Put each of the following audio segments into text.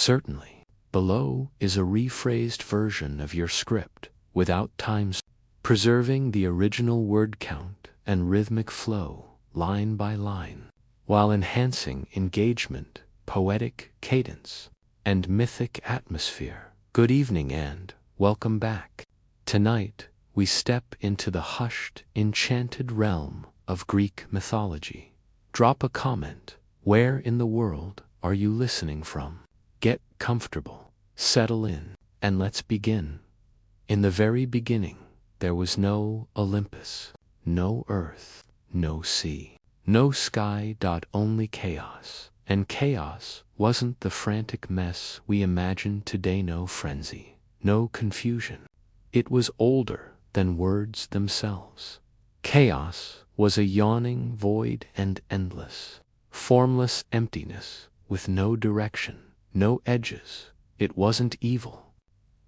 Certainly. Below is a rephrased version of your script, without times, preserving the original word count and rhythmic flow, line by line, while enhancing engagement, poetic cadence, and mythic atmosphere. Good evening and welcome back. Tonight, we step into the hushed, enchanted realm of Greek mythology. Drop a comment. Where in the world are you listening from? Get comfortable, settle in, and let's begin. In the very beginning, there was no Olympus, no earth, no sea, no sky. Only chaos. And chaos wasn't the frantic mess we imagine today. No frenzy, no confusion. It was older than words themselves. Chaos was a yawning void and endless, formless emptiness with no direction, no edges. It wasn't evil,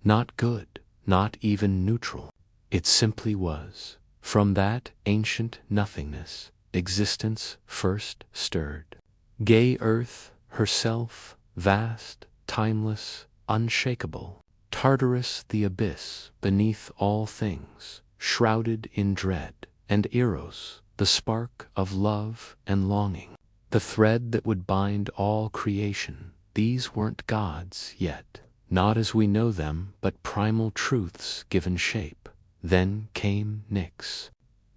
not good, not even neutral. It simply was. From that ancient nothingness, existence first stirred. Gay earth herself, vast, timeless, unshakable. Tartarus the abyss, beneath all things, shrouded in dread. And Eros, the spark of love and longing. The thread that would bind all creation. These weren't gods yet, not as we know them, but primal truths given shape. Then came Nyx,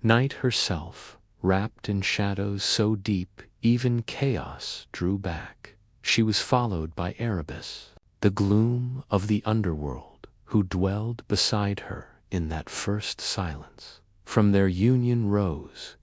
night herself, wrapped in shadows so deep even chaos drew back. She was followed by Erebus, the gloom of the underworld, who dwelled beside her in that first silence. From their union rose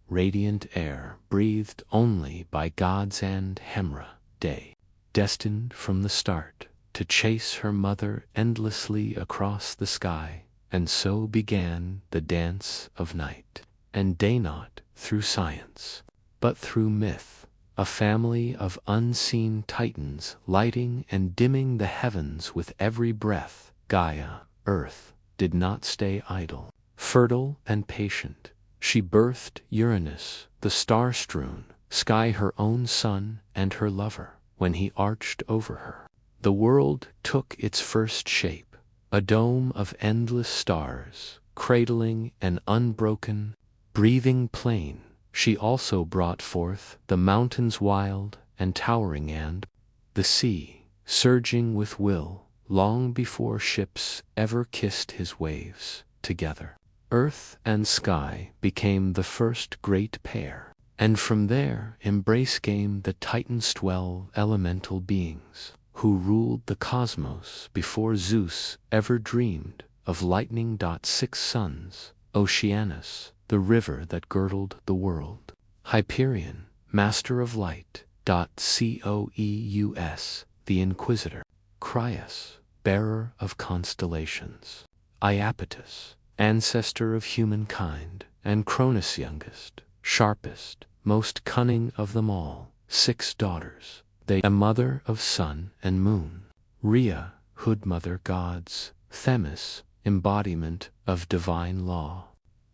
radiant air breathed only by gods and Hemra, day, destined from the start to chase her mother endlessly across the sky. And so began the dance of night and day, not through science, but through myth, a family of unseen titans lighting and dimming the heavens with every breath. Gaia, Earth, did not stay idle. Fertile and patient, she birthed Uranus, the star-strewn sky, her own son and her lover. When he arched over her, the world took its first shape, a dome of endless stars, cradling an unbroken, breathing plain. She also brought forth the mountains wild and towering, and the sea, surging with will, long before ships ever kissed his waves together. Earth and sky became the first great pair, and from their embrace came the Titans, 12 elemental beings, who ruled the cosmos before Zeus ever dreamed of lightning. 6 sons, Oceanus, the river that girdled the world. Hyperion, master of light. Zeus, the inquisitor. Crius, bearer of constellations. Iapetus, ancestor of humankind. And Cronus, youngest, sharpest, most cunning of them all. 6 daughters, they a mother of sun and moon. Rhea, hood-mother gods. Themis, embodiment of divine law.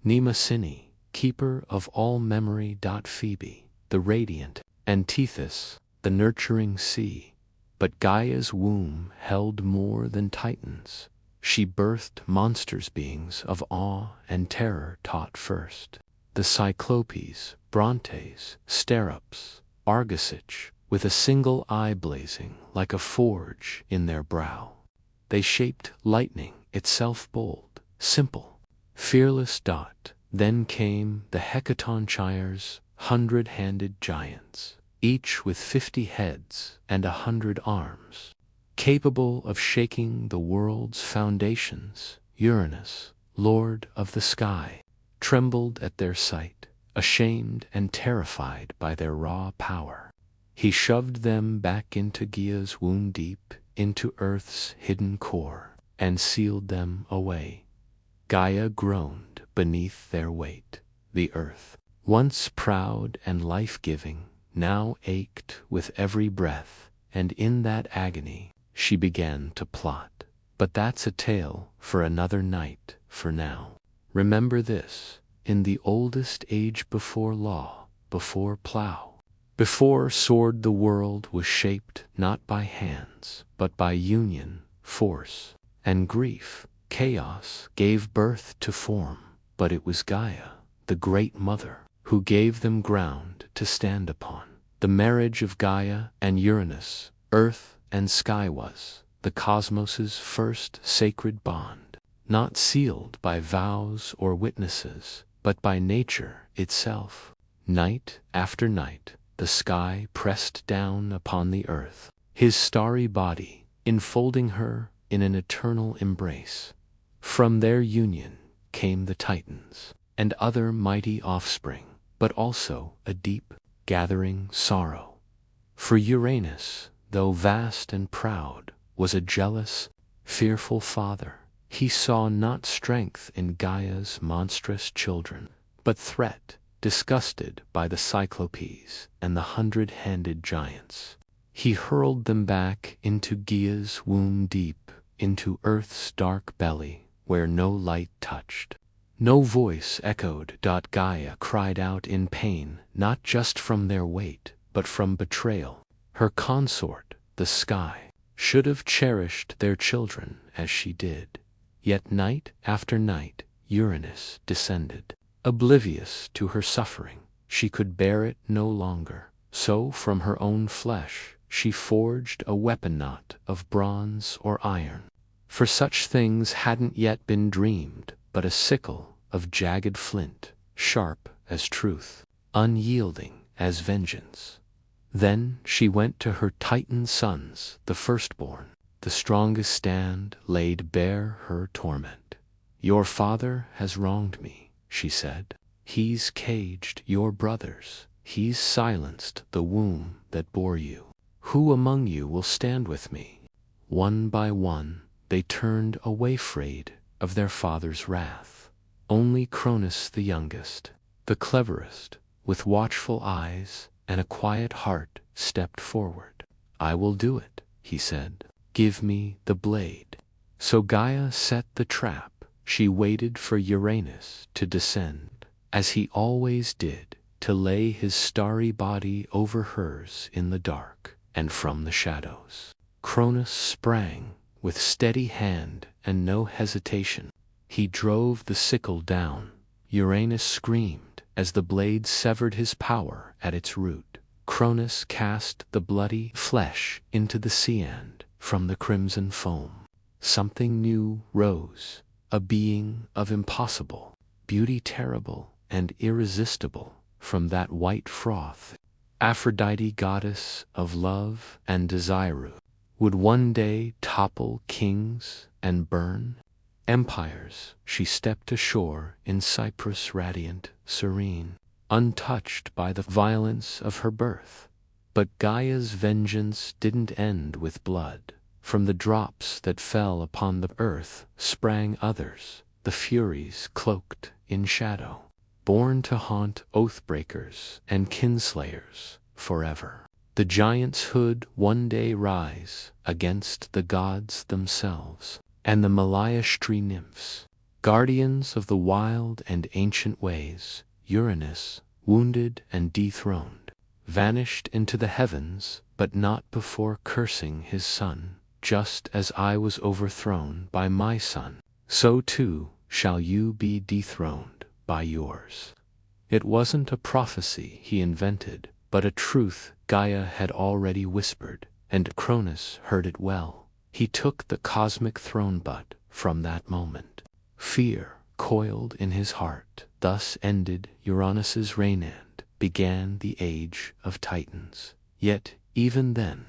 Mnemosyne, keeper of all memory. Phoebe, the radiant. And Tethys, the nurturing sea. But Gaia's womb held more than titans. She birthed monsters, beings of awe and terror. Taught first the Cyclopes, Brontes, Sterops, Argosich, with a single eye blazing like a forge in their brow. They shaped lightning, itself bold, simple, fearless. Then came the Hecatonchires, 100-handed giants, each with 50 heads and 100 arms, capable of shaking the world's foundations. Uranus, lord of the sky, trembled at their sight, ashamed and terrified by their raw power. He shoved them back into Gaia's womb, deep into Earth's hidden core, and sealed them away. Gaia groaned beneath their weight. The earth, once proud and life-giving, now ached with every breath, and in that agony she began to plot. But that's a tale for another night. For now, remember this: in the oldest age before law, before plow, Before sword the world was shaped not by hands, but by union, force, and grief. Chaos gave birth to form, but it was Gaia, the great mother, who gave them ground to stand upon. The marriage of Gaia and Uranus, earth and sky, was the cosmos's first sacred bond, not sealed by vows or witnesses, but by nature itself. Night after night, the sky pressed down upon the earth, his starry body enfolding her in an eternal embrace. From their union came the Titans and other mighty offspring, but also a deep, gathering sorrow. For Uranus, though vast and proud, was a jealous, fearful father. He saw not strength in Gaia's monstrous children, but threat. Disgusted by the Cyclopes and the 100-handed giants, he hurled them back into Gaia's womb, deep into Earth's dark belly, where no light touched, no voice echoed. Gaia cried out in pain, not just from their weight, but from betrayal. Her consort, the sky, should have cherished their children as she did. Yet night after night, Uranus descended. Oblivious to her suffering, she could bear it no longer. So from her own flesh she forged a weapon, not of bronze or iron, for such things hadn't yet been dreamed, but a sickle of jagged flint, sharp as truth, unyielding as vengeance. Then she went to her Titan sons, the firstborn, the strongest stand, laid bare her torment. "Your father has wronged me," she said. "He's caged your brothers. He's silenced the womb that bore you. Who among you will stand with me?" One by one, they turned away, afraid of their father's wrath. Only Cronus, the youngest, the cleverest, with watchful eyes and a quiet heart, stepped forward. "I will do it," he said. "Give me the blade." So Gaia set the trap. She waited for Uranus to descend, as he always did, to lay his starry body over hers in the dark. And from the shadows, Cronus sprang with steady hand and no hesitation. He drove the sickle down. Uranus screamed as the blade severed his power at its root. Cronus cast the bloody flesh into the sea, and from the crimson foam, something new rose. A being of impossible beauty, terrible and irresistible. From that white froth, Aphrodite, goddess of love and desire, would one day topple kings and burn empires. She stepped ashore in Cyprus, radiant, serene, untouched by the violence of her birth. But Gaia's vengeance didn't end with blood. From the drops that fell upon the earth sprang others, the Furies cloaked in shadow, born to haunt oathbreakers and kinslayers forever. The giants would one day rise against the gods themselves, and the Maliashtri nymphs, guardians of the wild and ancient ways. Uranus, wounded and dethroned, vanished into the heavens, but not before cursing his son. "Just as I was overthrown by my son, so too shall you be dethroned by yours." It wasn't a prophecy he invented, but a truth Gaia had already whispered, and Cronus heard it well. He took the cosmic throne, but from that moment, fear coiled in his heart. Thus ended Uranus's reign and began the age of Titans. Yet even then,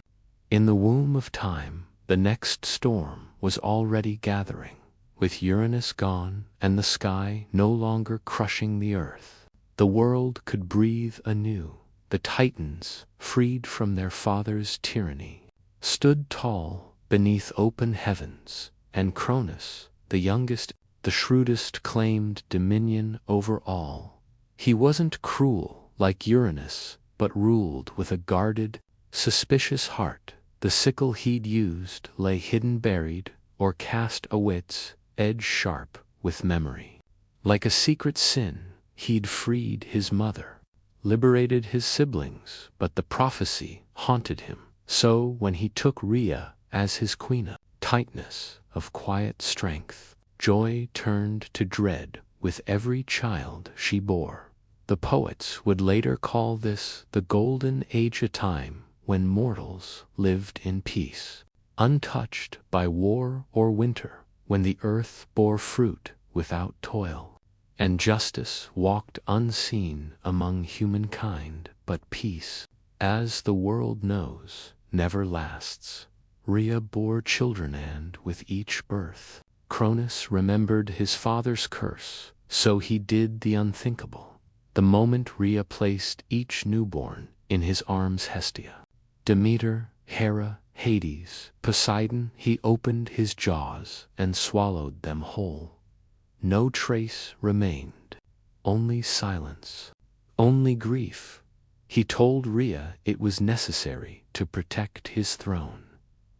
in the womb of time, the next storm was already gathering. With Uranus gone and the sky no longer crushing the earth, the world could breathe anew. The Titans, freed from their father's tyranny, stood tall beneath open heavens, and Cronus, the youngest, the shrewdest, claimed dominion over all. He wasn't cruel like Uranus, but ruled with a guarded, suspicious heart. The sickle he'd used lay hidden, buried, or cast a wit's edge sharp with memory. Like a secret sin, he'd freed his mother, liberated his siblings, but the prophecy haunted him. So when he took Rhea as his queen, tightness of quiet strength, joy turned to dread with every child she bore. The poets would later call this the golden age, a time when mortals lived in peace, untouched by war or winter, when the earth bore fruit without toil, and justice walked unseen among humankind. But peace, as the world knows, never lasts. Rhea bore children, and with each birth, Cronus remembered his father's curse, so he did the unthinkable. The moment Rhea placed each newborn in his arms, Hestia, Demeter, Hera, Hades, Poseidon, he opened his jaws and swallowed them whole. No trace remained, only silence, only grief. He told Rhea it was necessary to protect his throne.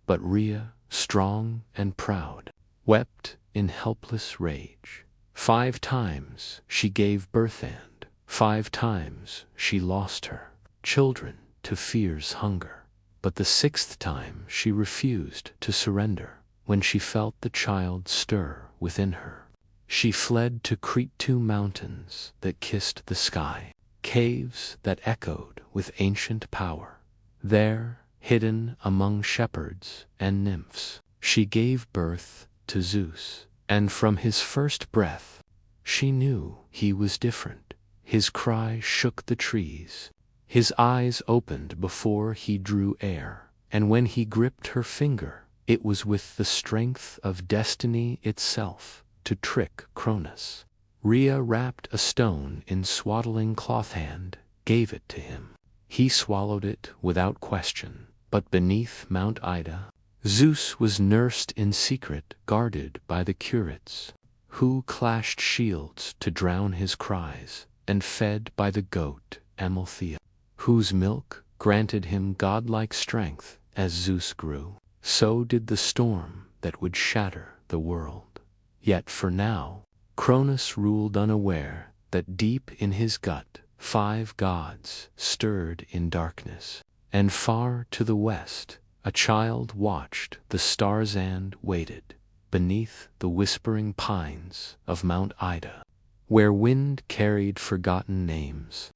But Rhea, strong and proud, wept in helpless rage. 5 times she gave birth, and 5 times she lost her children to fear's hunger. But the 6th time she refused to surrender. When she felt the child stir within her, she fled to Cretu, mountains that kissed the sky, caves that echoed with ancient power. There, hidden among shepherds and nymphs, she gave birth to Zeus, and from his first breath, she knew he was different. His cry shook the trees, his eyes opened before he drew air, and when he gripped her finger, it was with the strength of destiny itself to trick Cronus. Rhea wrapped a stone in swaddling cloth and gave it to him. He swallowed it without question. But beneath Mount Ida, Zeus was nursed in secret, guarded by the Curates, who clashed shields to drown his cries, and fed by the goat Amalthea, whose milk granted him godlike strength. As Zeus grew, so did the storm that would shatter the world. Yet for now, Cronus ruled, unaware that deep in his gut 5 gods stirred in darkness, and far to the west a child watched the stars and waited beneath the whispering pines of Mount Ida, where wind carried forgotten names.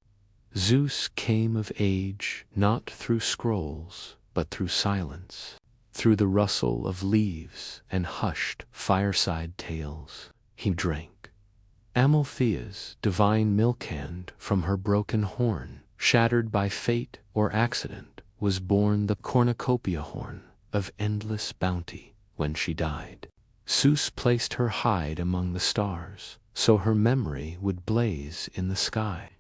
Zeus came of age not through scrolls, but through silence, through the rustle of leaves and hushed fireside tales. He drank Amalthea's divine milk, and from her broken horn, shattered by fate or accident, was born the cornucopia horn of endless bounty. When she died, Zeus placed her hide among the stars, so her memory would blaze in the sky.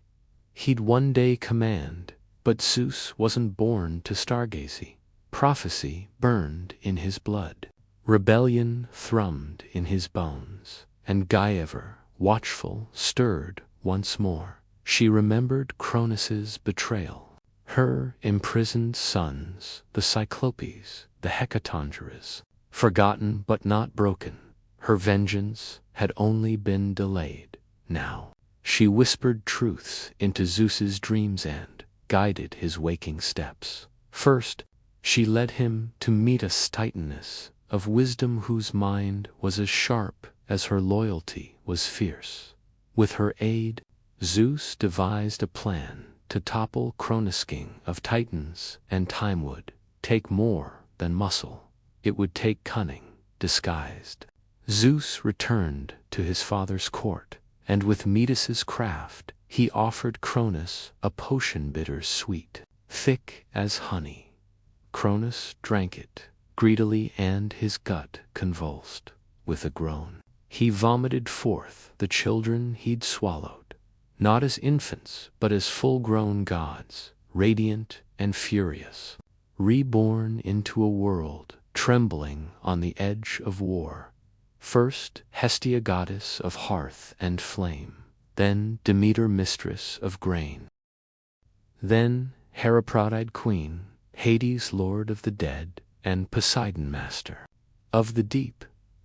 He'd one day command, but Zeus wasn't born to stargazy. Prophecy burned in his blood, rebellion thrummed in his bones, and Gaia, watchful, stirred once more. She remembered Cronus's betrayal, her imprisoned sons, the Cyclopes, the Hecatoncheires, forgotten but not broken. Her vengeance had only been delayed. Now, she whispered truths into Zeus's dreams and guided his waking steps. First, she led him to meet a titaness of wisdom whose mind was as sharp as her loyalty was fierce. With her aid, Zeus devised a plan to topple Cronus, king of Titans, and time would take more than muscle. It would take cunning disguised. Zeus returned to his father's court, and with Medus's craft, he offered Cronus a potion bitter sweet, thick as honey. Cronus drank it greedily, and his gut convulsed. With a groan, he vomited forth the children he'd swallowed, not as infants, but as full-grown gods, radiant and furious, reborn into a world trembling on the edge of war. First Hestia, goddess of hearth and flame, then Demeter, mistress of grain, then Hera, queen, Hades, lord of the dead, and Poseidon, master of the deep.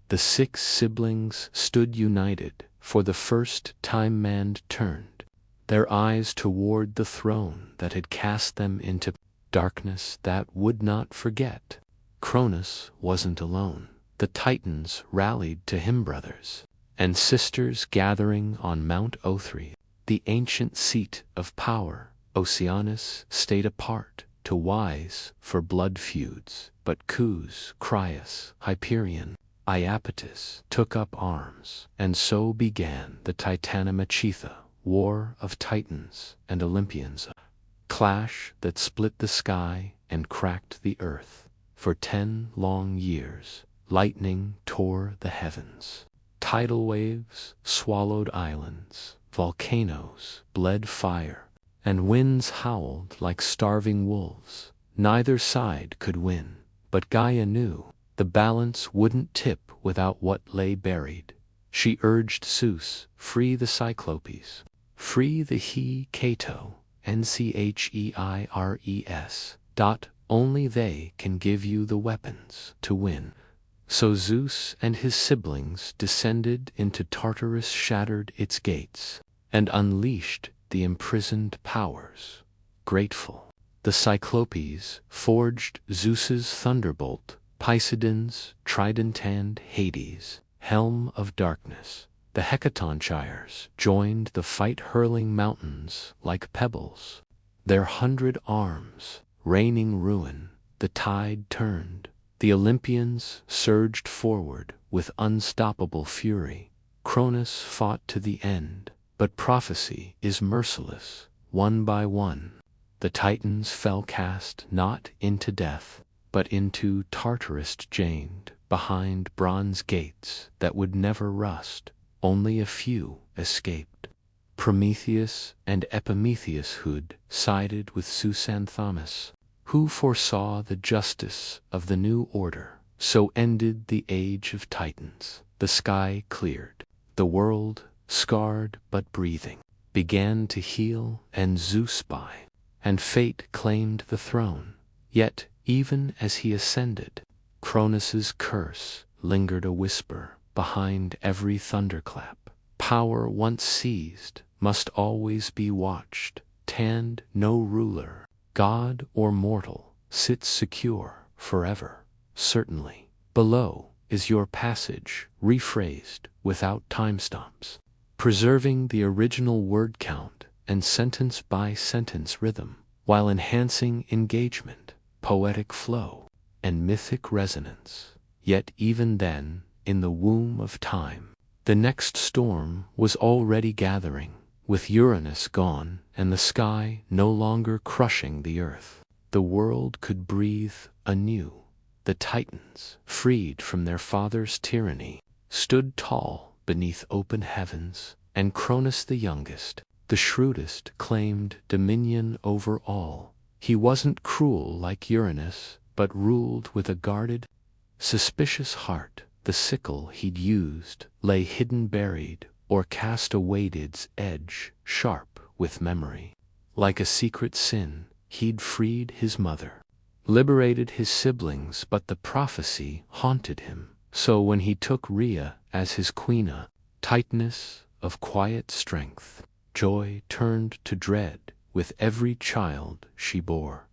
The 6 siblings stood united. For the first time man turned their eyes toward the throne that had cast them into darkness that would not forget. Cronus wasn't alone. The Titans rallied to him, brothers and sisters gathering on Mount Othri, the ancient seat of power. Oceanus stayed apart, to wise for blood feuds, but Cus, Crius, Hyperion, Iapetus took up arms, and so began the Titanomachia, war of Titans and Olympians, a clash that split the sky and cracked the earth. For 10 long years, lightning tore the heavens. Tidal waves swallowed islands, volcanoes bled fire, and winds howled like starving wolves. Neither side could win, but Gaia knew the balance wouldn't tip without what lay buried. She urged Zeus, free the Cyclopes, free the He-Cato, Ncheires. Only they can give you the weapons to win. So Zeus and his siblings descended into Tartarus, shattered its gates, and unleashed the imprisoned powers. Grateful, the Cyclopes forged Zeus's thunderbolt, Poseidon's trident and Hades' helm of darkness. The Hecatonchires joined the fight, hurling mountains like pebbles. Their 100 arms raining ruin. The tide turned. The Olympians surged forward with unstoppable fury. Cronus fought to the end, but prophecy is merciless. One by one, the Titans fell, cast not into death, but into Tartarus, chained behind bronze gates that would never rust. Only a few escaped. Prometheus and Epimetheus Hood sided with Susanthamus, who foresaw the justice of the new order. So ended the age of Titans. The sky cleared. The world, scarred but breathing, began to heal, and Zeus by and fate claimed the throne. Yet, even as he ascended, Cronus's curse lingered, a whisper behind every thunderclap. Power once seized must always be watched. Tanned no ruler, god or mortal, sits secure forever. Certainly, below is your passage, rephrased without timestamps, preserving the original word count and sentence by sentence rhythm, while enhancing engagement, poetic flow, and mythic resonance. Yet even then, in the womb of time, the next storm was already gathering. With Uranus gone and the sky no longer crushing the earth, the world could breathe anew. The Titans, freed from their father's tyranny, stood tall beneath open heavens, and Cronus the youngest, the shrewdest, claimed dominion over all. He wasn't cruel like Uranus, but ruled with a guarded, suspicious heart. The sickle he'd used lay hidden, buried, or cast away its edge, sharp with memory. Like a secret sin, he'd freed his mother, liberated his siblings, but the prophecy haunted him. So when he took Rhea as his queen, a Titaness of quiet strength, joy turned to dread with every child she bore.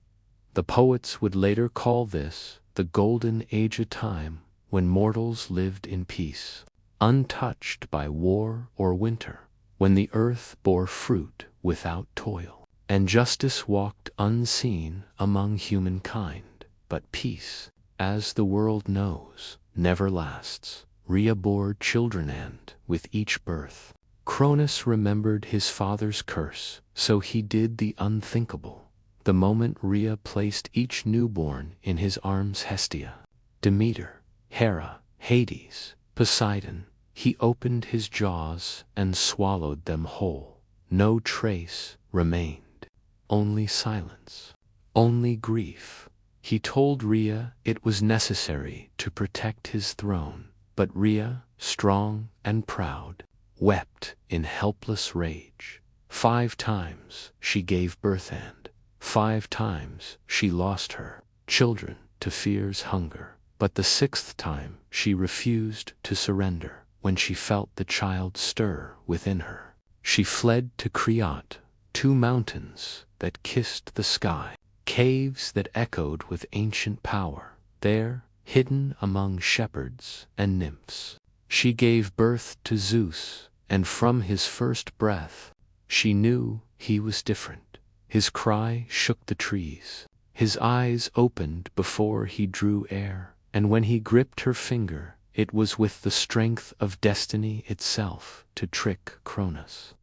The poets would later call this the golden age, a time when mortals lived in peace, untouched by war or winter, when the earth bore fruit without toil, and justice walked unseen among humankind. But peace, as the world knows, never lasts. Rhea bore children, and with each birth, Cronus remembered his father's curse, so he did the unthinkable. The moment Rhea placed each newborn in his arms, Hestia, Demeter, Hera, Hades, Poseidon, he opened his jaws and swallowed them whole. No trace remained, only silence, only grief. He told Rhea it was necessary to protect his throne, but Rhea, strong and proud, wept in helpless rage. 5 times she gave birth, and 5 times she lost her children to fear's hunger. But the 6th time she refused to surrender. When she felt the child stir within her, she fled to Creot, 2 mountains that kissed the sky, caves that echoed with ancient power, there, hidden among shepherds and nymphs. She gave birth to Zeus, and from his first breath, she knew he was different. His cry shook the trees. His eyes opened before he drew air, and when he gripped her finger, it was with the strength of destiny itself to trick Cronus.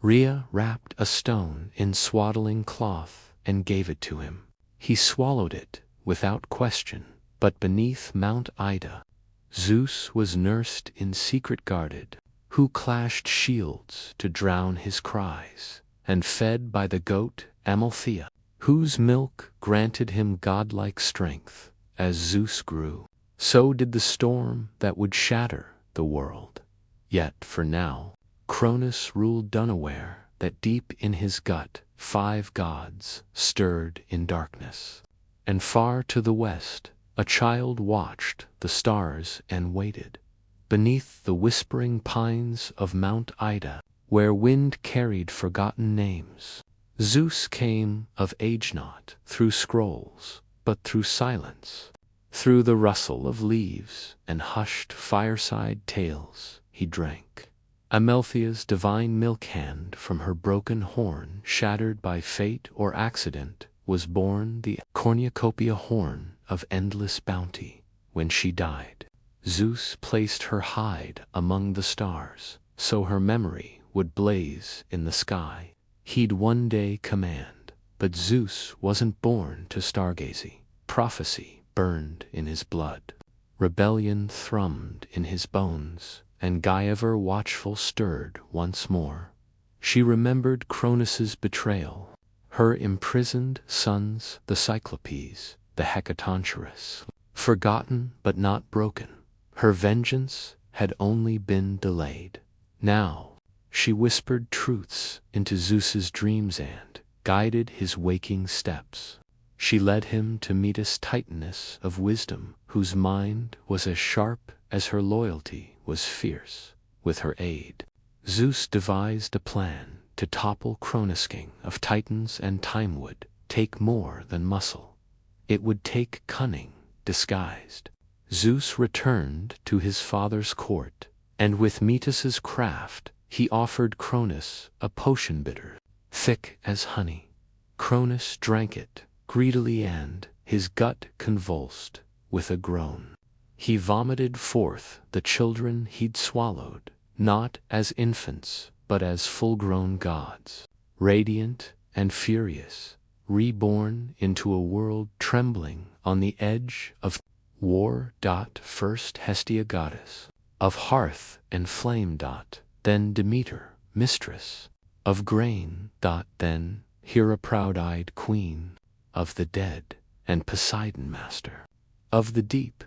Rhea wrapped a stone in swaddling cloth and gave it to him. He swallowed it without question, but beneath Mount Ida, Zeus was nursed in secret guarded, who clashed shields to drown his cries, and fed by the goat Amalthea, whose milk granted him godlike strength. As Zeus grew, so did the storm that would shatter the world. Yet for now, Cronus ruled unaware that deep in his gut 5 gods stirred in darkness. And far to the west, a child watched the stars and waited. Beneath the whispering pines of Mount Ida, where wind carried forgotten names, Zeus came of age not through scrolls, but through silence. Through the rustle of leaves and hushed fireside tales he drank. Amalthea's divine milk hand from her broken horn, shattered by fate or accident, was born the cornucopia horn of endless bounty. When she died, Zeus placed her hide among the stars, so her memory would blaze in the sky. He'd one day command, but Zeus wasn't born to stargazy. Prophecy burned in his blood. Rebellion thrummed in his bones, and Gaia, watchful, stirred once more. She remembered Cronus's betrayal, her imprisoned sons, the Cyclopes, the Hecatonchirus, forgotten but not broken. Her vengeance had only been delayed. Now, she whispered truths into Zeus's dreams and guided his waking steps. She led him to Metis, Titaness of wisdom, whose mind was as sharp as her loyalty was fierce. With her aid, Zeus devised a plan to topple Cronus, king of Titans, and time would take more than muscle. It would take cunning disguised. Zeus returned to his father's court, and with Metis's craft, he offered Cronus a potion bitter, thick as honey. Cronus drank it greedily, and his gut convulsed with a groan. He vomited forth the children he'd swallowed, not as infants, but as full-grown gods, radiant and furious, reborn into a world trembling on the edge of war. First Hestia, goddess of hearth and flame. Then Demeter, mistress of grain. Then Hera, proud-eyed queen of the dead, and Poseidon, master of the deep.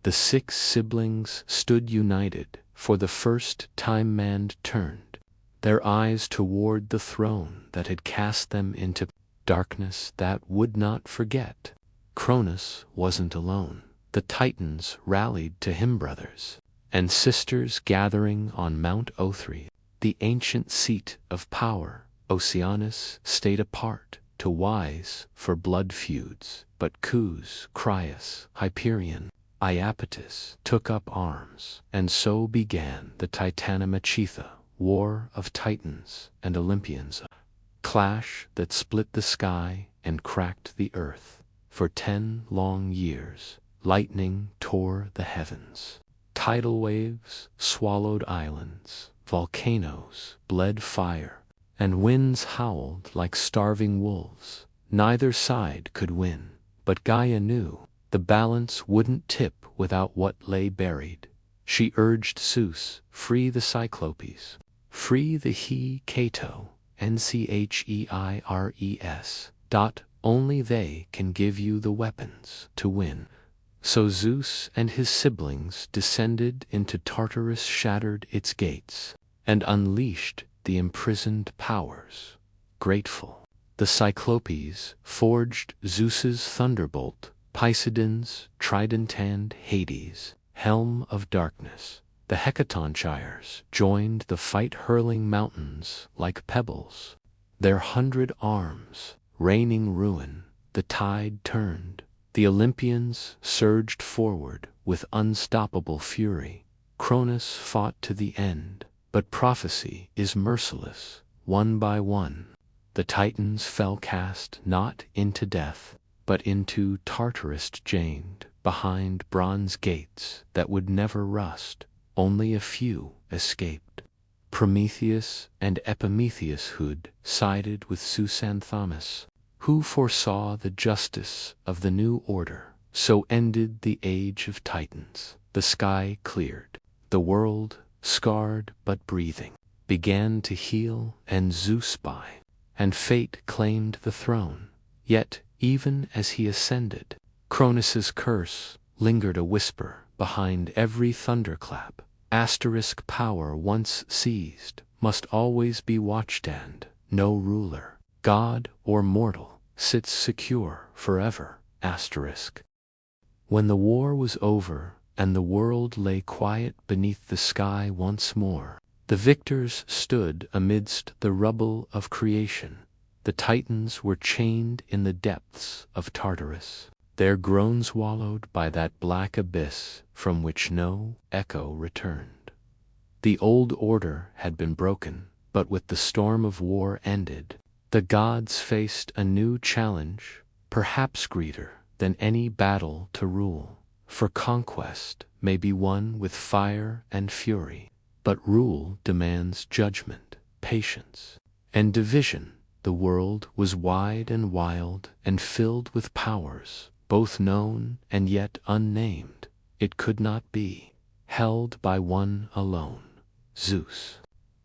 The 6 siblings stood united. For the first time man turned their eyes toward the throne that had cast them into darkness that would not forget. Cronus wasn't alone. The Titans rallied to him, brothers and sisters gathering on Mount Othrys, the ancient seat of power. Oceanus stayed apart, too wise for blood feuds, but Cus, Crius, Hyperion, Iapetus took up arms, and so began the Titanomachia, war of Titans and Olympians, a clash that split the sky and cracked the earth. For 10 long years, lightning tore the heavens. Tidal waves swallowed islands, volcanoes bled fire, and winds howled like starving wolves. Neither side could win, but Gaia knew the balance wouldn't tip without what lay buried. She urged Zeus, free the Cyclopes, free the He-Cato, Ncheires. Only they can give you the weapons to win. So Zeus and his siblings descended into Tartarus, shattered its gates, and unleashed the imprisoned powers. Grateful, the Cyclopes forged Zeus's thunderbolt, Poseidon's trident, and Hades' helm of darkness. The Hecatonchires joined the fight, hurling mountains like pebbles. Their 100 arms, raining ruin, the tide turned. The Olympians surged forward with unstoppable fury. Cronus fought to the end, but prophecy is merciless. One by one, the Titans fell, cast not into death, but into Tartarus, chained behind bronze gates that would never rust. Only a few escaped. Prometheus and Epimetheus who'd sided with Susanthamus, who foresaw the justice of the new order. So ended the age of Titans. The sky cleared. The world, scarred but breathing, began to heal, and Zeus by and fate claimed the throne. Yet, even as he ascended, Cronus's curse lingered a whisper behind every thunderclap. Asterisk power once seized must always be watched, and no ruler, god or mortal, sits secure forever. Asterisk. When the war was over and the world lay quiet beneath the sky once more, the victors stood amidst the rubble of creation. The Titans were chained in the depths of Tartarus, their groans swallowed by that black abyss from which no echo returned. The old order had been broken, but with the storm of war ended, the gods faced a new challenge, perhaps greater than any battle to rule. For conquest may be won with fire and fury, but rule demands judgment, patience, and division. The world was wide and wild and filled with powers, both known and yet unnamed. It could not be held by one alone. Zeus,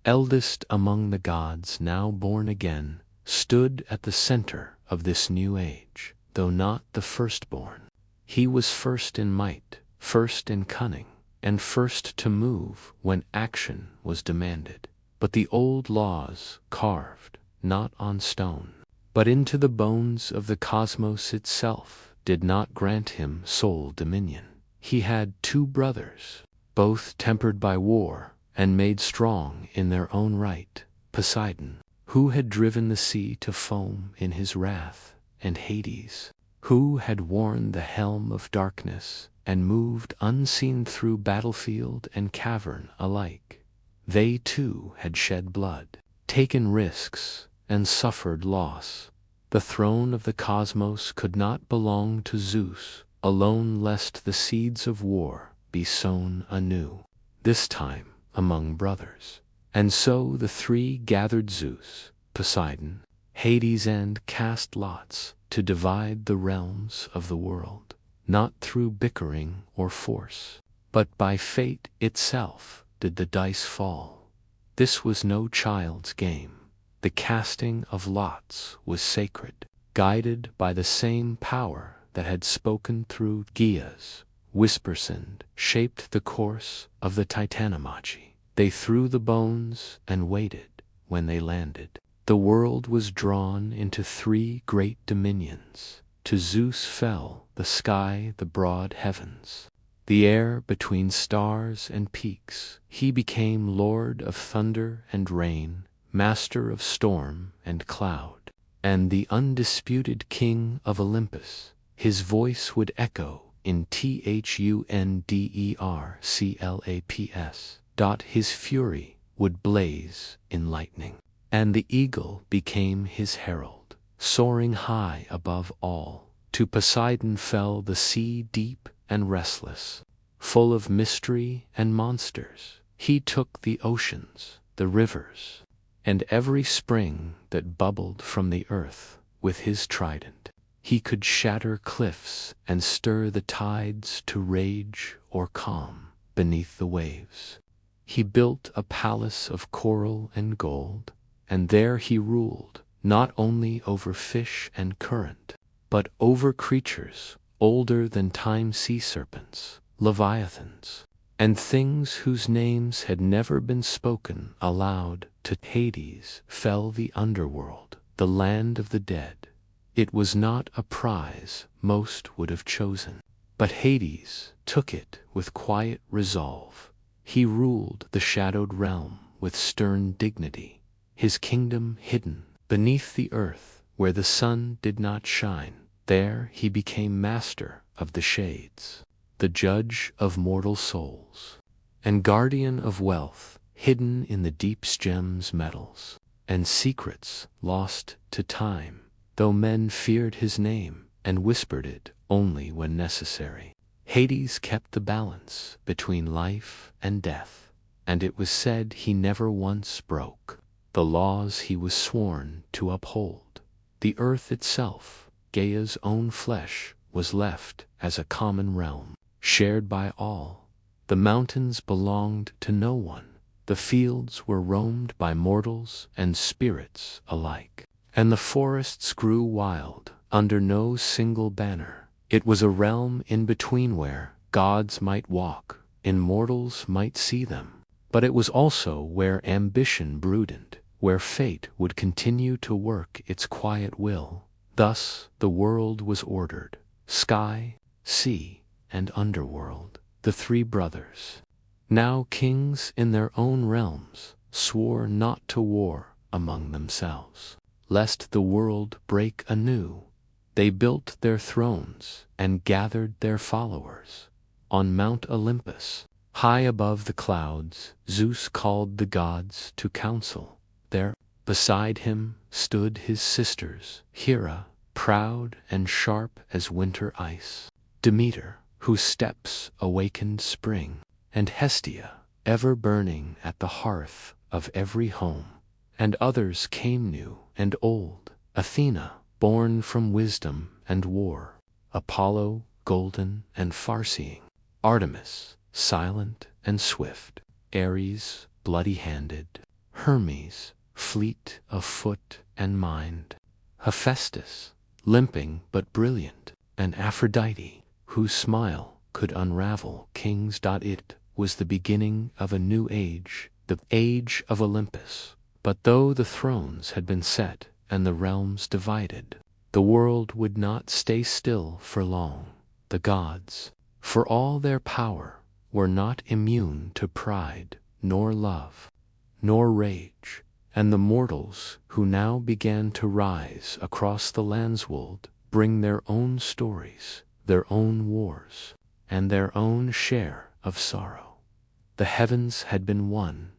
eldest among the gods now born again, stood at the center of this new age. Though not the firstborn, he was first in might, first in cunning, and first to move when action was demanded. But the old laws, carved not on stone, but into the bones of the cosmos itself, did not grant him sole dominion. He had 2 brothers, both tempered by war and made strong in their own right: Poseidon, who had driven the sea to foam in his wrath, and Hades, who had worn the helm of darkness and moved unseen through battlefield and cavern alike. They too had shed blood, taken risks, and suffered loss. The throne of the cosmos could not belong to Zeus alone, lest the seeds of war be sown anew, this time among brothers. And so the 3 gathered: Zeus, Poseidon, Hades, and cast lots to divide the realms of the world, not through bickering or force, but by fate itself did the dice fall. This was no child's game. The casting of lots was sacred, guided by the same power that had spoken through Gia's whispersand, shaped the course of the Titanomachy. They threw the bones and waited. When they landed, the world was drawn into 3 great dominions. To Zeus fell the sky, the broad heavens, the air between stars and peaks. He became lord of thunder and rain, master of storm and cloud, and the undisputed king of Olympus. His voice would echo in Thunderclaps. His fury would blaze in lightning, and the eagle became his herald, soaring high above all. To Poseidon fell the sea, deep and restless, full of mystery and monsters. He took the oceans, the rivers, and every spring that bubbled from the earth with his trident. He could shatter cliffs and stir the tides to rage or calm beneath the waves. He built a palace of coral and gold, and there he ruled, not only over fish and current, but over creatures older than time: sea serpents, leviathans, and things whose names had never been spoken aloud. To Hades fell the underworld, the land of the dead. It was not a prize most would have chosen, but Hades took it with quiet resolve. He ruled the shadowed realm with stern dignity, his kingdom hidden Beneath the earth, where the sun did not shine, there he became master of the shades, the judge of mortal souls, and guardian of wealth hidden in the deep gems metals, and secrets lost to time, though men feared his name and whispered it only when necessary. Hades kept the balance between life and death, and it was said he never once broke the laws he was sworn to uphold. The earth itself, Gaia's own flesh, was left as a common realm, shared by all. The mountains belonged to no one. The fields were roamed by mortals and spirits alike, and the forests grew wild under no single banner. It was a realm in between where gods might walk, immortals might see them, but it was also where ambition brooded, where fate would continue to work its quiet will. Thus the world was ordered: sky, sea, and underworld, the three brothers, now kings in their own realms, swore not to war among themselves, lest the world break anew. They built their thrones and gathered their followers on Mount Olympus. High above the clouds, Zeus called the gods to council. There, beside him, stood his sisters, Hera, proud and sharp as winter ice, Demeter, whose steps awakened spring, and Hestia, ever burning at the hearth of every home. And others came new and old: Athena, born from wisdom and war; Apollo, golden and farseeing; Artemis, silent and swift; Ares, bloody-handed; Hermes, fleet of foot and mind; Hephaestus, limping but brilliant; and Aphrodite, whose smile could unravel kings. It was the beginning of a new age, the age of Olympus. But though the thrones had been set and the realms divided, the world would not stay still for long. The gods, for all their power, were not immune to pride, nor love, nor rage, and the mortals who now began to rise across the landswold bring their own stories, their own wars, and their own share of sorrow. The heavens had been won,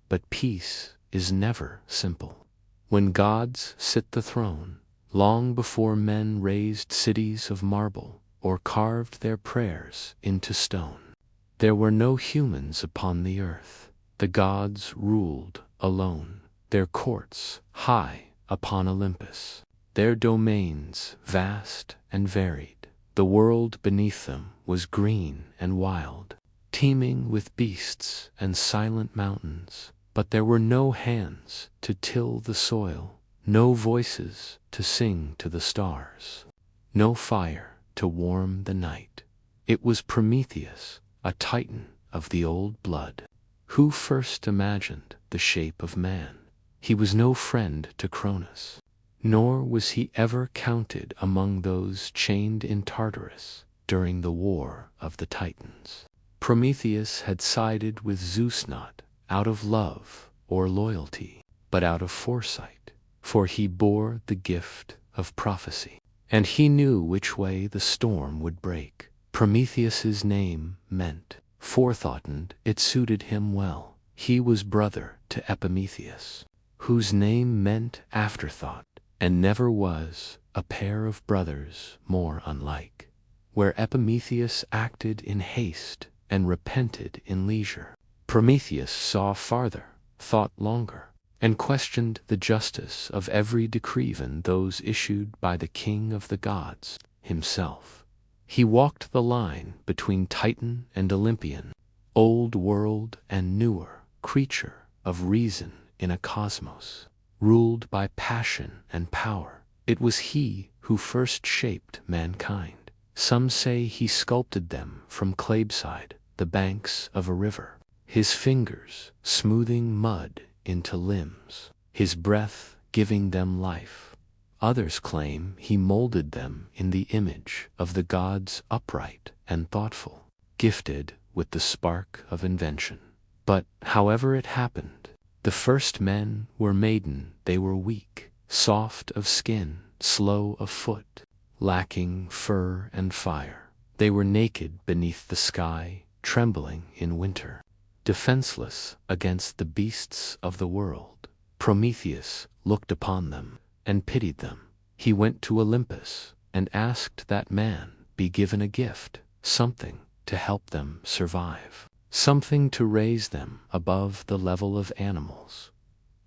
but peace is never simple. When gods sit the throne, long before men raised cities of marble or carved their prayers into stone, there were no humans upon the earth. The gods ruled alone, their courts high upon Olympus, their domains vast and varied. The world beneath them was green and wild, teeming with beasts and silent mountains. But there were no hands to till the soil, no voices to sing to the stars, no fire to warm the night. It was Prometheus, a titan of the old blood, who first imagined the shape of man. He was no friend to Cronus, nor was he ever counted among those chained in Tartarus during the war of the Titans. Prometheus had sided with Zeus not out of love or loyalty, but out of foresight, for he bore the gift of prophecy, and he knew which way the storm would break. Prometheus's name meant forethought, and it suited him well. He was brother to Epimetheus, whose name meant afterthought, and never was a pair of brothers more unlike. Where Epimetheus acted in haste and repented in leisure, Prometheus saw farther, thought longer, and questioned the justice of every decree, even those issued by the king of the gods himself. He walked the line between Titan and Olympian, old world and newer creature of reason in a cosmos ruled by passion and power. It was he who first shaped mankind. Some say he sculpted them from claybeside, the banks of a river, his fingers smoothing mud into limbs, his breath giving them life. Others claim he molded them in the image of the gods, upright and thoughtful, gifted with the spark of invention. But, however it happened, the first men were maiden, they were weak, soft of skin, slow of foot, lacking fur and fire. They were naked beneath the sky, trembling in winter, defenseless against the beasts of the world. Prometheus looked upon them and pitied them. He went to Olympus and asked that man be given a gift, something to help them survive, something to raise them above the level of animals.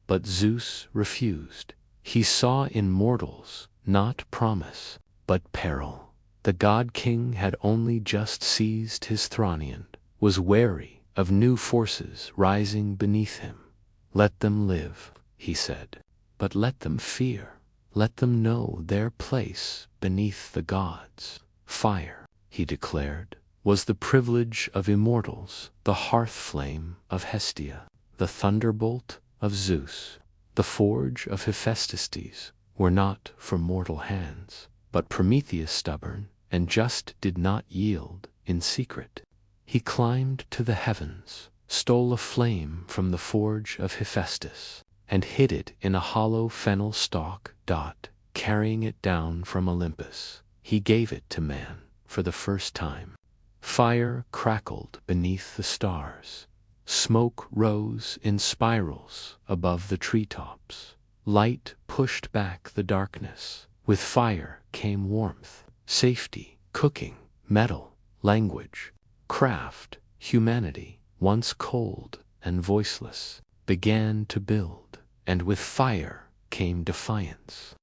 But Zeus refused. He saw in mortals not promise, but peril. The god-king had only just seized his throne, was wary of new forces rising beneath him. Let them live, he said, but let them fear. Let them know their place beneath the gods. Fire, he declared, was the privilege of immortals, the hearth flame of Hestia, the thunderbolt of Zeus. The forge of Hephaestus were not for mortal hands, but Prometheus, stubborn and just, did not yield in secret. He climbed to the heavens, stole a flame from the forge of Hephaestus, and hid it in a hollow fennel stalk. Carrying it down from Olympus, he gave it to man for the first time. Fire crackled beneath the stars. Smoke rose in spirals above the treetops. Light pushed back the darkness. With fire came warmth, safety, cooking, metal, language, craft. Humanity, once cold and voiceless, began to build, and with fire came defiance.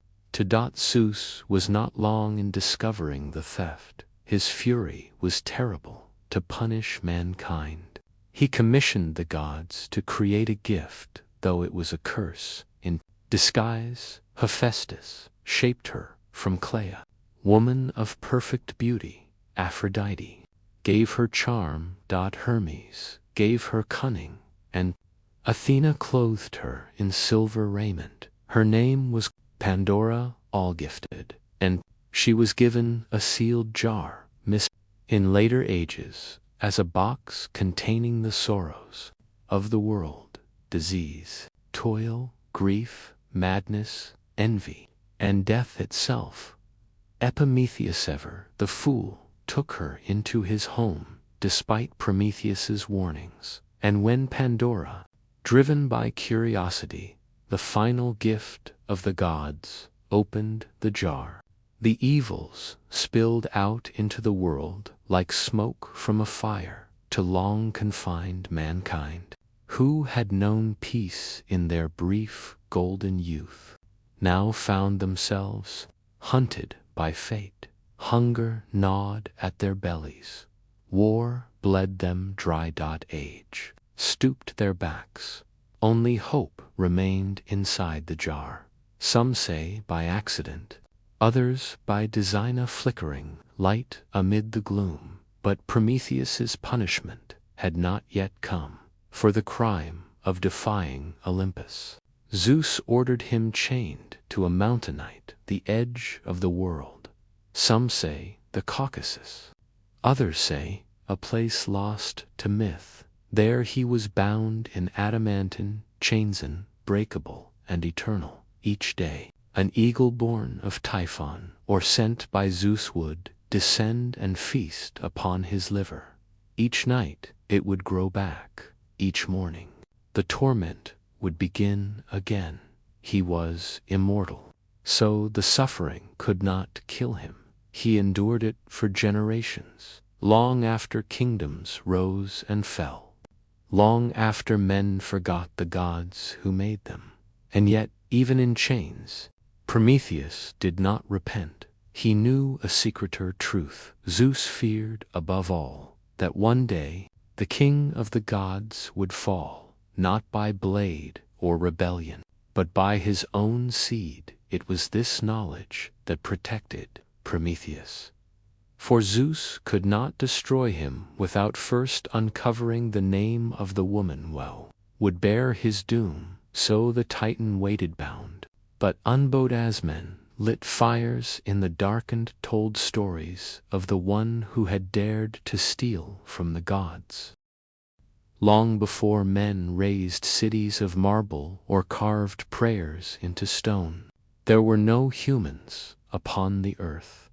Zeus was not long in discovering the theft. His fury was terrible to punish mankind. He commissioned the gods to create a gift, though it was a curse. In disguise, Hephaestus shaped her from clay. Woman of perfect beauty, Aphrodite gave her charm. Hermes gave her cunning, and Athena clothed her in silver raiment. Her name was Pandora, all-gifted, and she was given a sealed jar, in later ages, as a box containing the sorrows of the world, disease, toil, grief, madness, envy, and death itself. Epimetheus, ever the fool, took her into his home, despite Prometheus's warnings, and when Pandora, driven by curiosity, the final gift of the gods, opened the jar, the evils spilled out into the world like smoke from a fire to long-confined mankind, who had known peace in their brief golden youth, now found themselves hunted by fate. Hunger gnawed at their bellies. War bled them dry. Age stooped their backs. Only hope remained inside the jar. Some say by accident, others by design, a flickering light amid the gloom. But Prometheus's punishment had not yet come. For the crime of defying Olympus, Zeus ordered him chained to a mountainite, the edge of the world. Some say the Caucasus. Others say a place lost to myth. There he was bound in adamantine chains, unbreakable and eternal. Each day, an eagle born of Typhon, or sent by Zeus, would descend and feast upon his liver. Each night it would grow back. Each morning the torment would begin again. He was immortal, so the suffering could not kill him. He endured it for generations, long after kingdoms rose and fell, long after men forgot the gods who made them. And yet, even in chains, Prometheus did not repent. He knew a secreter truth. Zeus feared above all that one day the king of the gods would fall, not by blade or rebellion, but by his own seed. It was this knowledge that protected Prometheus. For Zeus could not destroy him without first uncovering the name of the woman who would bear his doom. So the Titan waited bound, but unbowed as men lit fires in the darkened, told stories of the one who had dared to steal from the gods. Long before men raised cities of marble or carved prayers into stone, There were no humans upon the earth.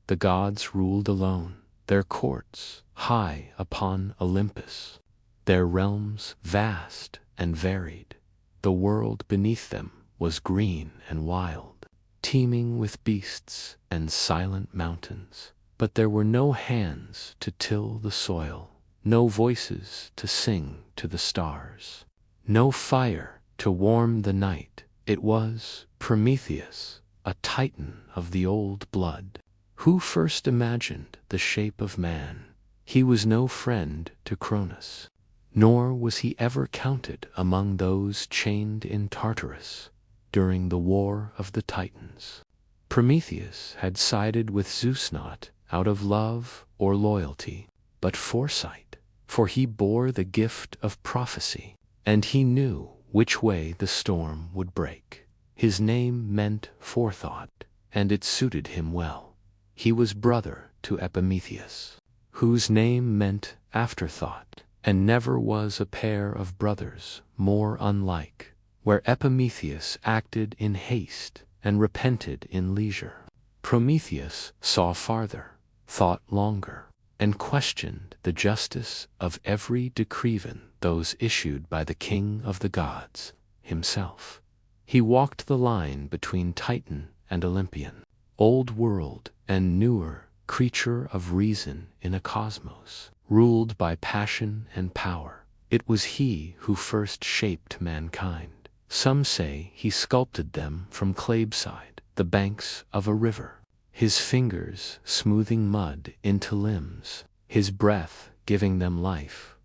The gods ruled alone, their courts high upon Olympus, their realms vast and varied. The world beneath them was green and wild, teeming with beasts and silent mountains. But there were no hands to till the soil, no voices to sing to the stars, no fire to warm the night. It was Prometheus, a titan of the old blood, who first imagined the shape of man. He was no friend to Cronus, nor was he ever counted among those chained in Tartarus during the War of the Titans. Prometheus had sided with Zeus not out of love or loyalty, but foresight, for he bore the gift of prophecy, and he knew which way the storm would break. His name meant forethought, and it suited him well. He was brother to Epimetheus, whose name meant afterthought, and never was a pair of brothers more unlike, where Epimetheus acted in haste and repented in leisure. Prometheus saw farther, thought longer, and questioned the justice of every decreven, those issued by the king of the gods himself. He walked the line between Titan and Olympian, old world and newer creature of reason in a cosmos ruled by passion and power. It was he who first shaped mankind. Some say he sculpted them from claybeside, the banks of a river, his fingers smoothing mud into limbs, his breath giving them life.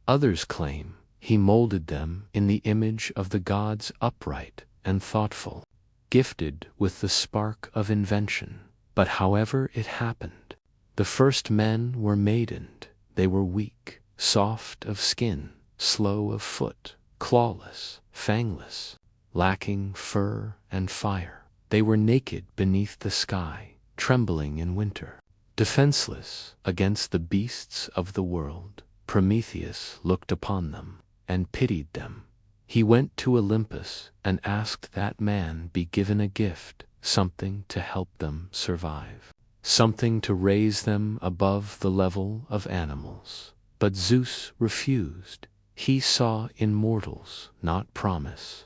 Others claim he molded them in the image of the gods, upright and thoughtful, gifted with the spark of invention. But however it happened, the first men were maidened. They were weak, soft of skin, slow of foot, clawless, fangless, lacking fur and fire. They were naked beneath the sky, trembling in winter, defenseless against the beasts of the world. Prometheus looked upon them and pitied them. He went to Olympus and asked that man be given a gift, something to help them survive, something to raise them above the level of animals. But Zeus refused. He saw in mortals not promise,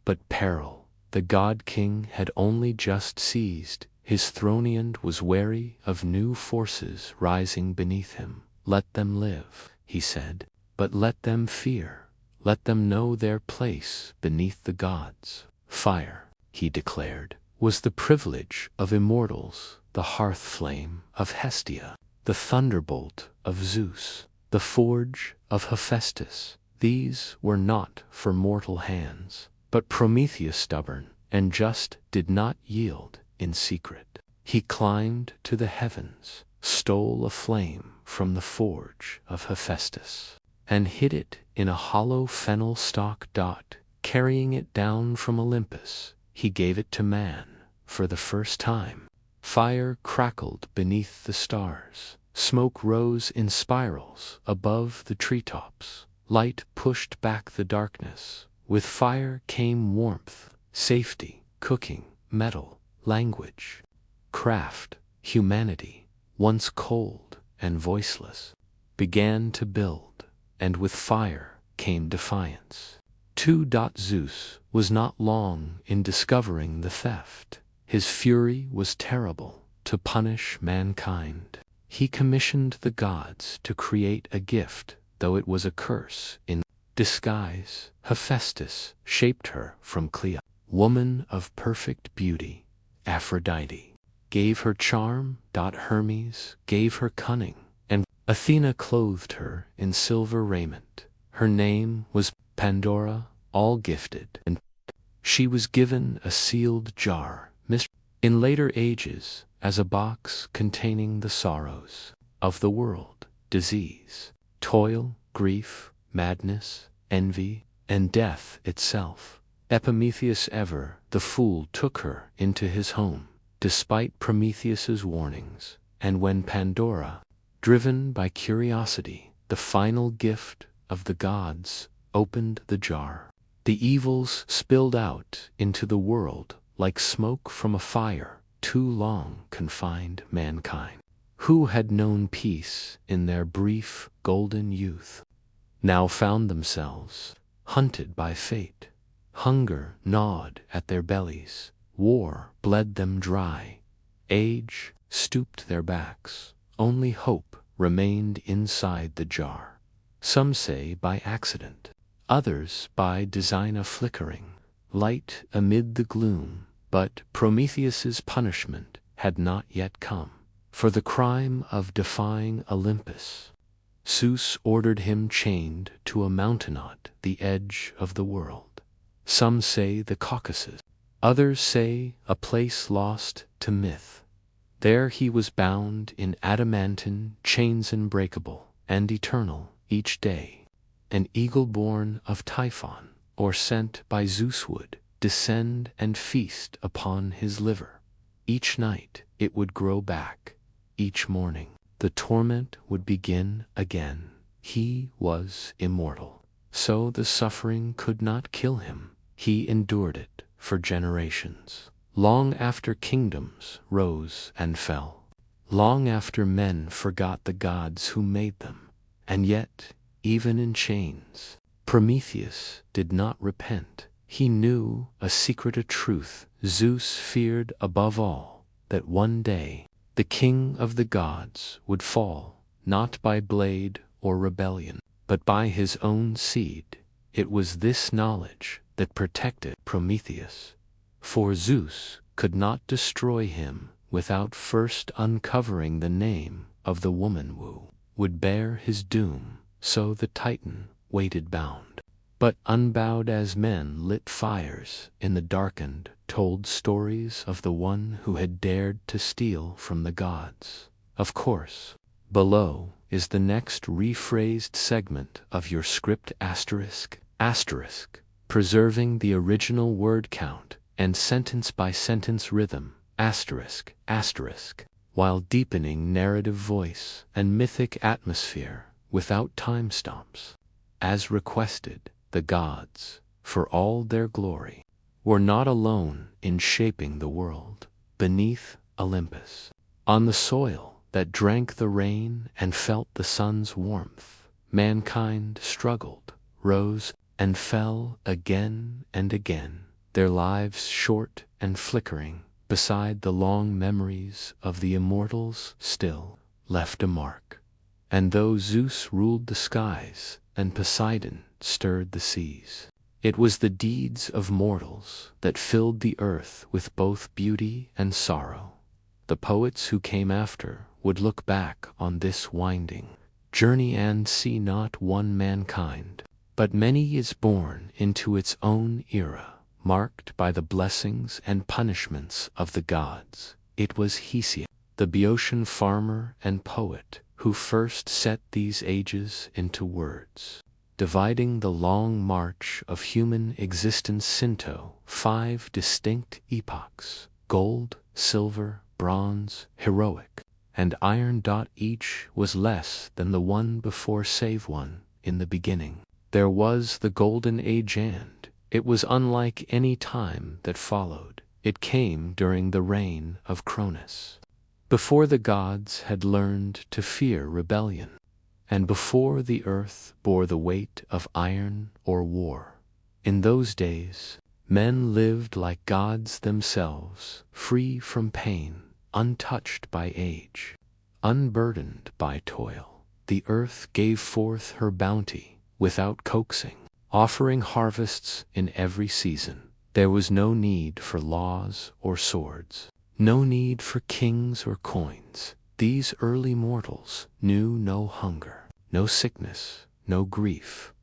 but peril. The god king had only just seized his throne and was wary of new forces rising beneath him. Let them live, he said, but let them fear. Let them know their place beneath the gods. Fire, he declared, was the privilege of immortals, the hearth flame of Hestia, the thunderbolt of Zeus, the forge of Hephaestus. These were not for mortal hands. But Prometheus, stubborn and just, did not yield in secret. He climbed to the heavens, stole a flame from the forge of Hephaestus, and hid it in a hollow fennel stalk. Carrying it down from Olympus, he gave it to man for the first time. Fire crackled beneath the stars. Smoke rose in spirals above the treetops. Light pushed back the darkness. With fire came warmth, safety, cooking, metal, language, craft. Humanity, once cold and voiceless, began to build, and with fire came defiance. Zeus was not long in discovering the theft. His fury was terrible. To punish mankind, he commissioned the gods to create a gift, though it was a curse in disguise. Hephaestus shaped her from Clea, woman of perfect beauty. Aphrodite gave her charm. Hermes gave her cunning, and Athena clothed her in silver raiment. Her name was Pandora, all gifted, and she was given a sealed jar, in later ages, as a box containing the sorrows of the world, disease, toil, grief, madness, envy, and death itself. Epimetheus, ever the fool, took her into his home, despite Prometheus's warnings, and when Pandora, driven by curiosity, the final gift of the gods, opened the jar, the evils spilled out into the world like smoke from a fire too long confined mankind, who had known peace in their brief golden youth, now found themselves hunted by fate. Hunger gnawed at their bellies, war bled them dry, age stooped their backs, only hope remained inside the jar. Some say by accident, others by design, a flickering light amid the gloom. But Prometheus's punishment had not yet come. For the crime of defying Olympus, Zeus ordered him chained to a mountain at the edge of the world. Some say the Caucasus, others say a place lost to myth. There he was bound in adamantine chains unbreakable and eternal. Each day an eagle born of Typhon, or sent by Zeus, would descend and feast upon his liver. Each night it would grow back. Each morning the torment would begin again. He was immortal, so the suffering could not kill him. He endured it for generations, long after kingdoms rose and fell, long after men forgot the gods who made them. And yet, even in chains, Prometheus did not repent. He knew a secret, a truth Zeus feared above all, that one day the king of the gods would fall, not by blade or rebellion, but by his own seed. It was this knowledge that protected Prometheus, for Zeus could not destroy him without first uncovering the name of the woman who would bear his doom. So the Titan waited bound, but unbowed as men lit fires in the darkened, told stories of the one who had dared to steal from the gods. Of course, below is the next rephrased segment of your script ***, preserving the original word count and sentence by sentence rhythm ***, while deepening narrative voice and mythic atmosphere without timestamps. As requested, the gods, for all their glory, were not alone in shaping the world. Beneath Olympus, on the soil that drank the rain and felt the sun's warmth, mankind struggled, rose, and fell again and again, their lives short and flickering beside the long memories of the immortals still left a mark. And though Zeus ruled the skies and Poseidon stirred the seas, it was the deeds of mortals that filled the earth with both beauty and sorrow. The poets who came after would look back on this winding journey and see not one mankind, but many is born into its own era, marked by the blessings and punishments of the gods. It was Hesiod, the Boeotian farmer and poet, who first set these ages into words, dividing the long march of human existence into 5 distinct epochs: gold, silver, bronze, heroic, and iron. Each was less than the one before save one. In the beginning there was the golden age, and it was unlike any time that followed. It came during the reign of Cronus, before the gods had learned to fear rebellion, and before the earth bore the weight of iron or war. In those days, men lived like gods themselves, free from pain, untouched by age, unburdened by toil. The earth gave forth her bounty without coaxing, offering harvests in every season. There was no need for laws or swords, no need for kings or coins. These early mortals knew no hunger, no sickness, no grief.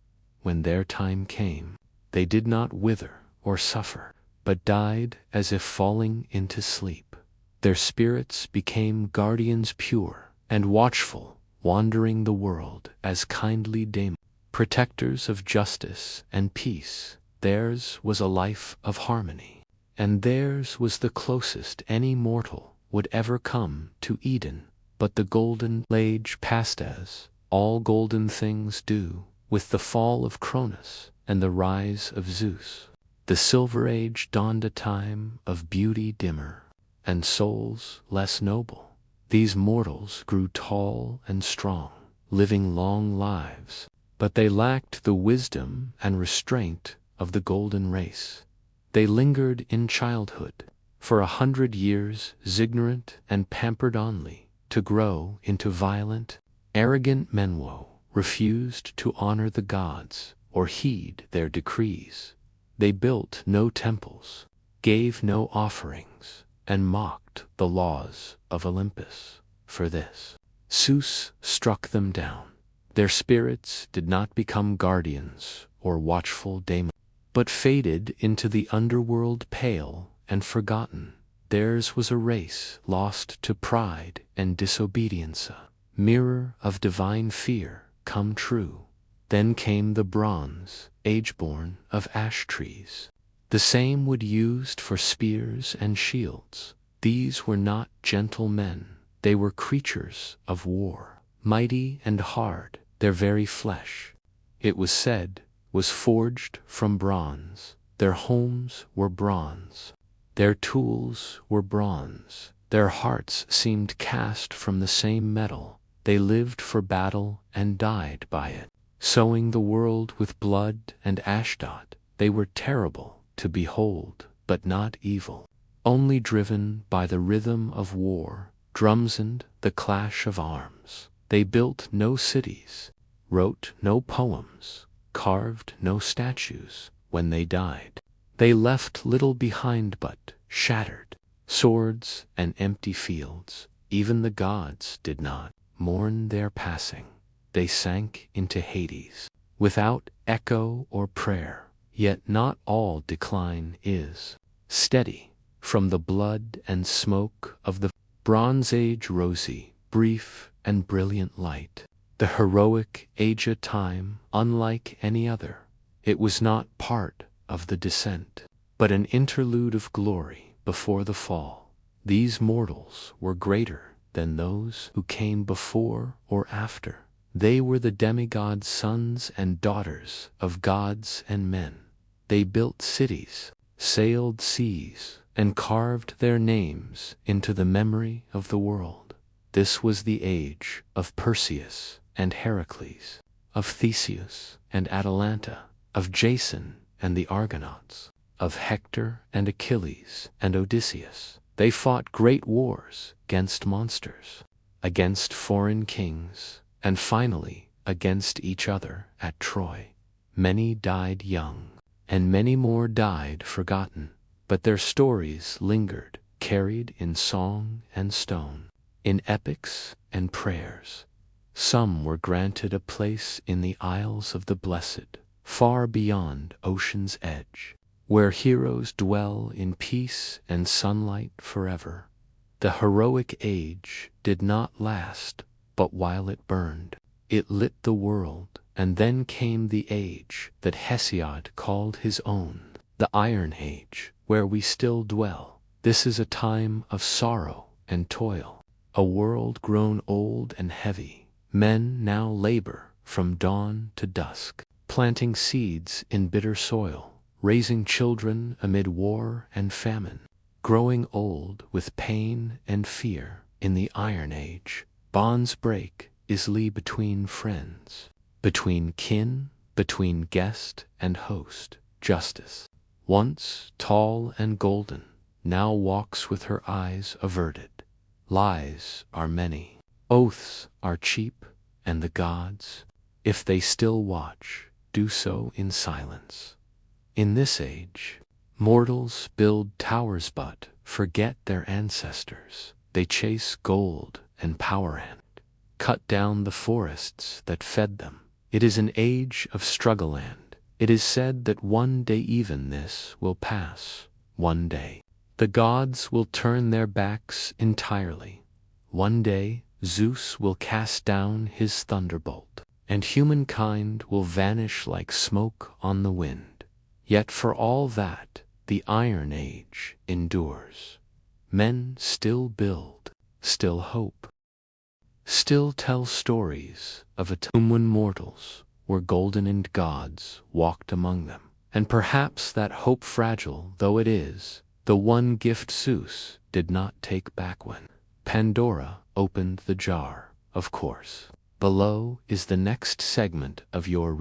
When their time came, they did not wither or suffer, but died as if falling into sleep. Their spirits became guardians pure and watchful, wandering the world as kindly daemons, protectors of justice and peace. Theirs was a life of harmony, and theirs was the closest any mortal would ever come to Eden. But the golden age passed, as all golden things do, with the fall of Cronus and the rise of Zeus. The Silver Age dawned, a time of beauty dimmer, and souls less noble. These mortals grew tall and strong, living long lives, but they lacked the wisdom and restraint of the golden race. They lingered in childhood for 100 years, ignorant and pampered only to grow into violent, arrogant men. Refused to honor the gods or heed their decrees. They built no temples, gave no offerings, and mocked the laws of Olympus. For this, Zeus struck them down. Their spirits did not become guardians or watchful daemons, but faded into the underworld, pale and forgotten. Theirs was a race lost to pride and disobedience, a mirror of divine fear come true. Then came the Bronze Age, born of ash trees, the same wood used for spears and shields. These were not gentle men, they were creatures of war, mighty and hard. Their very flesh, it was said, was forged from bronze. Their homes were bronze, their tools were bronze, their hearts seemed cast from the same metal. They lived for battle and died by it, sowing the world with blood and ashdod. They were terrible to behold, but not evil, only driven by the rhythm of war, drums and the clash of arms. They built no cities, wrote no poems, carved no statues. When they died, they left little behind but shattered swords and empty fields. Even the gods did not mourn their passing. They sank into Hades, without echo or prayer. Yet not all decline is steady. From the blood and smoke of the Bronze Age, rosy, brief, and brilliant light, the heroic age, a time unlike any other. It was not part of the descent, but an interlude of glory before the fall. These mortals were greater than those who came before or after. They were the demigods, sons and daughters of gods and men. They built cities, sailed seas, and carved their names into the memory of the world. This was the age of Perseus and Heracles, of Theseus and Atalanta, of Jason and the Argonauts, of Hector and Achilles and Odysseus. They fought great wars against monsters, against foreign kings, and finally against each other at Troy. Many died young, and many more died forgotten, but their stories lingered, carried in song and stone, in epics and prayers. Some were granted a place in the Isles of the Blessed, far beyond ocean's edge, where heroes dwell in peace and sunlight forever. The heroic age did not last, but while it burned, it lit the world. And then came the age that Hesiod called his own, the Iron Age, where we still dwell. This is a time of sorrow and toil, a world grown old and heavy. Men now labor from dawn to dusk, planting seeds in bitter soil, raising children amid war and famine, growing old with pain and fear. In the Iron Age, bonds break easily between friends, between kin, between guest and host. Justice, once tall and golden, now walks with her eyes averted. Lies are many, oaths are cheap, and the gods, if they still watch, do so in silence. In this age, mortals build towers but forget their ancestors. They chase gold and power and cut down the forests that fed them. It is an age of struggle, and it is said that one day even this will pass. One day, the gods will turn their backs entirely. One day, Zeus will cast down his thunderbolt, and humankind will vanish like smoke on the wind. Yet for all that, the Iron Age endures. Men still build, still hope, still tell stories of a time when mortals were golden and gods walked among them. And perhaps that hope, fragile though it is, the one gift Zeus did not take back when Pandora opened the jar, of course. Below is the next segment of your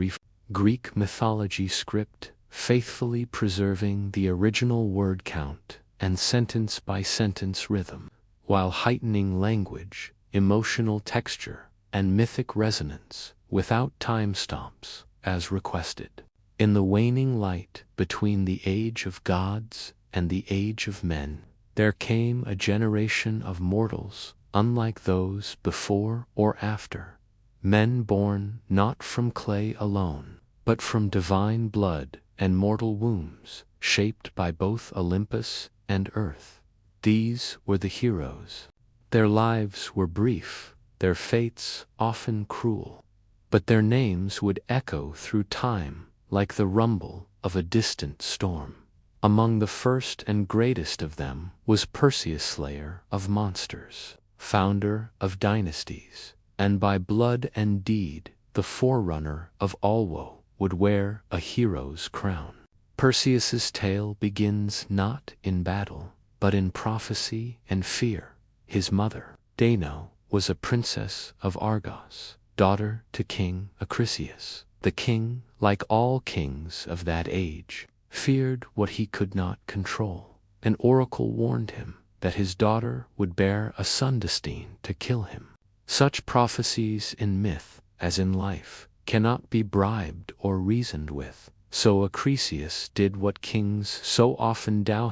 Greek mythology script, faithfully preserving the original word count and sentence-by-sentence rhythm, while heightening language, emotional texture, and mythic resonance without timestamps, as requested. In the waning light between the age of gods and the age of men, there came a generation of mortals unlike those before or after, men born not from clay alone, but from divine blood and mortal wombs, shaped by both Olympus and earth. These were the heroes. Their lives were brief, their fates often cruel, but their names would echo through time like the rumble of a distant storm. Among the first and greatest of them was Perseus, slayer of monsters, founder of dynasties, and by blood and deed the forerunner of all woe would wear a hero's crown. Perseus's tale begins not in battle, but in prophecy and fear. His mother, Dano, was a princess of Argos, daughter to King Acrisius. The king, like all kings of that age, feared what he could not control. An oracle warned him that his daughter would bear a son destined to kill him. Such prophecies in myth, as in life, cannot be bribed or reasoned with. So Acrisius did what kings so often do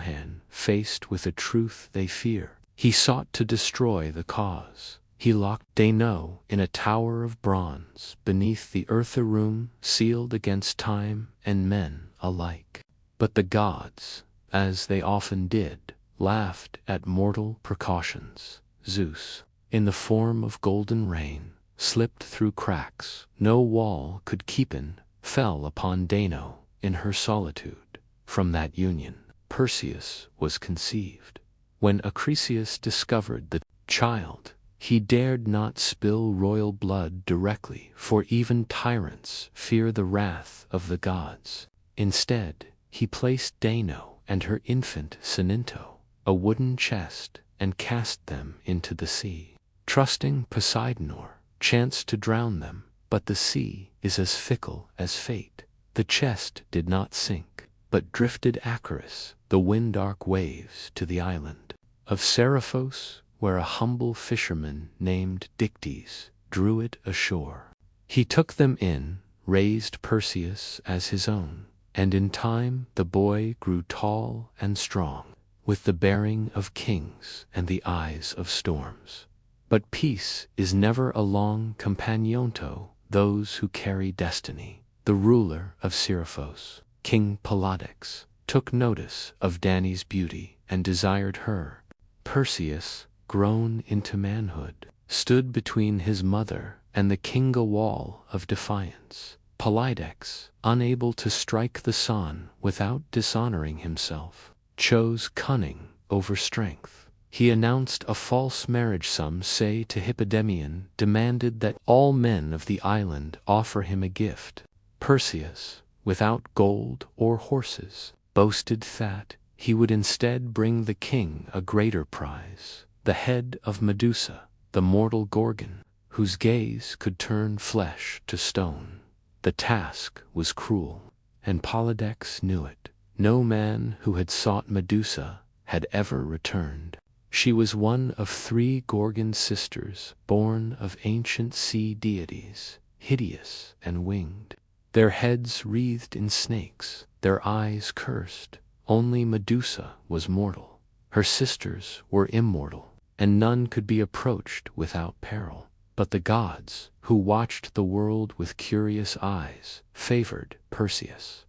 faced with a truth they fear. He sought to destroy the cause. He locked Dano in a tower of bronze beneath the earthy room, sealed against time and men alike. But the gods, as they often did, laughed at mortal precautions. Zeus, in the form of golden rain, slipped through cracks no wall could keep in, fell upon Dano in her solitude. From that union, Perseus was conceived. When Acrisius discovered the child, he dared not spill royal blood directly, for even tyrants fear the wrath of the gods. Instead, he placed Dano and her infant Sininto, a wooden chest, and cast them into the sea, trusting Poseidon or chance to drown them. But the sea is as fickle as fate. The chest did not sink, but drifted across the wind-dark waves to the island of Seriphos, where a humble fisherman named Dictys drew it ashore. He took them in, raised Perseus as his own, and in time the boy grew tall and strong, with the bearing of kings and the eyes of storms. But peace is never a long companion to those who carry destiny. The ruler of Seriphos, King Pylades, took notice of Danae's beauty and desired her. Perseus, grown into manhood, stood between his mother and the king, a wall of defiance. Pylades, unable to strike the sun without dishonoring himself, chose cunning over strength. He announced a false marriage, some say to Hippodamia, demanded that all men of the island offer him a gift. Perseus, without gold or horses, boasted that he would instead bring the king a greater prize, the head of Medusa, the mortal Gorgon, whose gaze could turn flesh to stone. The task was cruel, and Pylades knew it. No man who had sought Medusa had ever returned. She was one of 3 Gorgon sisters, born of ancient sea deities, hideous and winged, their heads wreathed in snakes, their eyes cursed. Only Medusa was mortal. Her sisters were immortal, and none could be approached without peril. But the gods, who watched the world with curious eyes, favored Perseus.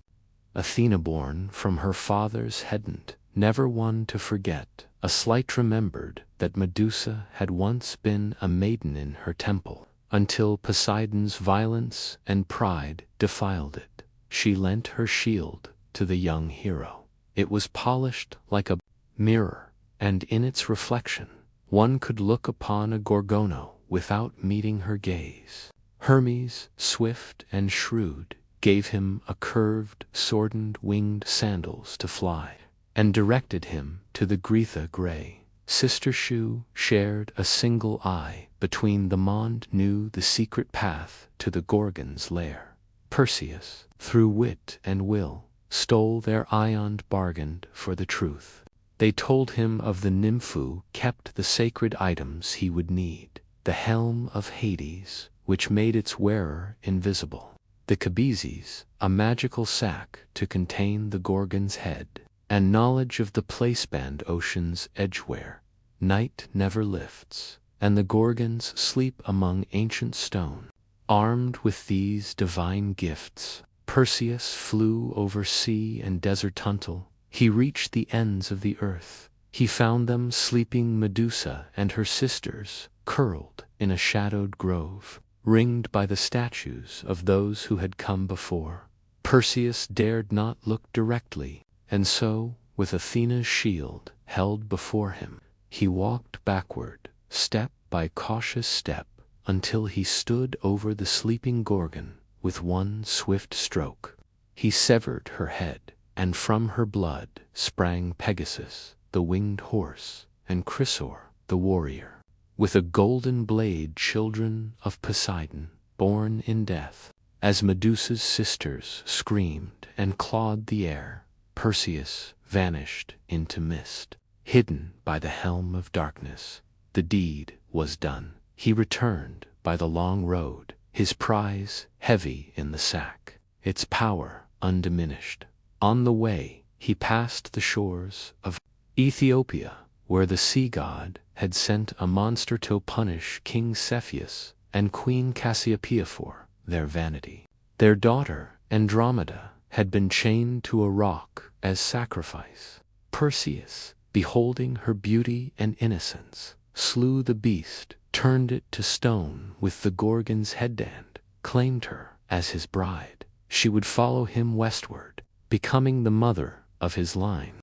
Athena, born from her father's hedont, never one to forget, a slight remembered that Medusa had once been a maiden in her temple, until Poseidon's violence and pride defiled it. She lent her shield to the young hero. It was polished like a mirror, and in its reflection, one could look upon a Gorgono without meeting her gaze. Hermes, swift and shrewd, gave him a curved, sworded winged sandals to fly, and directed him to the Gretha grey. Sister Shu shared a single eye between the Mond, knew the secret path to the Gorgon's lair. Perseus, through wit and will, stole their ion, bargained for the truth. They told him of the nymph who kept the sacred items he would need, the helm of Hades, which made its wearer invisible, the Cabezes, a magical sack to contain the Gorgon's head, and knowledge of the placeband ocean's edge where night never lifts, and the Gorgons sleep among ancient stone. Armed with these divine gifts, Perseus flew over sea and desert tunnel. He reached the ends of the earth. He found them sleeping, Medusa and her sisters, curled in a shadowed grove, ringed by the statues of those who had come before. Perseus dared not look directly, and so, with Athena's shield held before him, he walked backward, step by cautious step, until he stood over the sleeping Gorgon. With one swift stroke, he severed her head, and from her blood sprang Pegasus, the winged horse, and Chrysaor, the warrior, with a golden blade, children of Poseidon, born in death. As Medusa's sisters screamed and clawed the air, Perseus vanished into mist, hidden by the helm of darkness. The deed was done. He returned by the long road, his prize heavy in the sack, its power undiminished. On the way, he passed the shores of Ethiopia, where the sea god had sent a monster to punish King Cepheus and Queen Cassiopeia for their vanity. Their daughter, Andromeda, had been chained to a rock as sacrifice. Perseus, beholding her beauty and innocence, slew the beast, turned it to stone with the Gorgon's headband, claimed her as his bride. She would follow him westward, becoming the mother of his line.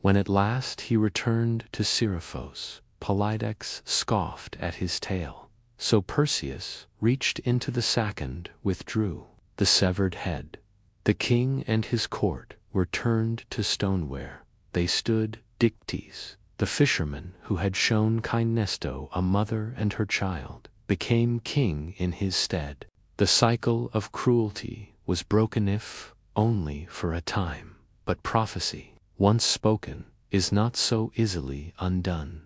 When at last he returned to Seriphos, Polydex scoffed at his tale. So Perseus reached into the sack and withdrew the severed head. The king and his court were turned to stone where they stood Dictys, the fisherman who had shown kindness to a mother and her child, became king in his stead. The cycle of cruelty was broken, if only for a time, but prophecy, once spoken, is not so easily undone.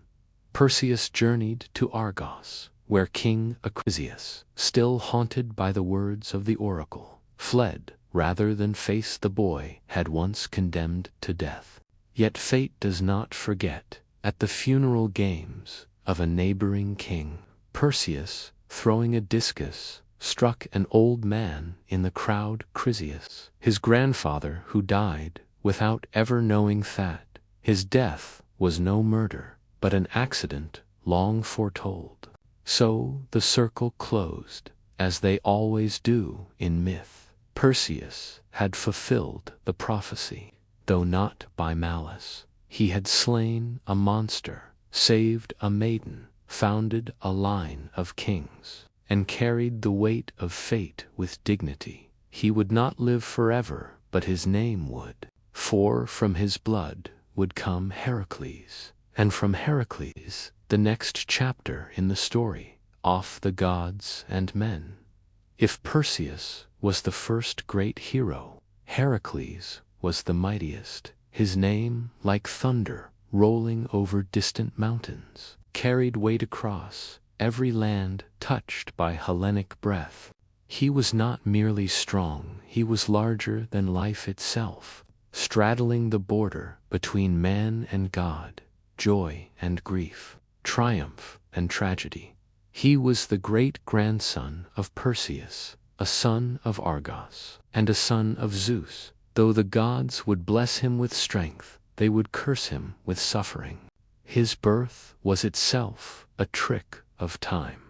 Perseus journeyed to Argos, where King Acrisius, still haunted by the words of the oracle, fled rather than face the boy had once condemned to death. Yet fate does not forget. At the funeral games of a neighboring king, Perseus, throwing a discus, struck an old man in the crowd, Chrysius, his grandfather, who died without ever knowing that his death was no murder, but an accident long foretold. So the circle closed, as they always do in myth. Perseus had fulfilled the prophecy, though not by malice. He had slain a monster, saved a maiden, founded a line of kings, and carried the weight of fate with dignity. He would not live forever, but his name would, for from his blood would come Heracles, and from Heracles the next chapter in the story, off the gods and men. If Perseus was the first great hero, Heracles was the mightiest. His name, like thunder rolling over distant mountains, carried weight across every land touched by Hellenic breath. He was not merely strong, he was larger than life itself, straddling the border between man and God, joy and grief, triumph and tragedy. He was the great-grandson of Perseus, a son of Argos, and a son of Zeus. Though the gods would bless him with strength, they would curse him with suffering. His birth was itself a trick of time.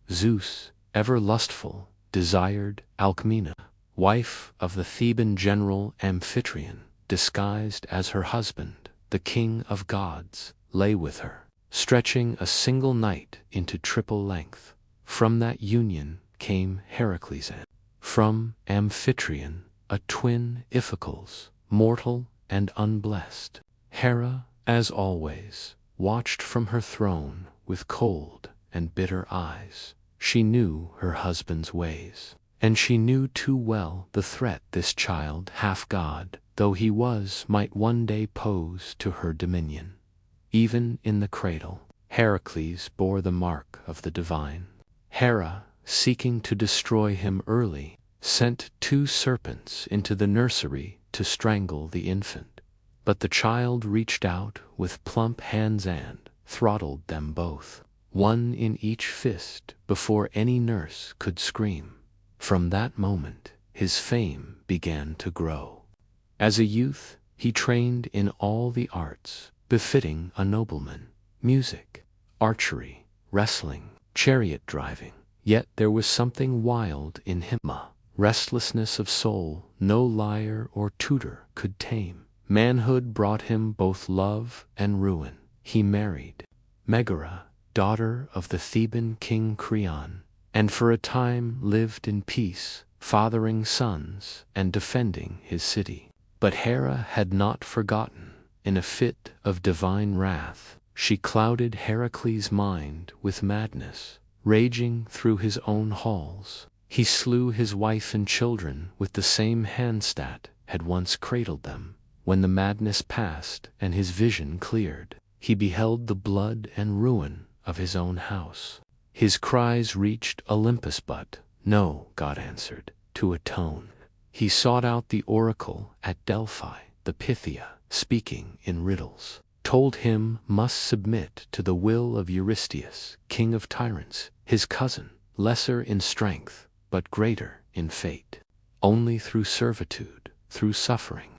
Zeus, ever lustful, desired Alcmena, wife of the Theban general Amphitryon, disguised as her husband, the king of gods, lay with her, stretching a single night into triple length. From that union came Heracles, and From Amphitryon, a twin Iphicles, mortal and unblessed. Hera, as always, watched from her throne with cold and bitter eyes. She knew her husband's ways, and she knew too well the threat this child, half-god though he was, might one day pose to her dominion. Even in the cradle, Heracles bore the mark of the divine. Hera, seeking to destroy him early, sent 2 serpents into the nursery to strangle the infant. But the child reached out with plump hands and throttled them both, one in each fist, before any nurse could scream. From that moment, his fame began to grow. As a youth, he trained in all the arts befitting a nobleman: music, archery, wrestling, chariot driving. Yet there was something wild in him, a restlessness of soul no lyre or tutor could tame. Manhood brought him both love and ruin. He married Megara, daughter of the Theban king Creon, and for a time lived in peace, fathering sons and defending his city. But Hera had not forgotten. In a fit of divine wrath, she clouded Heracles' mind with madness. Raging through his own halls, he slew his wife and children with the same hand that had once cradled them. When the madness passed and his vision cleared, he beheld the blood and ruin of his own house. His cries reached Olympus, but no god answered. To atone, he sought out the oracle at Delphi. The Pythia, speaking in riddles, told him must submit to the will of Eurystheus, king of tyrants, his cousin, lesser in strength, but greater in fate. Only through servitude, through suffering,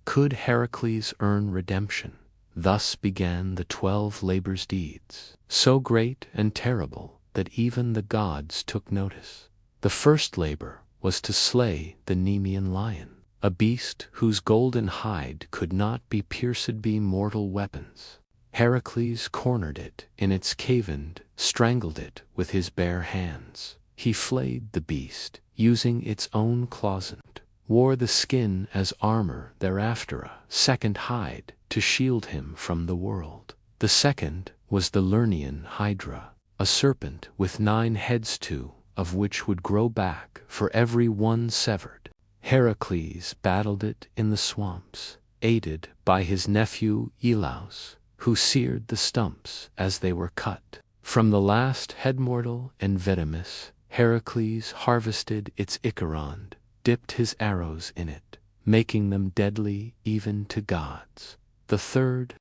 could Heracles earn redemption. Thus began the 12 labors deeds, so great and terrible that even the gods took notice. The first labor was to slay the Nemean lion, a beast whose golden hide could not be pierced by mortal weapons. Heracles cornered it in its cave-in, strangled it with his bare hands. He flayed the beast, using its own claws, and wore the skin as armor thereafter, a second hide to shield him from the world. The second was the Lernaean Hydra, a serpent with 9 heads, 2 of which would grow back for every one severed. Heracles battled it in the swamps, aided by his nephew Elaus, who seared the stumps as they were cut. From the last head, mortal and venomous, Heracles harvested its ichorond, dipped his arrows in it, making them deadly even to gods. The third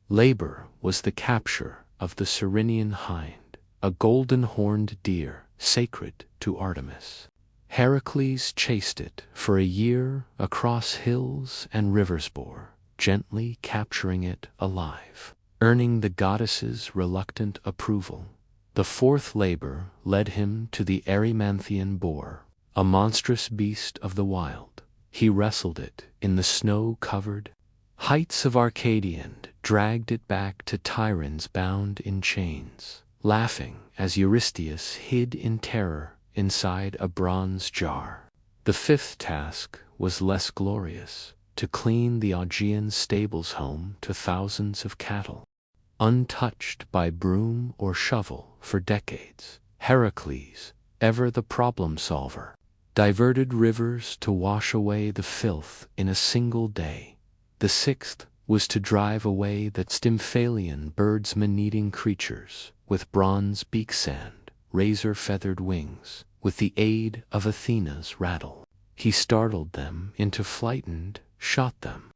labor was the capture of the Cyrenian hind, a golden-horned deer sacred to Artemis. Heracles chased it for a year across hills and rivers, bore, gently capturing it alive, earning the goddess's reluctant approval. The fourth labor led him to the Erymanthian boar, a monstrous beast of the wild. He wrestled it in the snow-covered heights of Arcadia and dragged it back to Tiryns bound in chains, laughing as Eurystheus hid in terror inside a bronze jar. The fifth task was less glorious: to clean the Augean stables home to thousands of cattle. Untouched by broom or shovel for decades, Heracles, ever the problem-solver, diverted rivers to wash away the filth in a single day. The sixth was to drive away the Stymphalian birds, man-eating creatures with bronze beaks and razor-feathered wings. With the aid of Athena's rattle, he startled them into flight and shot them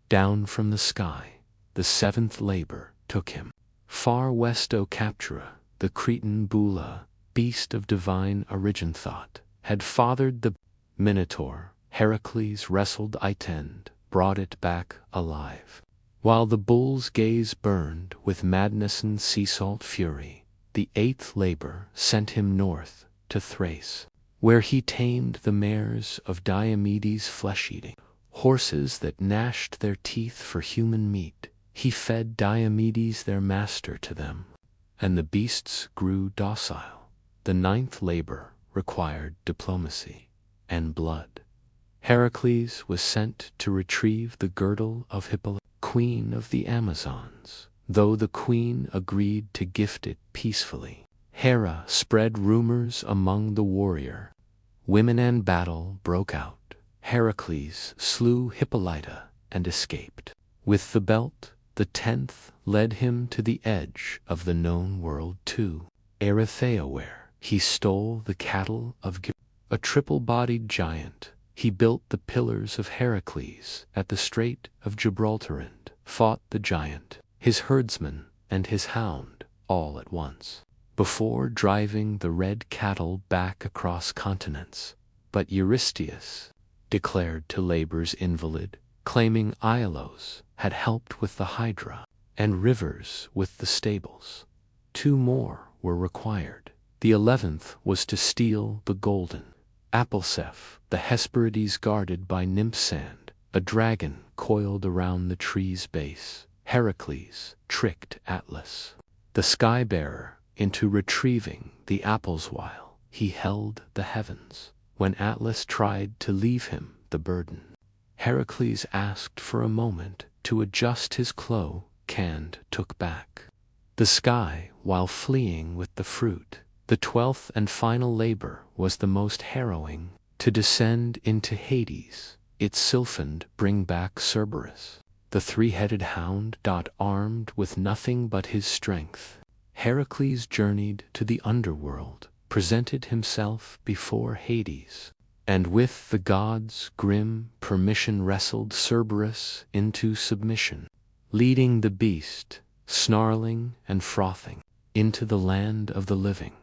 down from the sky. The seventh labor took him far west. O Captura, the Cretan Bula, beast of divine origin, thought had fathered the Minotaur. Heracles wrestled it and brought it back alive. While the bull's gaze burned with madness and sea salt fury, the eighth labor sent him north to Thrace, where he tamed the mares of Diomedes, flesh-eating horses that gnashed their teeth for human meat. He fed Diomedes, their master, to them, and the beasts grew docile. The ninth labor required diplomacy. and blood. Heracles was sent to retrieve the girdle of Hippolyta, queen of the Amazons, though the queen agreed to gift it peacefully. Hera spread rumors among the warrior women and battle broke out. Heracles slew Hippolyta and escaped. With the belt, the 10th led him to the edge of the known world to Erythea, where he stole the cattle of a triple-bodied giant. He built the pillars of Heracles at the Strait of Gibraltar and fought the giant, his herdsman, and his hound, all at once, before driving the red cattle back across continents. But Eurystheus declared to Labor's invalid, claiming Iolaus had helped with the Hydra, and Rivers with the stables. 2 more were required. The 11th was to steal the golden Apelceph, the Hesperides guarded by nymph sand, a dragon coiled around the tree's base. Heracles tricked Atlas, the sky-bearer, into retrieving the apples while he held the heavens. When Atlas tried to leave him the burden, Heracles asked for a moment to adjust his cloak and took back the sky while fleeing with the fruit. The 12th and final labor was the most harrowing, to descend into Hades, its sylphid bring back Cerberus, the 3-headed hound. Armed with nothing but his strength, Heracles journeyed to the underworld, presented himself before Hades, and with the gods' grim permission wrestled Cerberus into submission, leading the beast, snarling and frothing, into the land of the living.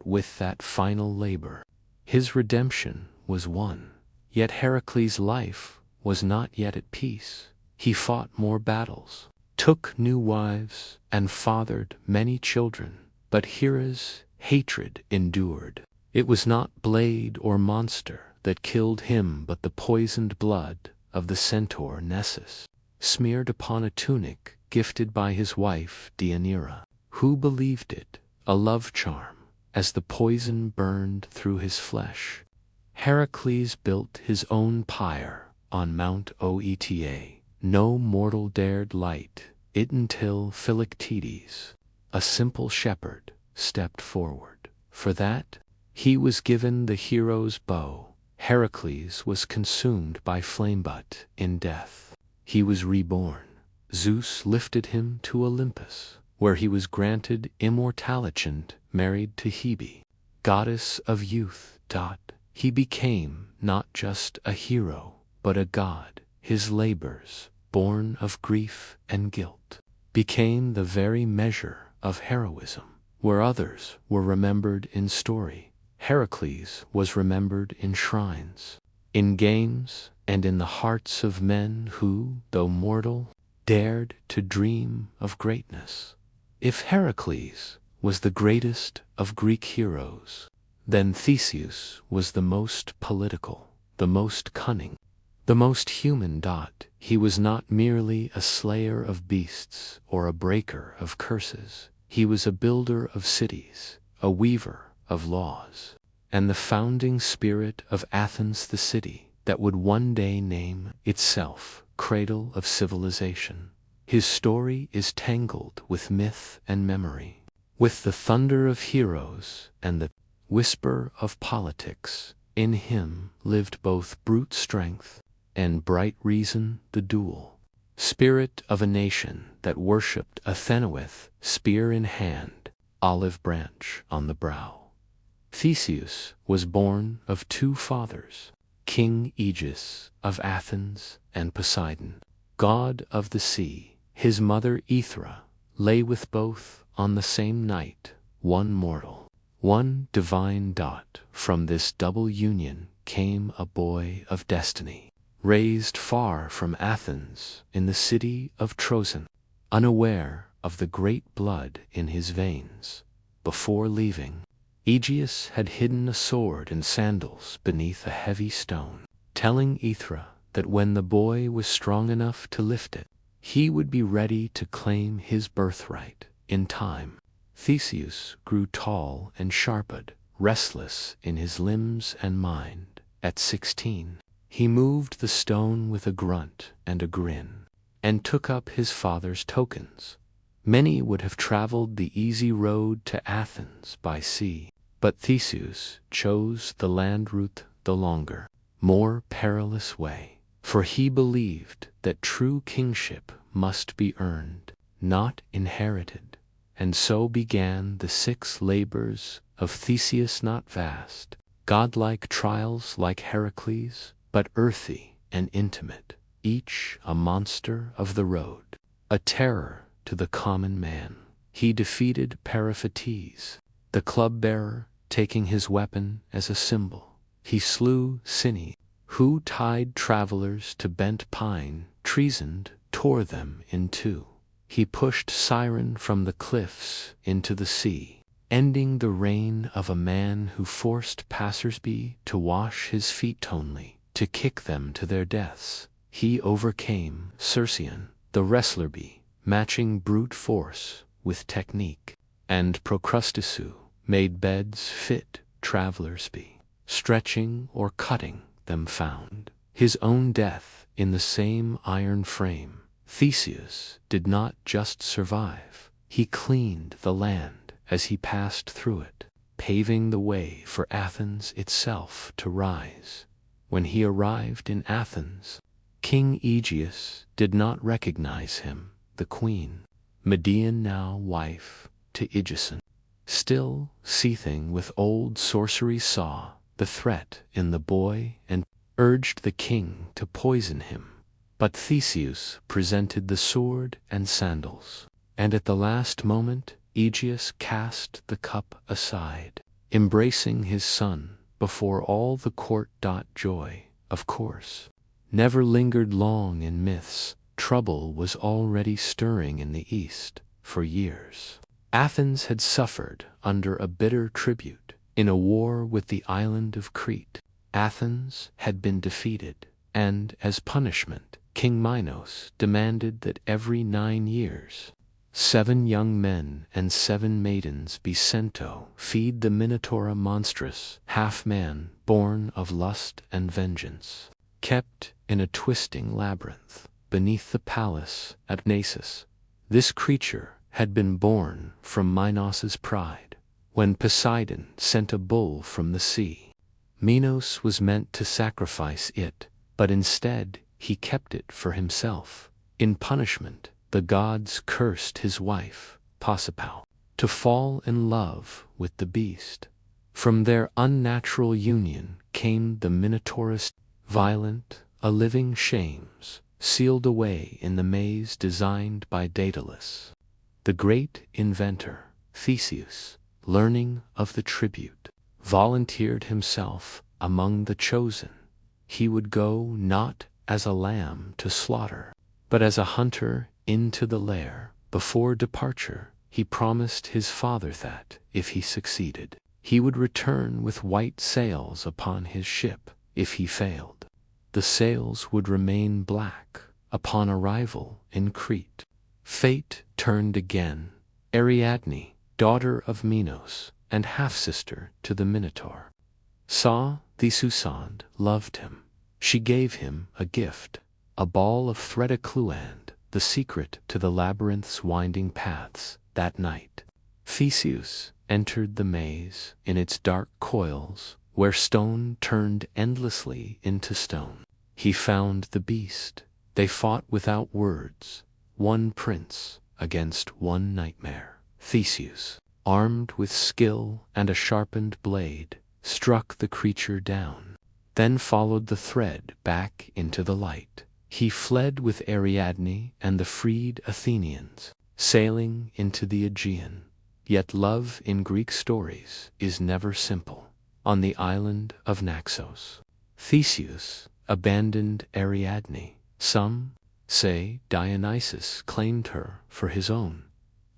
With that final labor, his redemption was won. Yet Heracles' life was not yet at peace. He fought more battles, took new wives, and fathered many children, but Hera's hatred endured. It was not blade or monster that killed him, but the poisoned blood of the centaur Nessus, smeared upon a tunic gifted by his wife Deianira, who believed it a love charm. As the poison burned through his flesh, Heracles built his own pyre on Mount Oeta. No mortal dared light it until Philoctetes, a simple shepherd, stepped forward. For that, he was given the hero's bow. Heracles was consumed by flame, but in death he was reborn. Zeus lifted him to Olympus, where he was granted immortality and married to Hebe, goddess of youth. He became not just a hero, but a god. His labors, born of grief and guilt, became the very measure of heroism. Where others were remembered in story, Heracles was remembered in shrines, in games, and in the hearts of men who, though mortal, dared to dream of greatness. If Heracles was the greatest of Greek heroes, then Theseus was the most political, the most cunning, the most human. He was not merely a slayer of beasts or a breaker of curses. He was a builder of cities, a weaver of laws, and the founding spirit of Athens, the city that would one day name itself cradle of civilization. His story is tangled with myth and memory, with the thunder of heroes and the whisper of politics. In him lived both brute strength and bright reason, the dual spirit of a nation that worshipped Athenoith, spear in hand, olive branch on the brow. Theseus was born of 2 fathers, King Aegis of Athens and Poseidon, god of the sea. His mother Aethra lay with both on the same night, one mortal, one divine. From this double union came a boy of destiny, raised far from Athens in the city of Troezen, unaware of the great blood in his veins. Before leaving, Aegeus had hidden a sword and sandals beneath a heavy stone, telling Aethra that when the boy was strong enough to lift it, he would be ready to claim his birthright. In time, Theseus grew tall and sharpened, restless in his limbs and mind, at 16. He moved the stone with a grunt and a grin, and took up his father's tokens. Many would have traveled the easy road to Athens by sea, but Theseus chose the land route, the longer, more perilous way, for he believed that true kingship must be earned, not inherited. And so began the 6 labors of Theseus, not vast, godlike trials like Heracles, but earthy and intimate, each a monster of the road, a terror to the common man. He defeated Periphetes, the club-bearer, taking his weapon as a symbol. He slew Cyne, who tied travelers to bent pine trees and tore them in two. He pushed Siren from the cliffs into the sea, ending the reign of a man who forced passers-by to wash his feet only to kick them to their deaths. He overcame Circean, the wrestler bee, matching brute force with technique, and Procrustesu made beds fit travelers be, stretching or cutting them found his own death in the same iron frame. Theseus did not just survive, he cleaned the land as he passed through it, paving the way for Athens itself to rise. When he arrived in Athens, King Aegeus did not recognize him. The queen, Medea, now wife to Aegeon, still seething with old sorcery, saw the threat in the boy and urged the king to poison him. But Theseus presented the sword and sandals, and at the last moment Aegeus cast the cup aside, embracing his son before all the court. Joy, of course, never lingered long in myths. Trouble was already stirring in the east. For years, Athens had suffered under a bitter tribute in a war with the island of Crete. Athens had been defeated, and as punishment, King Minos demanded that every 9 years, 7 young men and 7 maidens be sent to feed the Minotaur, a monstrous half-man born of lust and vengeance, kept in a twisting labyrinth beneath the palace at Naissus. This creature had been born from Minos's pride. When Poseidon sent a bull from the sea, Minos was meant to sacrifice it, but instead he kept it for himself. In punishment, the gods cursed his wife, Pasiphae, to fall in love with the beast. From their unnatural union came the Minotaurus, violent, a living shames, sealed away in the maze designed by Daedalus. The great inventor, Theseus, learning of the tribute, volunteered himself among the chosen. He would go not as a lamb to slaughter, but as a hunter into the lair. Before departure, he promised his father that, if he succeeded, he would return with white sails upon his ship. If he failed, the sails would remain black upon arrival in Crete. Fate turned again. Ariadne, daughter of Minos and half-sister to the Minotaur, saw Theseus and loved him. She gave him a gift, a ball of thread, a clue and the secret to the labyrinth's winding paths. That night, Theseus entered the maze in its dark coils, where stone turned endlessly into stone. He found the beast. They fought without words, one prince against one nightmare. Theseus, armed with skill and a sharpened blade, struck the creature down, then followed the thread back into the light. He fled with Ariadne and the freed Athenians, sailing into the Aegean. Yet love in Greek stories is never simple. On the island of Naxos, Theseus abandoned Ariadne. Some say Dionysus claimed her for his own.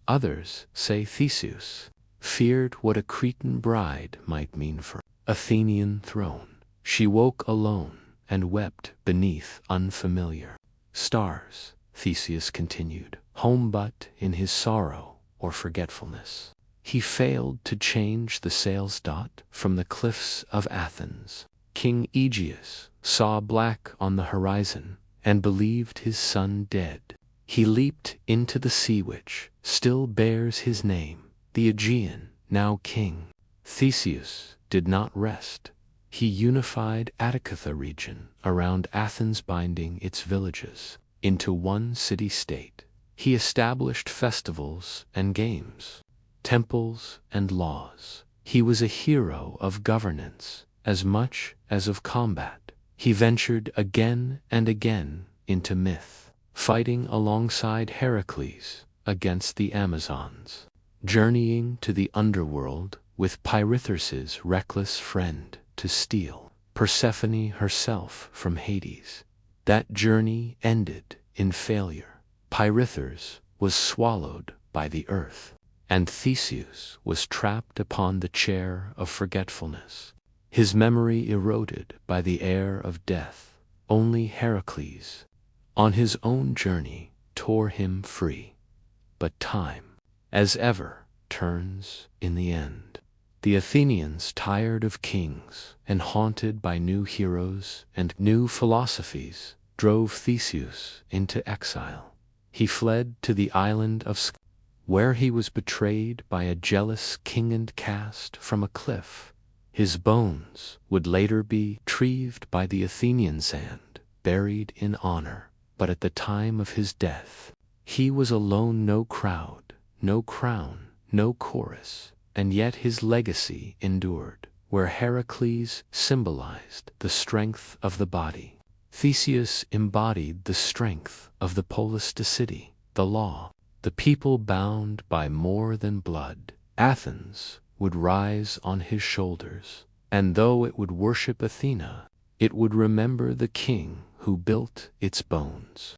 Others say Theseus feared what a Cretan bride might mean for Athenian throne. She woke alone and wept beneath unfamiliar stars. Theseus continued home, but in his sorrow or forgetfulness, he failed to change the sails. From the cliffs of Athens King Aegeus saw black on the horizon and believed his son dead. He leaped into the sea which still bears his name, the Aegean, now king. Theseus did not rest. He unified Attica region around Athens, binding its villages into one city-state. He established festivals and games, temples and laws. He was a hero of governance as much as of combat. He ventured again and again into myth, fighting alongside Heracles against the Amazons, journeying to the underworld with Pirithous' reckless friend to steal Persephone herself from Hades. That journey ended in failure. Pirithous was swallowed by the earth, and Theseus was trapped upon the chair of forgetfulness, his memory eroded by the air of death. Only Heracles, on his own journey, tore him free. But time, as ever, turns in the end. The Athenians, tired of kings and haunted by new heroes and new philosophies, drove Theseus into exile. He fled to the island of Sk, where he was betrayed by a jealous king and cast from a cliff. His bones would later be retrieved by the Athenians and buried in honor. But at the time of his death, he was alone, no crowd, no crown, no chorus, and yet his legacy endured. Where Heracles symbolized the strength of the body, Theseus embodied the strength of the polis city, the law. The people bound by more than blood, Athens, would rise on his shoulders, and though it would worship Athena, it would remember the king who built its bones.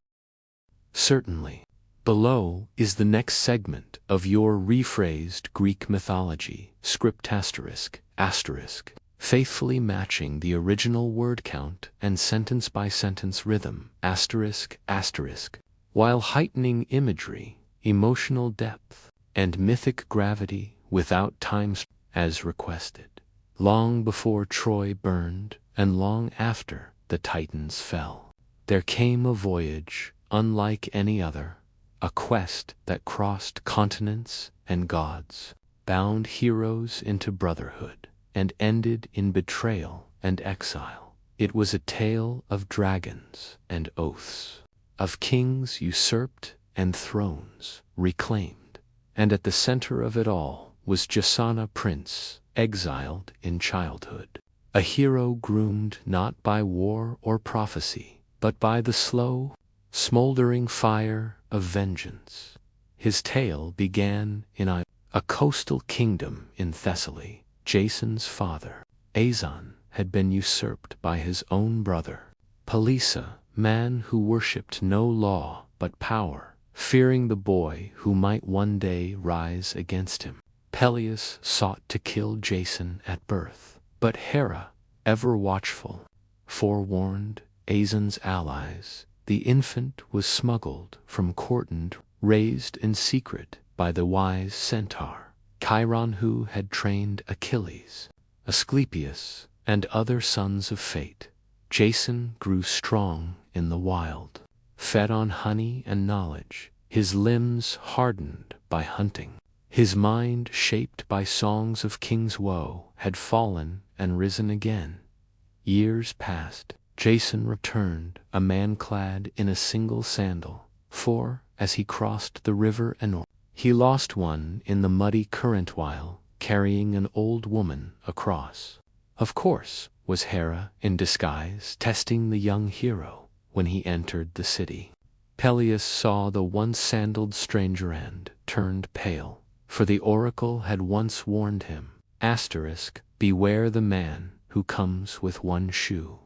Certainly. Below is the next segment of your rephrased Greek mythology, script asterisk, faithfully matching the original word count and sentence-by-sentence rhythm, asterisk, while heightening imagery, emotional depth, and mythic gravity without time, as requested. Long before Troy burned, and long after the Titans fell, there came a voyage unlike any other, a quest that crossed continents and gods, bound heroes into brotherhood, and ended in betrayal and exile. It was a tale of dragons and oaths, of kings usurped and thrones reclaimed, and at the center of it all was Jasana, prince, exiled in childhood, a hero groomed not by war or prophecy, but by the slow, smoldering fire of vengeance. His tale began in a coastal kingdom in Thessaly. Jason's father, Aeson, had been usurped by his own brother, Palisa, man who worshipped no law but power, fearing the boy who might one day rise against him. Peleus sought to kill Jason at birth, but Hera, ever watchful, forewarned Aeson's allies. The infant was smuggled from Cortland, raised in secret by the wise centaur Chiron, who had trained Achilles, Asclepius, and other sons of fate. Jason grew strong in the wild, fed on honey and knowledge, his limbs hardened by hunting, his mind shaped by songs of king's woe, had fallen and risen again. Years passed. Jason returned, a man clad in a single sandal, for, as he crossed the river Enor, he lost one in the muddy current while carrying an old woman across. Of course, was Hera in disguise testing the young hero when he entered the city. Peleus saw the once-sandaled stranger and turned pale, for the oracle had once warned him, beware the man who comes with one shoe.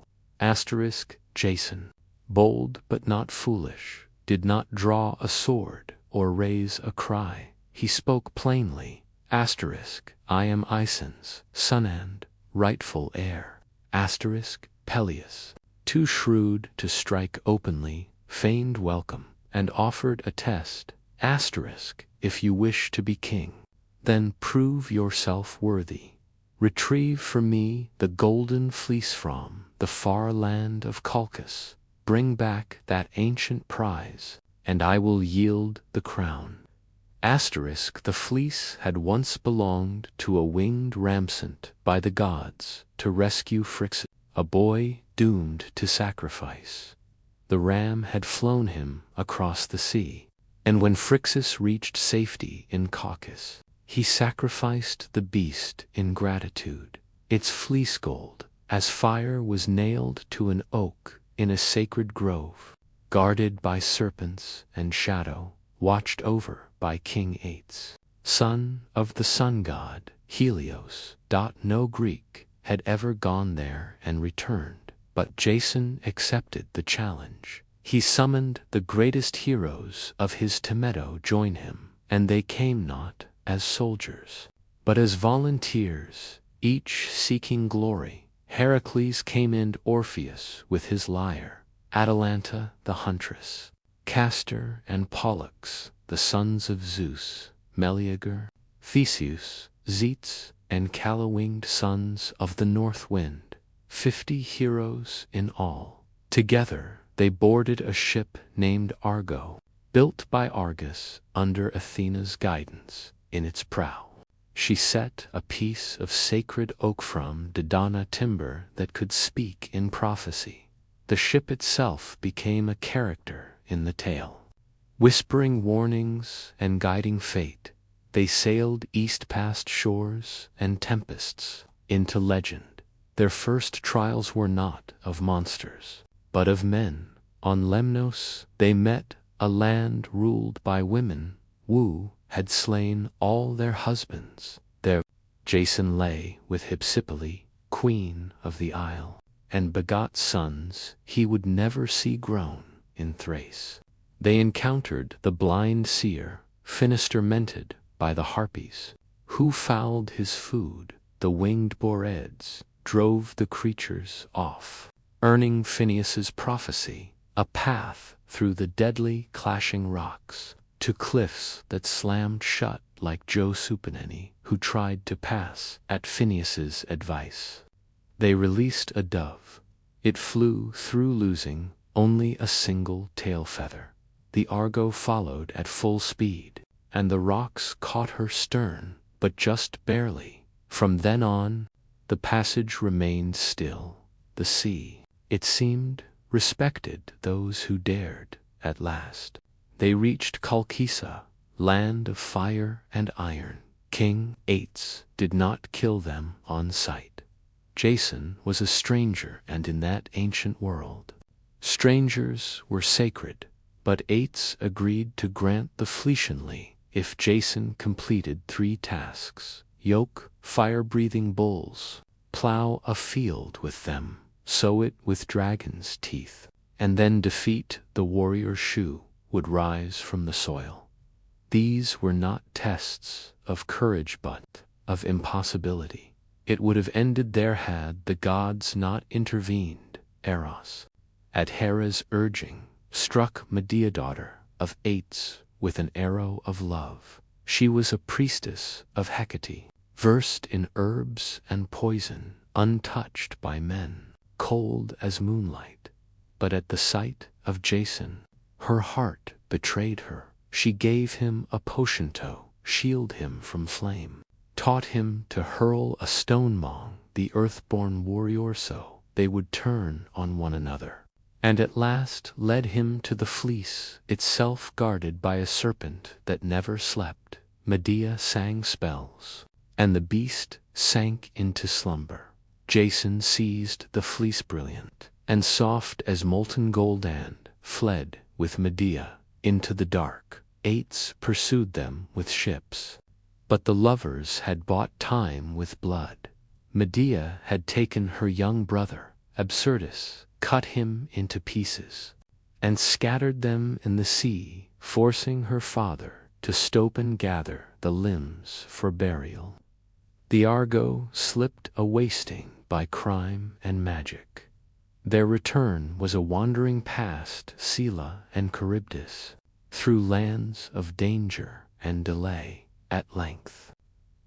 Jason, bold but not foolish, did not draw a sword or raise a cry. He spoke plainly, I am Aeson's son and rightful heir. Peleus, too shrewd to strike openly, feigned welcome, and offered a test. If you wish to be king, then prove yourself worthy. Retrieve for me the golden fleece from the far land of Colchis. Bring back that ancient prize, and I will yield the crown. Asterisk, the fleece had once belonged to a winged ram sent by the gods to rescue Phrixus, a boy doomed to sacrifice. The ram had flown him across the sea, and when Phrixus reached safety in Colchis, he sacrificed the beast in gratitude. Its fleece gold, as fire was nailed to an oak in a sacred grove, guarded by serpents and shadow, watched over by King Ates, son of the sun god Helios. No Greek had ever gone there and returned, but Jason accepted the challenge. He summoned the greatest heroes of his Temedo join him, and they came not as soldiers, but as volunteers, each seeking glory. Heracles came in, Orpheus with his lyre, Atalanta the huntress, Castor and Pollux, the sons of Zeus, Meleager, Theseus, Zetes, and Calla-winged sons of the north wind, 50 heroes in all. Together they boarded a ship named Argo, built by Argus under Athena's guidance. In its prow, she set a piece of sacred oak from Dodona timber that could speak in prophecy. The ship itself became a character in the tale. Whispering warnings and guiding fate, they sailed east past shores and tempests into legend. Their first trials were not of monsters, but of men. On Lemnos they met a land ruled by women. Wu had slain all their husbands. There Jason lay with Hypsipyle, queen of the isle, and begot sons he would never see grown in Thrace. They encountered the blind seer, Finistermented by the Harpies, who fouled his food. The winged Boreads drove the creatures off, earning Phineus's prophecy, a path through the deadly clashing rocks, to cliffs that slammed shut like Joe Supineni, who tried to pass at Phineus's advice. They released a dove. It flew through, losing only a single tail feather. The Argo followed at full speed, and the rocks caught her stern, but just barely. From then on, the passage remained still. The sea, it seemed, respected those who dared. At last they reached Colchisa, land of fire and iron. King Ates did not kill them on sight. Jason was a stranger, and in that ancient world, strangers were sacred. But Ates agreed to grant the Phletionly if Jason completed 3 tasks: yoke fire-breathing bulls, plow a field with them, sow it with dragon's teeth, and then defeat the warrior Shu would rise from the soil. These were not tests of courage but of impossibility. It would have ended there had the gods not intervened. Eros, at Hera's urging, struck Medea, daughter of Ates, with an arrow of love. She was a priestess of Hecate, versed in herbs and poison, untouched by men, cold as moonlight. But at the sight of Jason, her heart betrayed her. She gave him a potion to shield him from flame, taught him to hurl a stone among the earthborn warrior so they would turn on one another, and at last led him to the fleece itself, guarded by a serpent that never slept. Medea sang spells, and the beast sank into slumber. Jason seized the fleece, brilliant and soft as molten gold, and fled with Medea into the dark. Ates pursued them with ships, but the lovers had bought time with blood. Medea had taken her young brother, Absyrtus, cut him into pieces, and scattered them in the sea, forcing her father to stoop and gather the limbs for burial. The Argo slipped a wasting by crime and magic. Their return was a wandering past Scylla and Charybdis, through lands of danger and delay. At length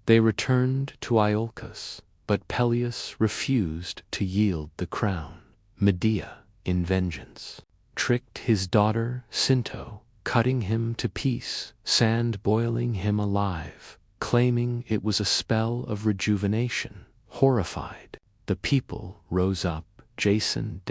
they returned to Iolcus, but Peleus refused to yield the crown. Medea, in vengeance, tricked his daughter Sinto, cutting him to piece, sand-boiling him alive, claiming it was a spell of rejuvenation. Horrified, the people rose up. Jason,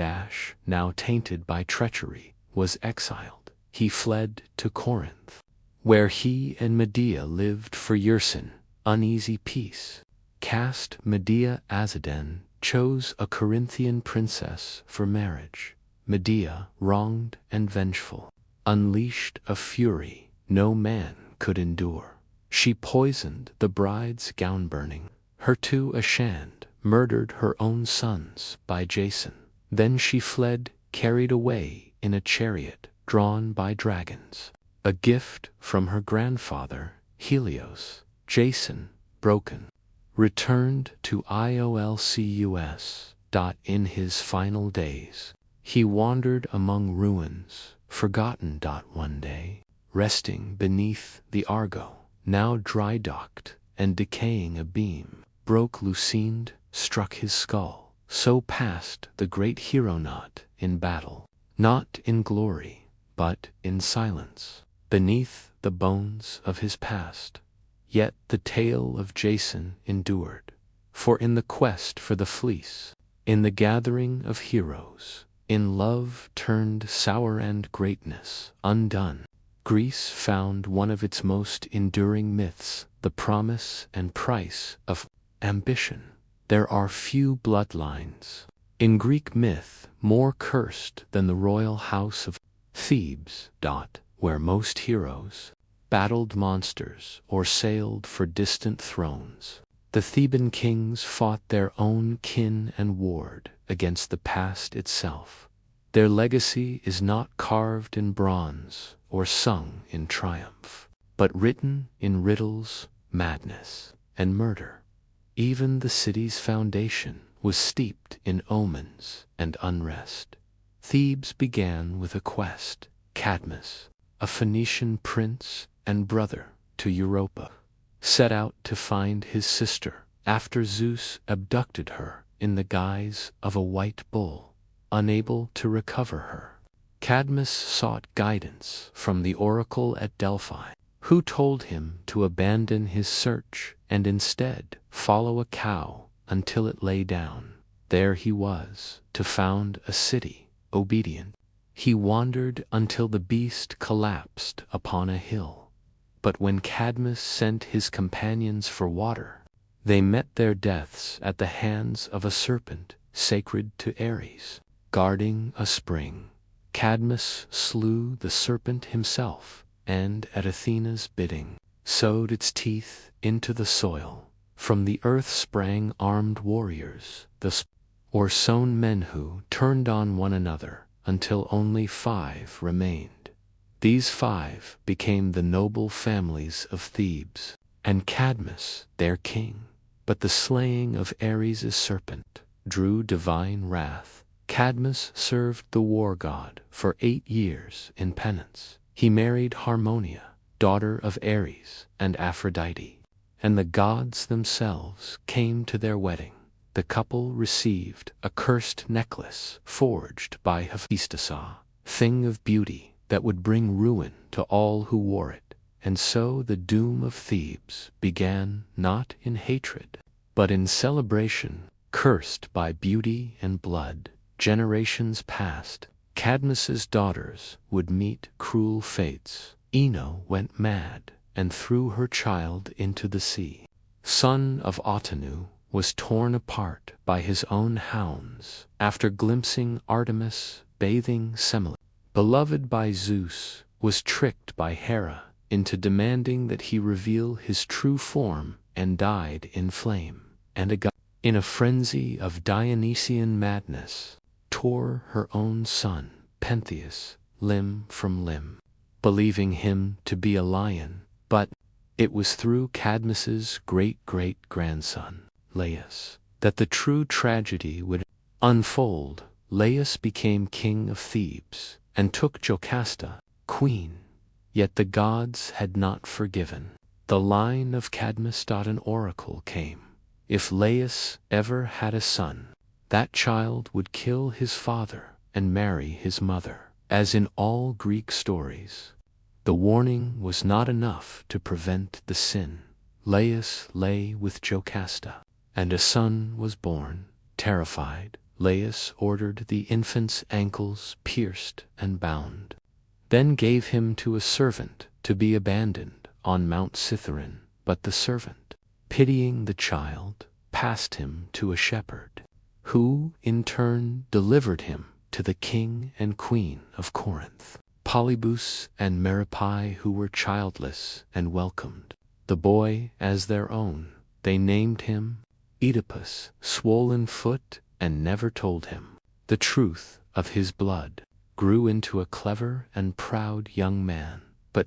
now tainted by treachery, was exiled. He fled to Corinth, where he and Medea lived for years in uneasy peace. Caste Medea Azadin chose a Corinthian princess for marriage. Medea, wronged and vengeful, unleashed a fury no man could endure. She poisoned the bride's gown, burning her to a shand, murdered her own sons by Jason. Then she fled, carried away in a chariot drawn by dragons, a gift from her grandfather Helios. Jason, broken, returned to Iolcus. In his final days, he wandered among ruins, forgotten. One day, resting beneath the Argo, now dry-docked and decaying abeam, broke Lucined, struck his skull. So passed the great hero, not in battle, not in glory, but in silence, beneath the bones of his past. Yet the tale of Jason endured, for in the quest for the fleece, in the gathering of heroes, in love turned sour and greatness undone, Greece found one of its most enduring myths, the promise and price of ambition. There are few bloodlines in Greek myth more cursed than the royal house of Thebes, where most heroes battled monsters or sailed for distant thrones. The Theban kings fought their own kin and warred against the past itself. Their legacy is not carved in bronze or sung in triumph, but written in riddles, madness, and murder. Even the city's foundation was steeped in omens and unrest. Thebes began with a quest. Cadmus, a Phoenician prince and brother to Europa, set out to find his sister after Zeus abducted her in the guise of a white bull. Unable to recover her, Cadmus sought guidance from the oracle at Delphi, who told him to abandon his search and instead follow a cow until it lay down. There he was, to found a city, obedient. He wandered until the beast collapsed upon a hill. But when Cadmus sent his companions for water, they met their deaths at the hands of a serpent sacred to Ares, guarding a spring. Cadmus slew the serpent himself, and at Athena's bidding, sowed its teeth into the soil. From the earth sprang armed warriors, or sown men who turned on one another, until only 5 remained. These 5 became the noble families of Thebes, and Cadmus their king. But the slaying of Ares' serpent drew divine wrath. Cadmus served the war god for 8 years in penance. He married Harmonia, daughter of Ares and Aphrodite, and the gods themselves came to their wedding. The couple received a cursed necklace forged by Hephaestus, thing of beauty that would bring ruin to all who wore it. And so the doom of Thebes began, not in hatred, but in celebration. Cursed by beauty and blood, generations passed. Cadmus's daughters would meet cruel fates. Ino went mad and threw her child into the sea. Son of Otanu was torn apart by his own hounds after glimpsing Artemis bathing Semele. Beloved by Zeus, was tricked by Hera into demanding that he reveal his true form and died in flame. And a god, in a frenzy of Dionysian madness, tore her own son, Pentheus, limb from limb, believing him to be a lion. But it was through Cadmus's great-great-grandson, Laius, that the true tragedy would unfold. Laius became king of Thebes and took Jocasta, queen. Yet the gods had not forgiven. The line of Cadmus. An oracle came, If Laius ever had a son, that child would kill his father and marry his mother. As in all Greek stories, the warning was not enough to prevent the sin. Laius lay with Jocasta, and a son was born. Terrified, Laius ordered the infant's ankles pierced and bound, then gave him to a servant to be abandoned on Mount Cithaeron. But the servant, pitying the child, passed him to a shepherd, who in turn delivered him to the king and queen of Corinth, Polybus and Merope, who were childless, and welcomed the boy as their own. They named him Oedipus, swollen-foot, and never told him the truth of his blood. Grew into a clever and proud young man, but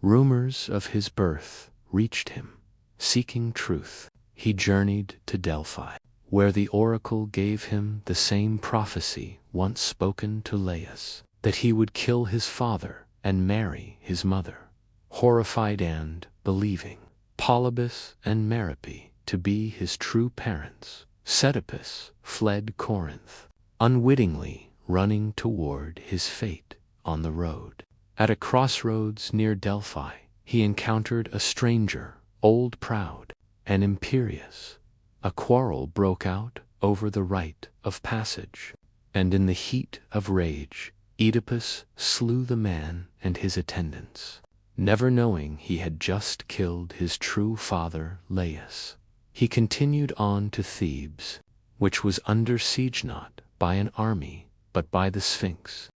rumors of his birth reached him. Seeking truth, he journeyed to Delphi, where the oracle gave him the same prophecy once spoken to Laius, that he would kill his father and marry his mother. Horrified and believing Polybus and Merope to be his true parents, Oedipus fled Corinth, unwittingly running toward his fate on the road. At a crossroads near Delphi, he encountered a stranger, old, proud, and imperious. A quarrel broke out over the right of passage, and in the heat of rage, Oedipus slew the man and his attendants, never knowing he had just killed his true father Laius. He continued on to Thebes, which was under siege not by an army, but by the Sphinx,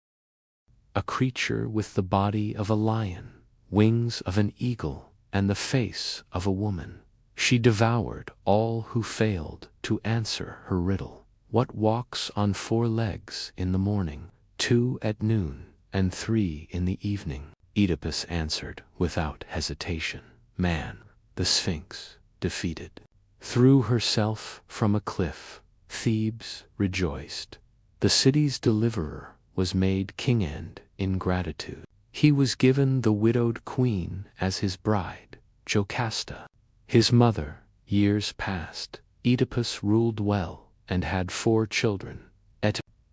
a creature with the body of a lion, wings of an eagle, and the face of a woman. She devoured all who failed to answer her riddle. What walks on 4 legs in the morning, 2 at noon, and 3 in the evening? Oedipus answered without hesitation. Man. The Sphinx, defeated, threw herself from a cliff. Thebes rejoiced. The city's deliverer was made king, and, in gratitude, he was given the widowed queen as his bride, Jocasta. His mother. Years passed. Oedipus ruled well, and had 4 children,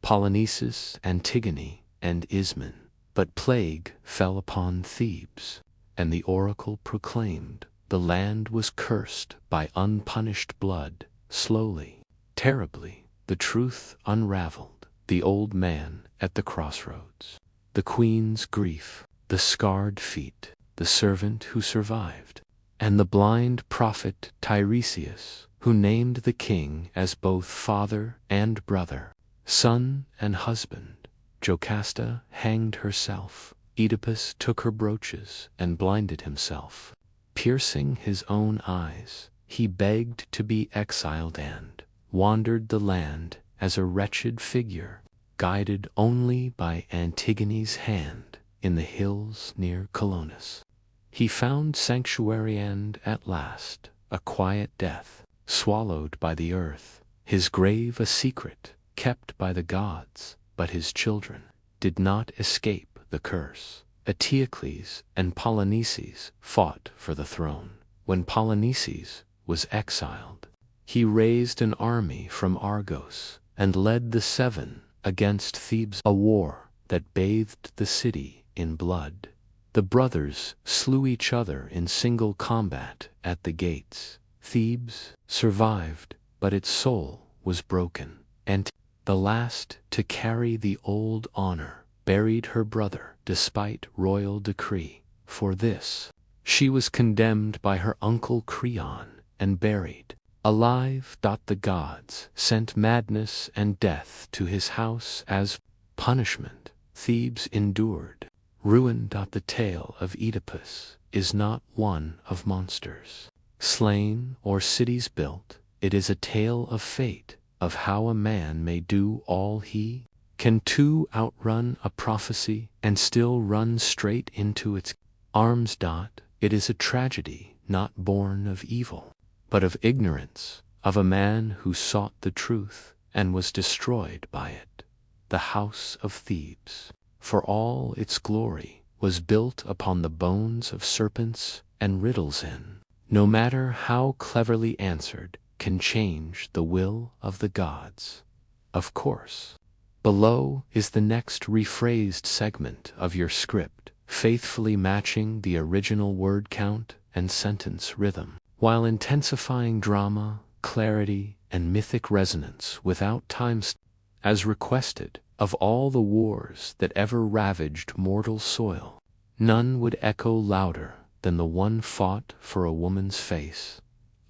Polynices, Antigone, and Ismene. But plague fell upon Thebes, and the oracle proclaimed the land was cursed by unpunished blood. Slowly, terribly, the truth unraveled. The old man at the crossroads, the queen's grief, the scarred feet, the servant who survived, and the blind prophet Tiresias, who named the king as both father and brother, son and husband. Jocasta hanged herself. Oedipus took her brooches and blinded himself. Piercing his own eyes, he begged to be exiled and wandered the land as a wretched figure, guided only by Antigone's hand in the hills near Colonus. He found sanctuary and, at last, a quiet death, swallowed by the earth, his grave a secret kept by the gods. But his children did not escape the curse. Eteocles and Polynices fought for the throne. When Polynices was exiled, he raised an army from Argos and led the 7 against Thebes, a war that bathed the city in blood. The brothers slew each other in single combat at the gates. Thebes survived, but its soul was broken, and the last to carry the old honor buried her brother despite royal decree. For this, she was condemned by her uncle Creon and buried alive. The gods sent madness and death to his house as punishment. Thebes endured ruin. The tale of Oedipus is not one of monsters slain or cities built. It is a tale of fate, of how a man may do all he can to outrun a prophecy and still run straight into its arms. It is a tragedy not born of evil, but of ignorance, of a man who sought the truth and was destroyed by it. The house of Thebes, for all its glory, was built upon the bones of serpents and riddles, in no matter how cleverly answered, can change the will of the gods. Of course. Below is the next rephrased segment of your script, faithfully matching the original word count and sentence rhythm, while intensifying drama, clarity, and mythic resonance without as requested. Of all the wars that ever ravaged mortal soil, none would echo louder than the one fought for a woman's face,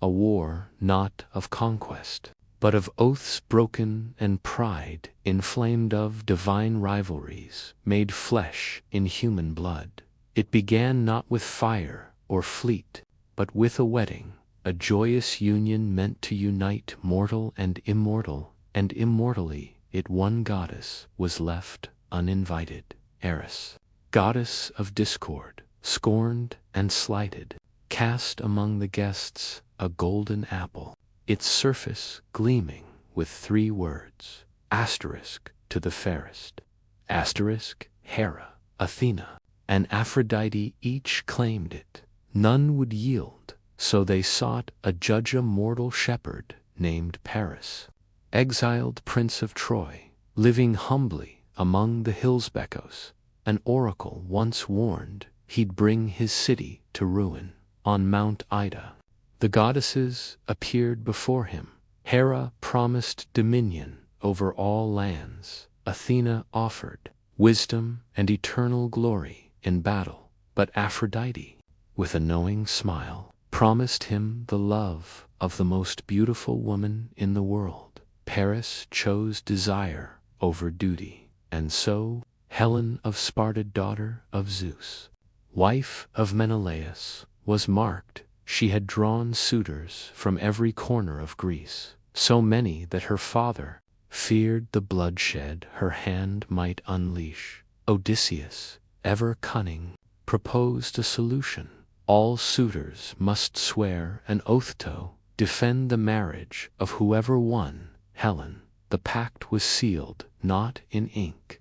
a war not of conquest, but of oaths broken and pride inflamed, of divine rivalries made flesh in human blood. It began not with fire or fleet, but with a wedding, a joyous union meant to unite mortal and immortally it one goddess was left uninvited, Eris, goddess of discord, scorned and slighted, cast among the guests a golden apple, its surface gleaming with 3 words, asterisk to the fairest, asterisk Hera, Athena, and Aphrodite each claimed it. None would yield, so they sought a mortal shepherd named Paris, exiled prince of Troy, living humbly among the Hillsbecos. An oracle once warned he'd bring his city to ruin on Mount Ida. The goddesses appeared before him. Hera promised dominion over all lands. Athena offered wisdom and eternal glory in battle. But Aphrodite, with a knowing smile, promised him the love of the most beautiful woman in the world. Paris chose desire over duty, and so Helen of Sparta, daughter of Zeus, wife of Menelaus, was marked. She had drawn suitors from every corner of Greece, so many that her father feared the bloodshed her hand might unleash. Odysseus, ever cunning, proposed a solution. All suitors must swear an oath to defend the marriage of whoever won Helen. The pact was sealed not in ink,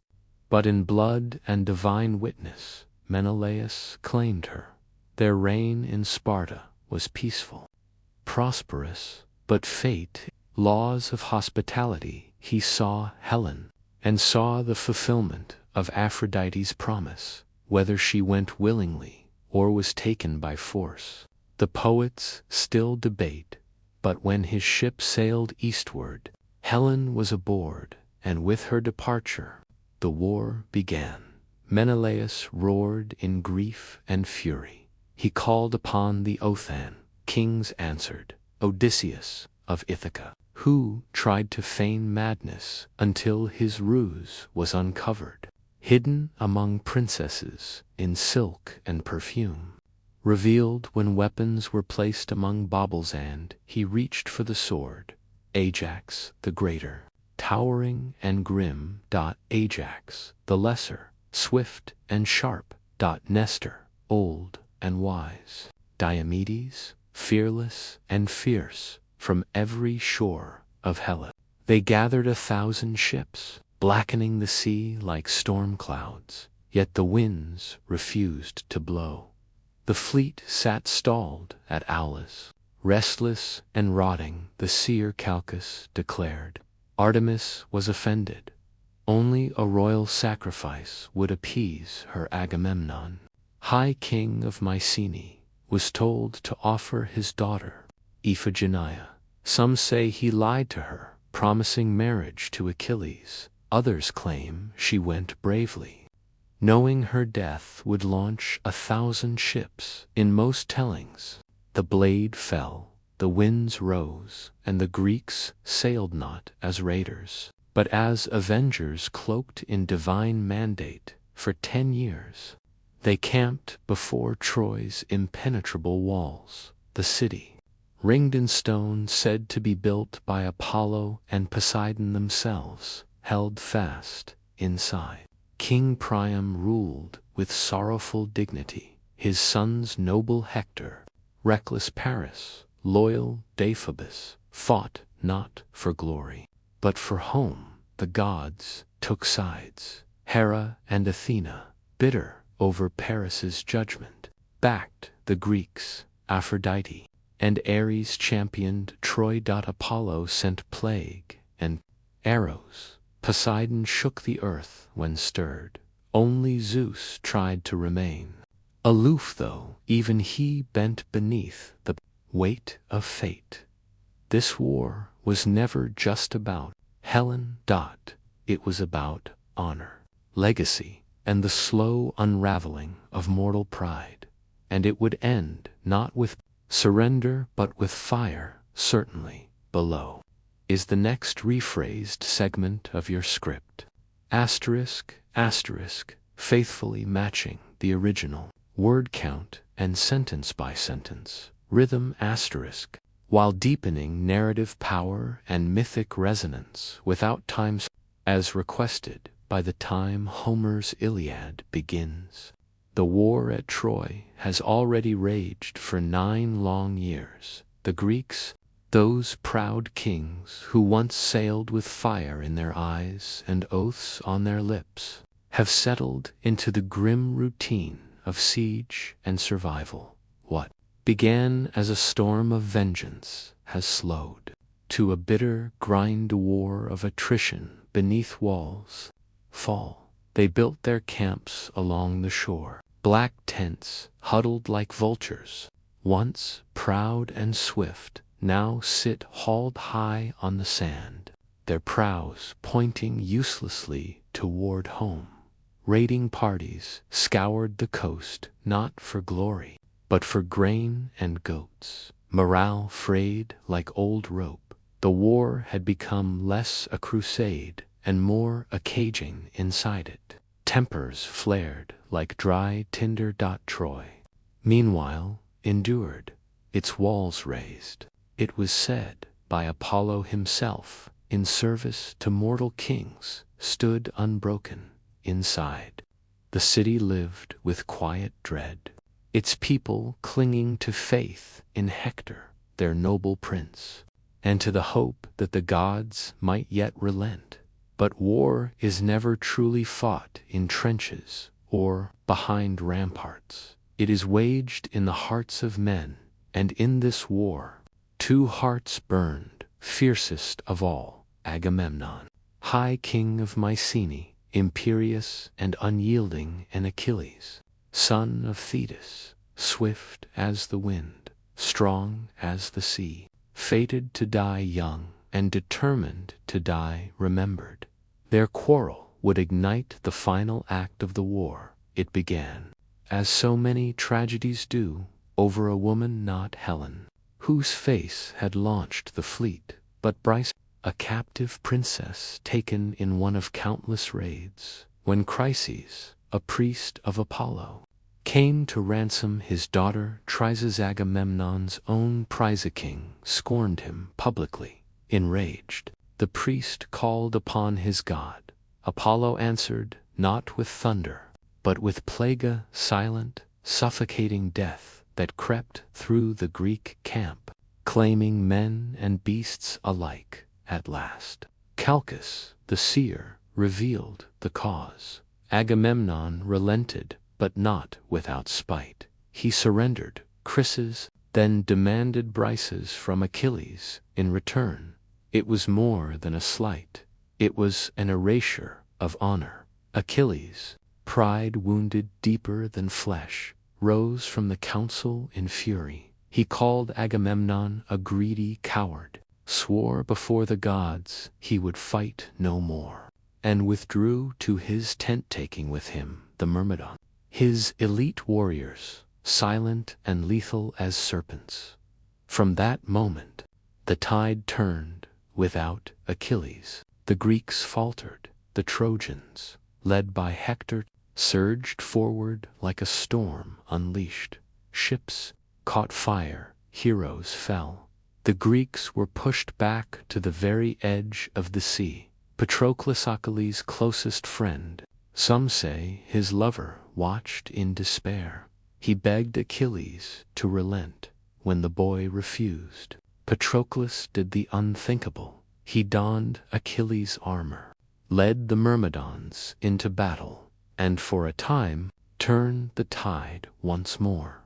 but in blood and divine witness. Menelaus claimed her. Their reign in Sparta was peaceful, prosperous, but fate, laws of hospitality. He saw Helen, and saw the fulfillment of Aphrodite's promise, whether she went willingly or was taken by force. The poets still debate, but when his ship sailed eastward, Helen was aboard, and with her departure, the war began. Menelaus roared in grief and fury. He called upon the Othan. Kings answered. Odysseus of Ithaca, who tried to feign madness until his ruse was uncovered, hidden among princesses in silk and perfume, revealed when weapons were placed among baubles, and he reached for the sword. Ajax the greater, towering and grim. Ajax the lesser, swift and sharp. Nestor, old and wise. Diomedes, fearless and fierce. From every shore of Hellas they gathered 1,000 ships, blackening the sea like storm clouds, yet the winds refused to blow. The fleet sat stalled at Aulis, restless and rotting. The seer Calchas declared. Artemis was offended. Only a royal sacrifice would appease her. Agamemnon, high king of Mycenae, was told to offer his daughter, Iphigenia. Some say he lied to her, promising marriage to Achilles. Others claim she went bravely, knowing her death would launch 1,000 ships. In most tellings, the blade fell, the winds rose, and the Greeks sailed not as raiders, but as avengers cloaked in divine mandate. For 10 years, they camped before Troy's impenetrable walls. The city, ringed in stone said to be built by Apollo and Poseidon themselves, held fast inside. King Priam ruled with sorrowful dignity. His sons noble Hector, reckless Paris, loyal Deiphobus, fought not for glory, but for home. The gods took sides. Hera and Athena, bitter over Paris's judgment, backed the Greeks. Aphrodite, and Ares championed Troy. Apollo sent plague and arrows. Poseidon shook the earth when stirred. Only Zeus tried to remain aloof, though even he bent beneath the weight of fate. This war was never just about Helen. It was about honor, legacy, and the slow unraveling of mortal pride. And it would end not with surrender but with fire. Certainly, below is the next rephrased segment of your script. Asterisk, asterisk, faithfully matching the original word count and sentence by sentence rhythm asterisk, while deepening narrative power and mythic resonance without times, as requested by the time Homer's Iliad begins. The war at Troy has already raged for 9 long years. The Greeks, those proud kings who once sailed with fire in their eyes and oaths on their lips, have settled into the grim routine of siege and survival. What began as a storm of vengeance has slowed to a bitter grind war of attrition beneath walls. Fall. They built their camps along the shore, black tents huddled like vultures, once proud and swift, now sit hauled high on the sand, their prows pointing uselessly toward home. Raiding parties scoured the coast not for glory, but for grain and goats. Morale frayed like old rope. The war had become less a crusade and more a caging inside it. Tempers flared like dry tinder. Troy, meanwhile, endured, its walls raised, it was said, by Apollo himself, in service to mortal kings, stood unbroken. Inside, the city lived with quiet dread, its people clinging to faith in Hector, their noble prince, and to the hope that the gods might yet relent. But war is never truly fought in trenches or behind ramparts. It is waged in the hearts of men, and in this war, 2 hearts burned, fiercest of all, Agamemnon, high king of Mycenae, imperious and unyielding, and Achilles, son of Thetis, swift as the wind, strong as the sea, fated to die young and determined to die remembered. Their quarrel would ignite the final act of the war. It began, as so many tragedies do, over a woman not Helen, whose face had launched the fleet, but Brice, a captive princess taken in one of countless raids, when Chryses, a priest of Apollo, came to ransom his daughter Chryses. Agamemnon's own prize-king scorned him publicly. Enraged, the priest called upon his god. Apollo answered, not with thunder, but with plague, silent, suffocating death that crept through the Greek camp, claiming men and beasts alike. At last, Calchas, the seer, revealed the cause. Agamemnon relented, but not without spite. He surrendered Chryses, then demanded Briseis from Achilles in return. It was more than a slight. It was an erasure of honor. Achilles, pride wounded deeper than flesh, rose from the council in fury. He called Agamemnon a greedy coward, swore before the gods he would fight no more, and withdrew to his tent-taking with him, the Myrmidon, his elite warriors, silent and lethal as serpents. From that moment, the tide turned. Without Achilles, the Greeks faltered. The Trojans, led by Hector, surged forward like a storm unleashed. Ships caught fire, heroes fell. The Greeks were pushed back to the very edge of the sea. Patroclus, Achilles' closest friend, some say his lover, watched in despair. He begged Achilles to relent. When the boy refused, Patroclus did the unthinkable. He donned Achilles' armor, led the Myrmidons into battle, and for a time turned the tide once more.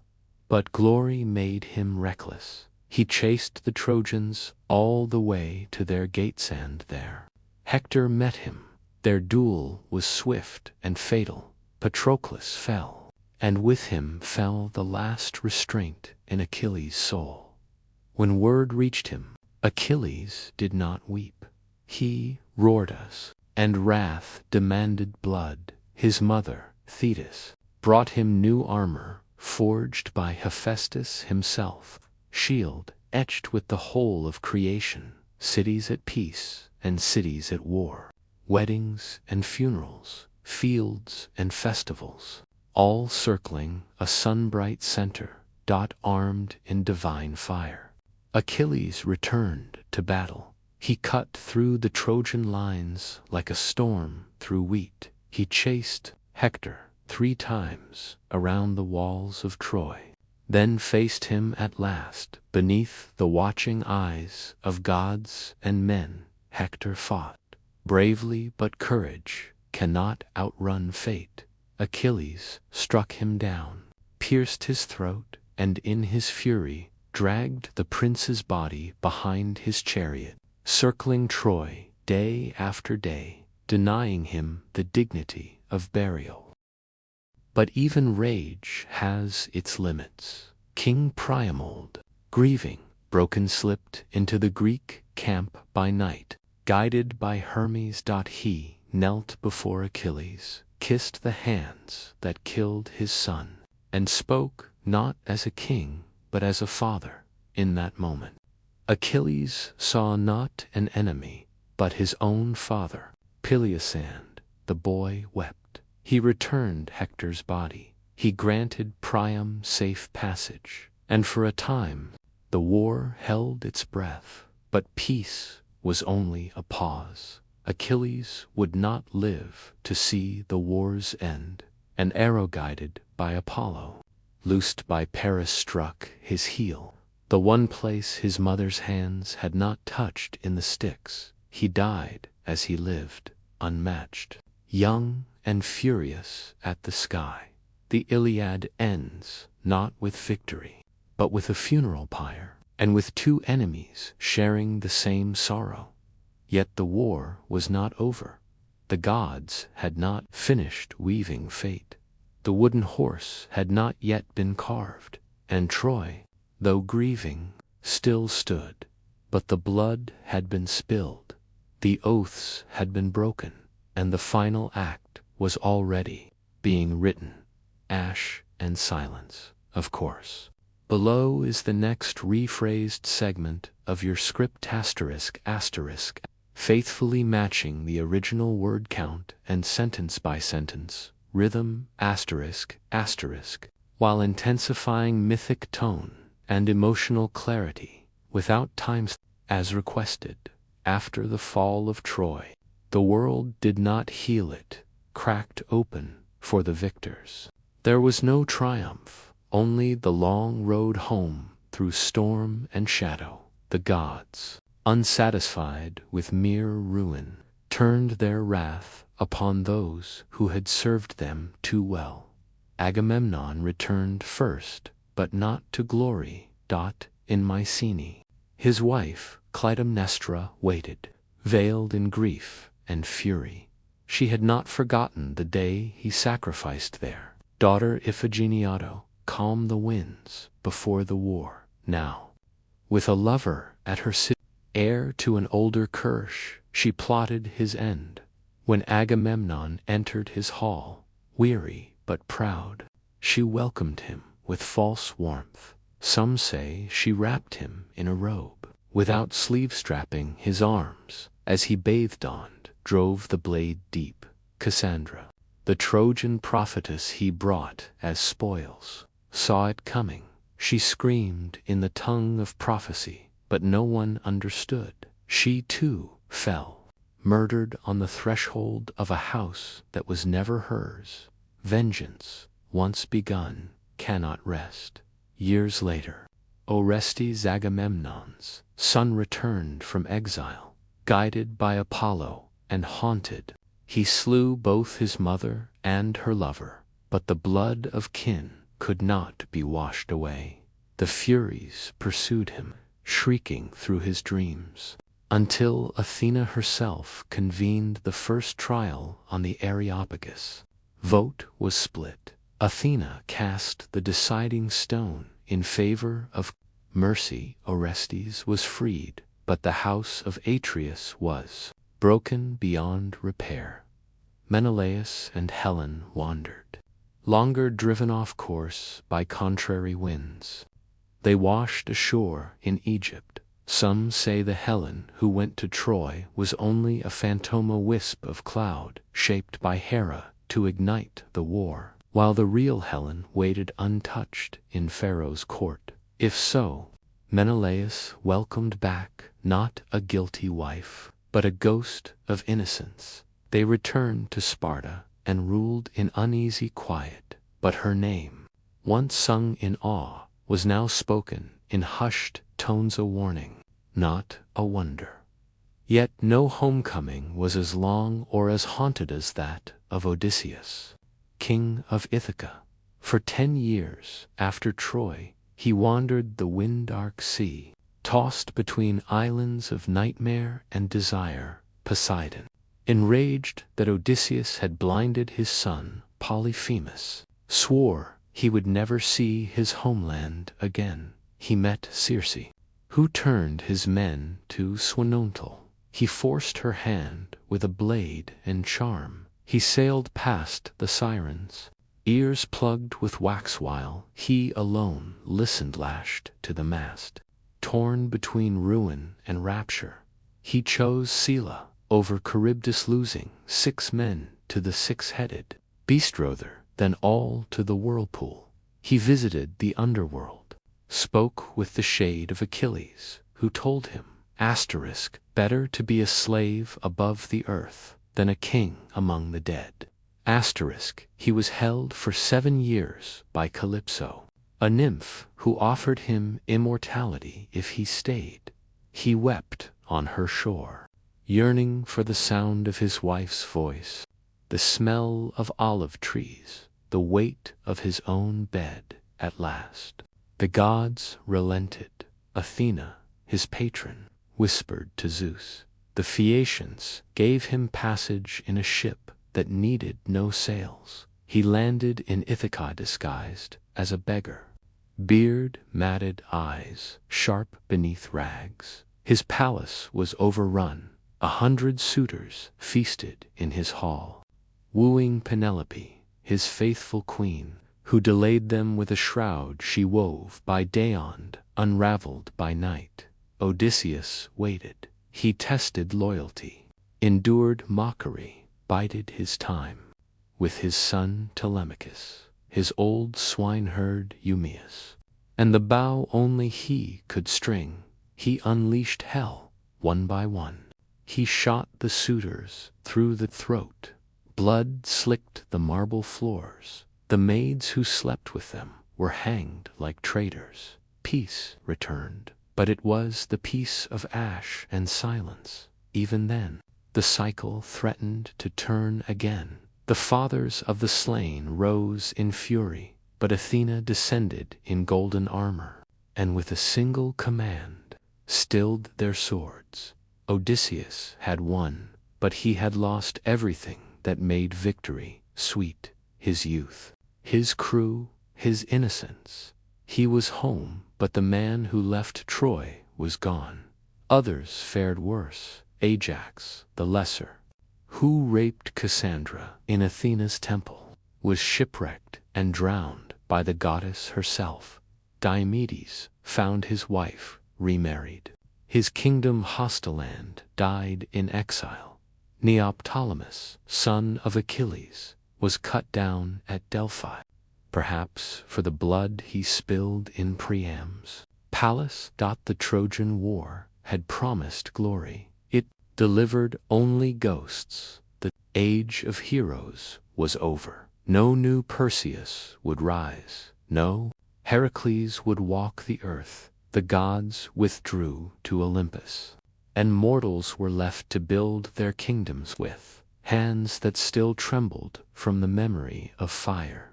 But glory made him reckless. He chased the Trojans all the way to their gates, and there Hector met him. Their duel was swift and fatal. Patroclus fell, and with him fell the last restraint in Achilles' soul. When word reached him, Achilles did not weep. He roared us, and wrath demanded blood. His mother, Thetis, brought him new armor, forged by Hephaestus himself, shield etched with the whole of creation, cities at peace and cities at war, weddings and funerals, fields and festivals, all circling a sun-bright center, armed in divine fire. Achilles returned to battle. He cut through the Trojan lines like a storm through wheat. He chased Hector 3 times around the walls of Troy, then faced him at last beneath the watching eyes of gods and men. Hector fought bravely, but courage cannot outrun fate. Achilles struck him down, pierced his throat, and in his fury dragged the prince's body behind his chariot, circling Troy day after day, denying him the dignity of burial. But even rage has its limits. King Priamold, grieving, broken, slipped into the Greek camp by night. Guided by Hermes, he knelt before Achilles, kissed the hands that killed his son, and spoke not as a king but as a father. In that moment, Achilles saw not an enemy but his own father. Peleus, and the boy wept. He returned Hector's body. He granted Priam safe passage, and for a time the war held its breath. But peace was only a pause. Achilles would not live to see the war's end. An arrow guided by Apollo, loosed by Paris, struck his heel, the one place his mother's hands had not touched in the Styx. He died as he lived, unmatched, young and furious at the sky. The Iliad ends not with victory, but with a funeral pyre, and with 2 enemies sharing the same sorrow. Yet the war was not over. The gods had not finished weaving fate. The wooden horse had not yet been carved, and Troy, though grieving, still stood. But the blood had been spilled, the oaths had been broken, and the final act was already being written. Ash and silence, of course. Below is the next rephrased segment of your script ***, faithfully matching the original word count and sentence by sentence rhythm ***, while intensifying mythic tone and emotional clarity without time. As requested, after the fall of Troy, the world did not heal, it cracked open for the victors. There was no triumph, only the long road home through storm and shadow. The gods, unsatisfied with mere ruin, turned their wrath upon those who had served them too well. Agamemnon returned first, but not to glory. In Mycenae, his wife, Clytemnestra, waited, veiled in grief and fury. She had not forgotten the day he sacrificed their daughter Iphigenia, calm the winds before the war. Now, with a lover at her side, heir to an older curse, she plotted his end. When Agamemnon entered his hall, weary but proud, she welcomed him with false warmth. Some say she wrapped him in a robe, without sleeve, strapping his arms, as he bathed on, drove the blade deep. Cassandra, the Trojan prophetess he brought as spoils, saw it coming. She screamed in the tongue of prophecy, but no one understood. She too fell, murdered on the threshold of a house that was never hers. Vengeance, once begun, cannot rest. Years later, Orestes, Agamemnon's son, returned from exile, guided by Apollo and haunted. He slew both his mother and her lover, but the blood of kin could not be washed away. The Furies pursued him, shrieking through his dreams, until Athena herself convened the first trial on the Areopagus. Vote was split. Athena cast the deciding stone in favor of mercy. Orestes was freed, but the house of Atreus was broken beyond repair. Menelaus and Helen wandered, longer driven off course by contrary winds. They washed ashore in Egypt. Some say the Helen who went to Troy was only a phantoma wisp of cloud shaped by Hera to ignite the war, while the real Helen waited untouched in Pharaoh's court. If so, Menelaus welcomed back not a guilty wife, but a ghost of innocence. They returned to Sparta and ruled in uneasy quiet, but her name, once sung in awe, was now spoken in hushed tones, a warning, not a wonder. Yet no homecoming was as long or as haunted as that of Odysseus, king of Ithaca. For 10 years after Troy, he wandered the wind-dark sea, tossed between islands of nightmare and desire. Poseidon, enraged that Odysseus had blinded his son Polyphemus, swore he would never see his homeland again. He met Circe, who turned his men to Swinontle. He forced her hand with a blade and charm. He sailed past the sirens, ears plugged with wax, while he alone listened, lashed to the mast. Torn between ruin and rapture, he chose Scylla over Charybdis, losing 6 men to the 6-headed beast, rather than all to the whirlpool. He visited the underworld, spoke with the shade of Achilles, who told him, better to be a slave above the earth than a king among the dead. He was held for 7 years by Calypso, a nymph who offered him immortality if he stayed. He wept on her shore, yearning for the sound of his wife's voice, the smell of olive trees, the weight of his own bed. At last, the gods relented. Athena, his patron, whispered to Zeus. The Phaeacians gave him passage in a ship that needed no sails. He landed in Ithaca disguised as a beggar, beard, matted eyes, sharp beneath rags. His palace was overrun. 100 suitors feasted in his hall, wooing Penelope, his faithful queen, who delayed them with a shroud she wove by day and unraveled by night. Odysseus waited. He tested loyalty, endured mockery, bided his time. With his son Telemachus, his old swineherd Eumaeus, and the bow only he could string, he unleashed hell, one by one. He shot the suitors through the throat. Blood slicked the marble floors. The maids who slept with them were hanged like traitors. Peace returned, but it was the peace of ash and silence. Even then, the cycle threatened to turn again. The fathers of the slain rose in fury, but Athena descended in golden armor, and with a single command, stilled their swords. Odysseus had won, but he had lost everything that made victory sweet: his youth, his crew, his innocence. He was home, but the man who left Troy was gone. Others fared worse. Ajax, the lesser, who raped Cassandra in Athena's temple, was shipwrecked and drowned by the goddess herself. Diomedes found his wife, remarried. His kingdom Hostaland died in exile. Neoptolemus, son of Achilles, was cut down at Delphi, perhaps for the blood he spilled in Priam's palace. The Trojan War had promised glory. It delivered only ghosts. The age of heroes was over. No new Perseus would rise. No Heracles would walk the earth. The gods withdrew to Olympus, and mortals were left to build their kingdoms with hands that still trembled from the memory of fire.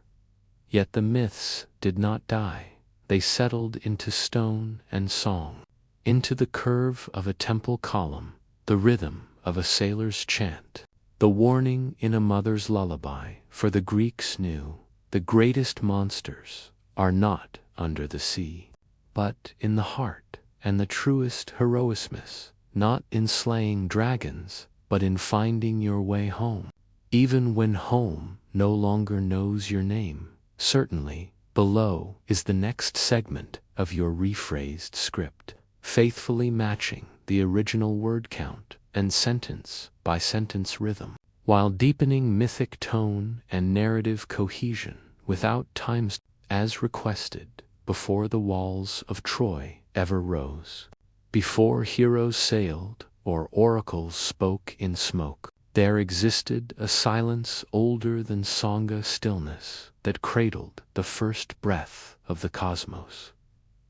Yet the myths did not die. they settled into stone and song, into the curve of a temple column, the rhythm of a sailor's chant, the warning in a mother's lullaby. For the Greeks knew the greatest monsters are not under the sea, but in the heart, and the truest heroismus, not in slaying dragons, but in finding your way home, even when home no longer knows your name. Certainly, below is the next segment of your rephrased script, faithfully matching the original word count and sentence by sentence rhythm, while deepening mythic tone and narrative cohesion without times, as requested. Before the walls of Troy ever rose, before heroes sailed or oracles spoke in smoke, there existed a silence older than Sangha stillness that cradled the first breath of the cosmos.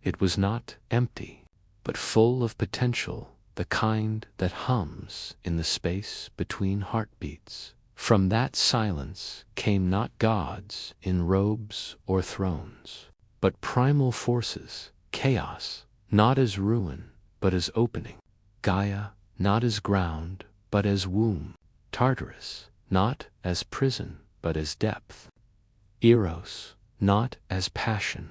It was not empty, but full of potential, the kind that hums in the space between heartbeats. From that silence came not gods in robes or thrones, but primal forces, chaos, not as ruin, but as opening, Gaia, not as ground, but as womb, Tartarus, not as prison, but as depth, Eros, not as passion,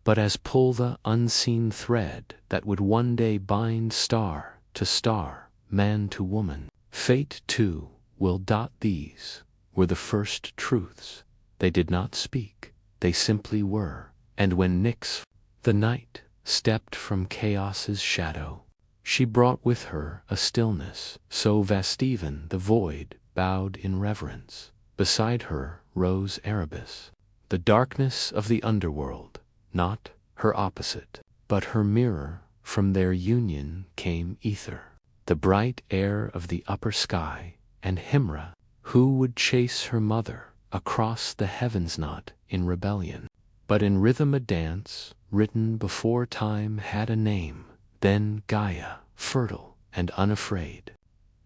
but as pull, the unseen thread that would one day bind star to star, man to woman. Fate, too, will dot. These were the first truths. They did not speak, they simply were. And when Nyx, the night, stepped from chaos's shadow, she brought with her a stillness so vast even the void bowed in reverence. Beside her rose Erebus, the darkness of the underworld, not her opposite, but her mirror. From their union came Ether, the bright air of the upper sky, and Himra, who would chase her mother across the heavens, not in rebellion, but in rhythm, a dance written before time had a name. Then Gaia, fertile and unafraid,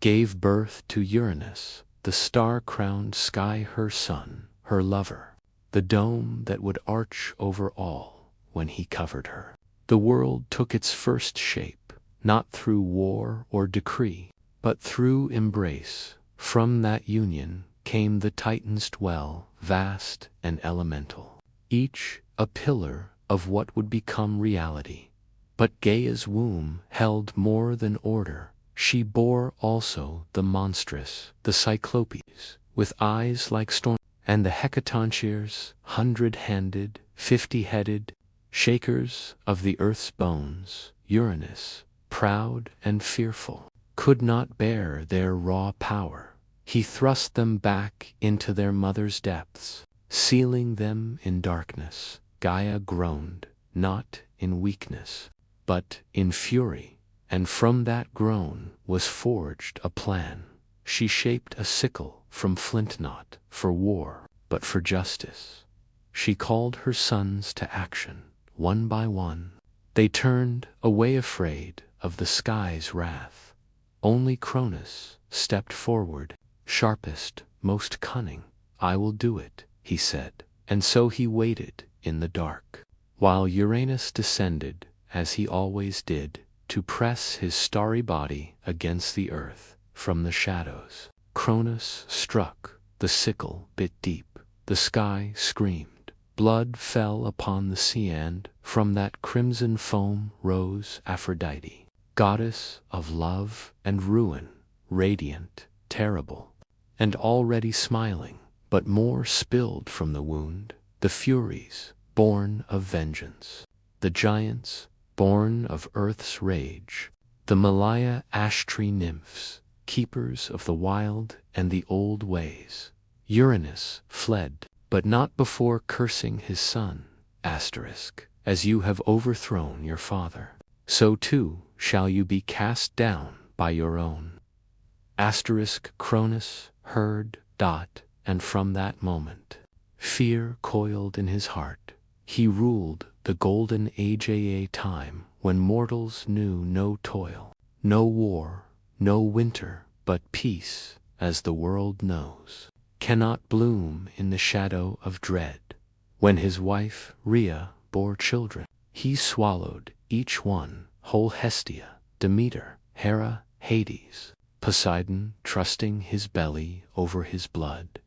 gave birth to Uranus, the star-crowned sky, her son, her lover, the dome that would arch over all when he covered her. The world took its first shape, not through war or decree, but through embrace. From that union came the Titans, dwell, vast and elemental, each a pillar of what would become reality. But Gaia's womb held more than order. She bore also the monstrous, the Cyclopes, with eyes like storm, and the Hecatoncheires, 100-handed, 50-headed, shakers of the earth's bones. Uranus, proud and fearful, could not bear their raw power. He thrust them back into their mother's depths, sealing them in darkness. Gaia groaned, not in weakness, but in fury, and from that groan was forged a plan. She shaped a sickle from flint, not for war, but for justice. She called her sons to action, one by one. They turned away afraid of the sky's wrath. Only Cronus stepped forward, sharpest, most cunning. I will do it, he said, and so he waited in the dark, while Uranus descended, as he always did, to press his starry body against the earth from the shadows. Cronus struck, the sickle bit deep, the sky screamed, blood fell upon the sea, and from that crimson foam rose Aphrodite, goddess of love and ruin, radiant, terrible, and already smiling. But more spilled from the wound. The Furies, born of vengeance, the giants, born of earth's rage, the Malaya ash tree nymphs, keepers of the wild and the old ways. Uranus fled, but not before cursing his son, asterisk, as you have overthrown your father, so too shall you be cast down by your own. Asterisk. Cronus heard, and from that moment, fear coiled in his heart. He ruled the golden age, a time when mortals knew no toil, no war, no winter, but peace, as the world knows, cannot bloom in the shadow of dread. When his wife, Rhea, bore children, He swallowed each one, whole Hestia, Demeter, Hera, Hades, Poseidon trusting his belly over his blood.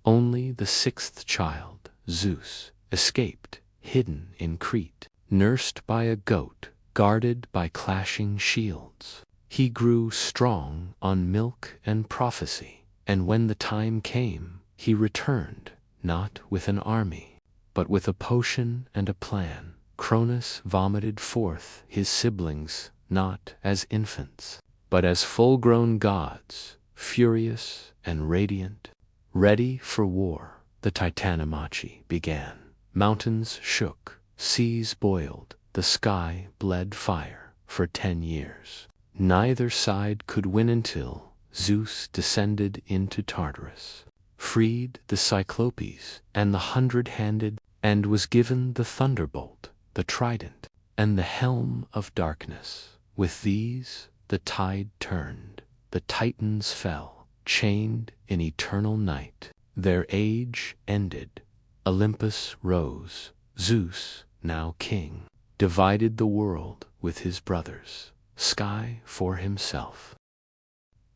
Only the sixth child, Zeus, escaped, hidden in Crete, nursed by a goat, guarded by clashing shields. He grew strong on milk and prophecy, and when the time came, he returned, not with an army, but with a potion and a plan. Cronus vomited forth his siblings not as infants, but as full-grown gods, furious and radiant, ready for war. The Titanomachy began. Mountains shook, seas boiled, the sky bled fire for 10 years. Neither side could win until Zeus descended into Tartarus, freed the Cyclopes and the 100-handed, and was given the thunderbolt, the trident, and the helm of darkness. With these the tide turned, the Titans fell, chained in eternal night. Their age ended. Olympus rose. Zeus, now king, divided the world with his brothers. Sky for himself,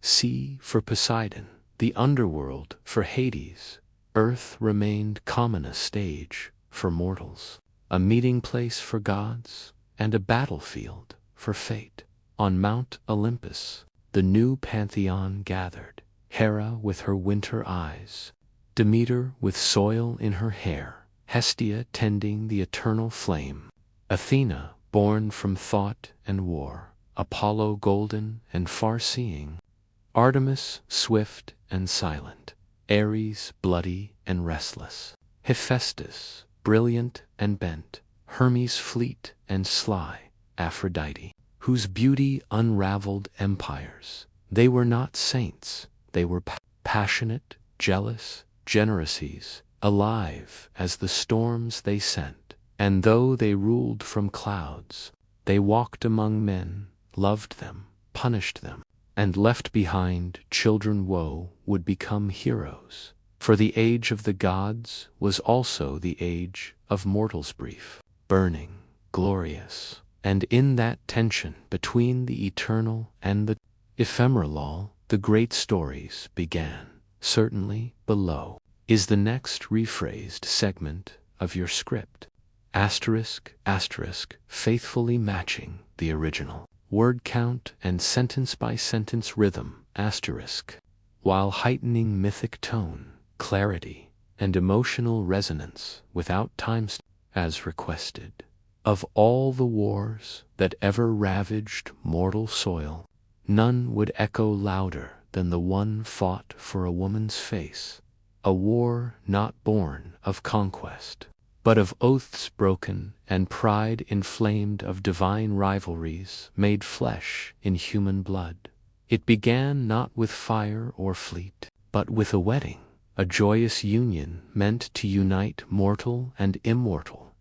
sea for Poseidon, the underworld for Hades. Earth remained common, a stage for mortals, a meeting place for gods, and a battlefield for fate. On Mount Olympus, the new pantheon gathered. Hera with her winter eyes, Demeter with soil in her hair, Hestia tending the eternal flame, Athena born from thought and war, Apollo golden and far-seeing, Artemis swift and silent, Ares bloody and restless, Hephaestus brilliant and bent, Hermes fleet and sly, Aphrodite, whose beauty unraveled empires. They were not saints, they were passionate, jealous, generousies, alive as the storms they sent. And though they ruled from clouds, they walked among men, loved them, punished them, and left behind children. Woe would become heroes, for the age of the gods was also the age of mortals, brief, burning, glorious, and in that tension between the eternal and the ephemeral, the great stories began. Certainly, below is the next rephrased segment of your script. Asterisk, asterisk, faithfully matching the original. Word count and sentence-by-sentence rhythm, asterisk, while heightening mythic tone, clarity, and emotional resonance without timestamp, as requested. Of all the wars that ever ravaged mortal soil, none would echo louder than the one fought for a woman's face, a war not born of conquest, but of oaths broken and pride inflamed, of divine rivalries made flesh in human blood. It began not with fire or fleet, but with a wedding, a joyous union meant to unite mortal and immortal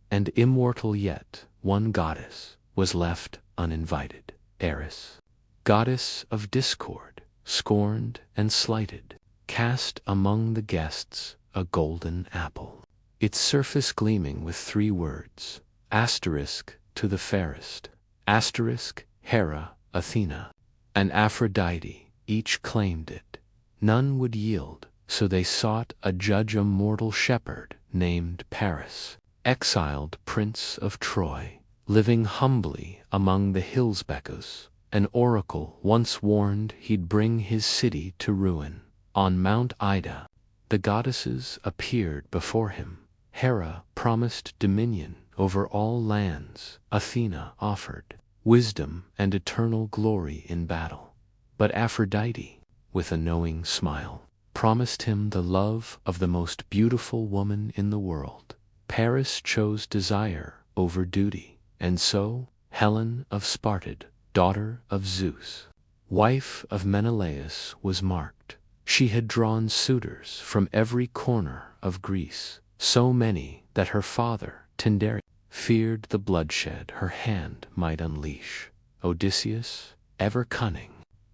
yet. One goddess was left uninvited, Eris, goddess of discord, scorned and slighted, cast among the guests a golden apple, its surface gleaming with 3 words, asterisk, to the fairest, asterisk, Hera, Athena, and Aphrodite, each claimed it. None would yield, so they sought a judge, a mortal shepherd named Paris, exiled prince of Troy, living humbly among the hills. Becos, an oracle, once warned he'd bring his city to ruin. On Mount Ida, the goddesses appeared before him. Hera promised dominion over all lands. Athena offered wisdom and eternal glory in battle. But Aphrodite, with a knowing smile, promised him the love of the most beautiful woman in the world. Paris chose desire over duty, and so Helen of Sparta, daughter of Zeus, wife of Menelaus, was marked. She had drawn suitors from every corner of Greece, so many that her father, Tyndareus, feared the bloodshed her hand might unleash. Odysseus, ever cunning,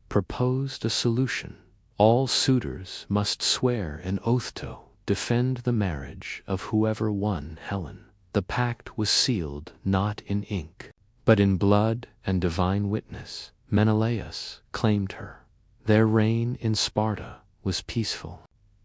proposed a solution. All suitors must swear an oath to defend the marriage of whoever won Helen. The pact was sealed not in ink, but in blood and divine witness. Menelaus claimed her. Their reign in Sparta was peaceful,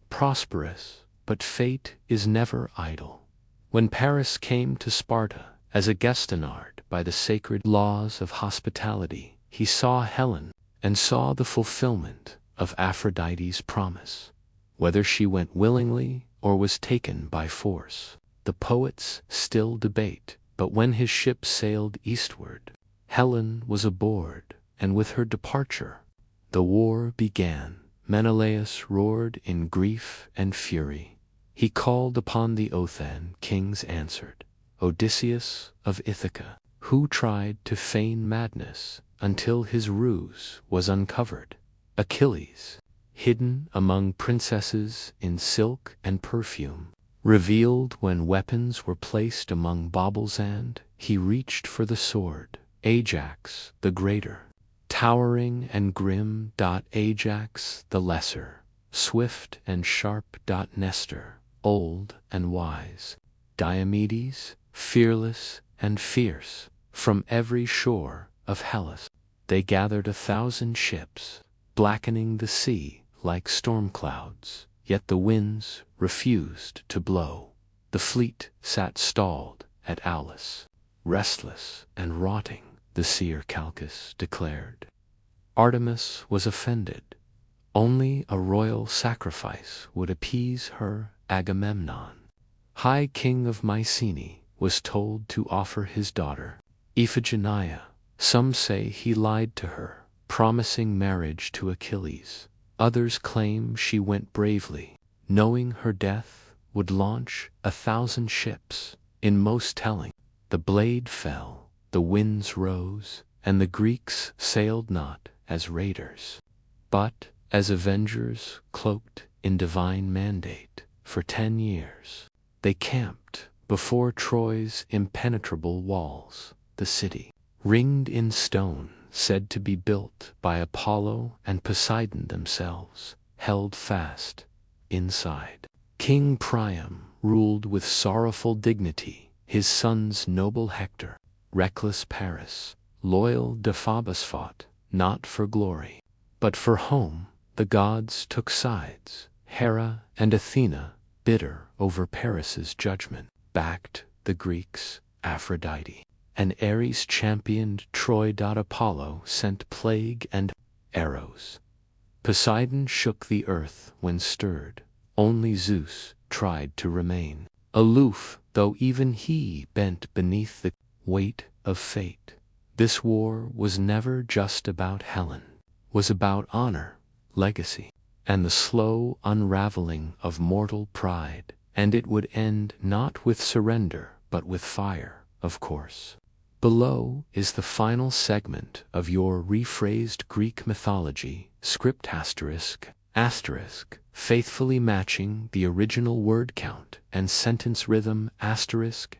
prosperous, but fate is never idle. When Paris came to Sparta as a guestinard by the sacred laws of hospitality, he saw Helen and saw the fulfillment of Aphrodite's promise. Whether she went willingly or was taken by force, the poets still debate, but when his ship sailed eastward, Helen was aboard, and with her departure, the war began. Menelaus roared in grief and fury. He called upon the Othan kings answered, Odysseus of Ithaca, who tried to feign madness until his ruse was uncovered. Achilles, hidden among princesses in silk and perfume, revealed when weapons were placed among baubles and he reached for the sword. Ajax the greater, towering and grim. Ajax the lesser, swift and sharp. Nestor, old and wise. Diomedes, fearless and fierce. From every shore of Hellas they gathered 1,000 ships, blackening the sea like storm clouds, yet the winds refused to blow. The fleet sat stalled at Aulis, restless and rotting, the seer Calchas declared. Artemis was offended. Only a royal sacrifice would appease her. Agamemnon, High King of Mycenae, was told to offer his daughter, Iphigenia. Some say he lied to her, promising marriage to Achilles. Others claim she went bravely, knowing her death would launch 1,000 ships. In most telling, the blade fell, the winds rose, and the Greeks sailed not as raiders, but as avengers cloaked in divine mandate. For 10 years, they camped before Troy's impenetrable walls, the city, ringed in stone, said to be built by Apollo and Poseidon themselves, held fast inside. King Priam ruled with sorrowful dignity, his sons noble Hector, reckless Paris, loyal Deiphobus fought, not for glory, but for home. The gods took sides. Hera and Athena, bitter over Paris's judgment, backed the Greeks. Aphrodite and Ares championed Troy. Apollo sent plague and arrows. Poseidon shook the earth when stirred. Only Zeus tried to remain aloof, though even he bent beneath the weight of fate. This war was never just about Helen, was about honor, legacy, and the slow unraveling of mortal pride, and it would end not with surrender, but with fire, of course. Below is the final segment of your rephrased Greek mythology, script asterisk, faithfully matching the original word count and sentence rhythm asterisk,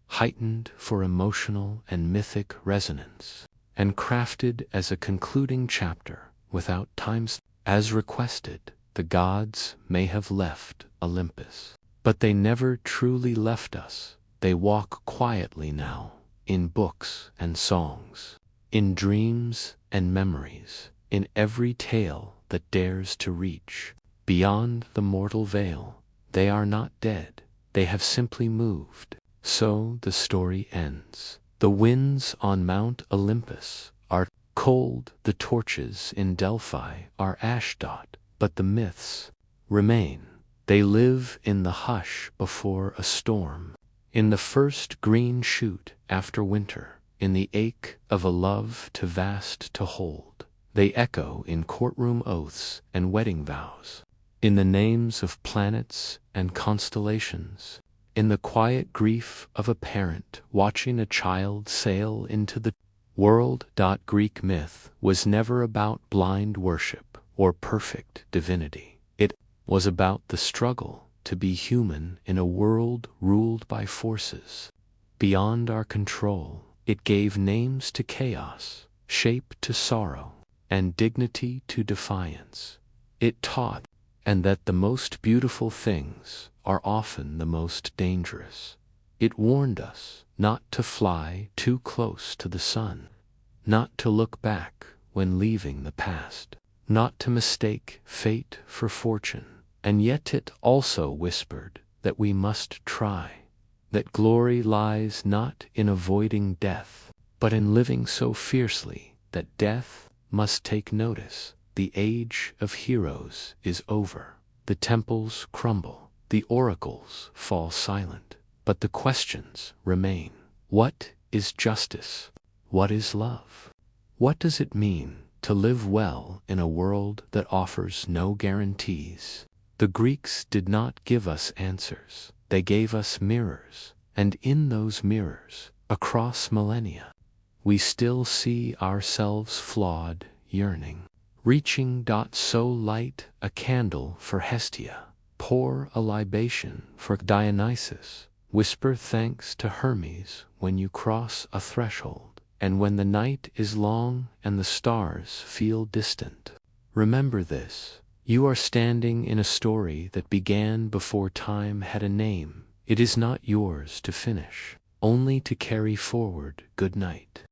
heightened for emotional and mythic resonance, and crafted as a concluding chapter without times. As requested, the gods may have left Olympus, but they never truly left us. They walk quietly now, in books and songs, in dreams and memories, in every tale that dares to reach beyond the mortal veil. They are not dead, they have simply moved. So the story ends. The winds on Mount Olympus are cold, the torches in Delphi are ashdot, but the myths remain. They live in the hush before a storm, in the first green shoot after winter, in the ache of a love too vast to hold. They echo in courtroom oaths and wedding vows, in the names of planets and constellations, in the quiet grief of a parent watching a child sail into the world. Greek myth was never about blind worship or perfect divinity. It was about the struggle to be human in a world ruled by forces beyond our control. It gave names to chaos, shape to sorrow, and dignity to defiance. It taught, and that the most beautiful things are often the most dangerous. It warned us not to fly too close to the sun, not to look back when leaving the past, not to mistake fate for fortune. And yet it also whispered that we must try, that glory lies not in avoiding death, but in living so fiercely that death must take notice. The age of heroes is over. The temples crumble, the oracles fall silent, but the questions remain. What is justice? What is love? What does it mean to live well in a world that offers no guarantees? The Greeks did not give us answers. They gave us mirrors, and in those mirrors, across millennia, we still see ourselves flawed, yearning, reaching. So light a candle for Hestia, pour a libation for Dionysus, whisper thanks to Hermes when you cross a threshold, and when the night is long and the stars feel distant. Remember this. You are standing in a story that began before time had a name. It is not yours to finish, only to carry forward. Good night.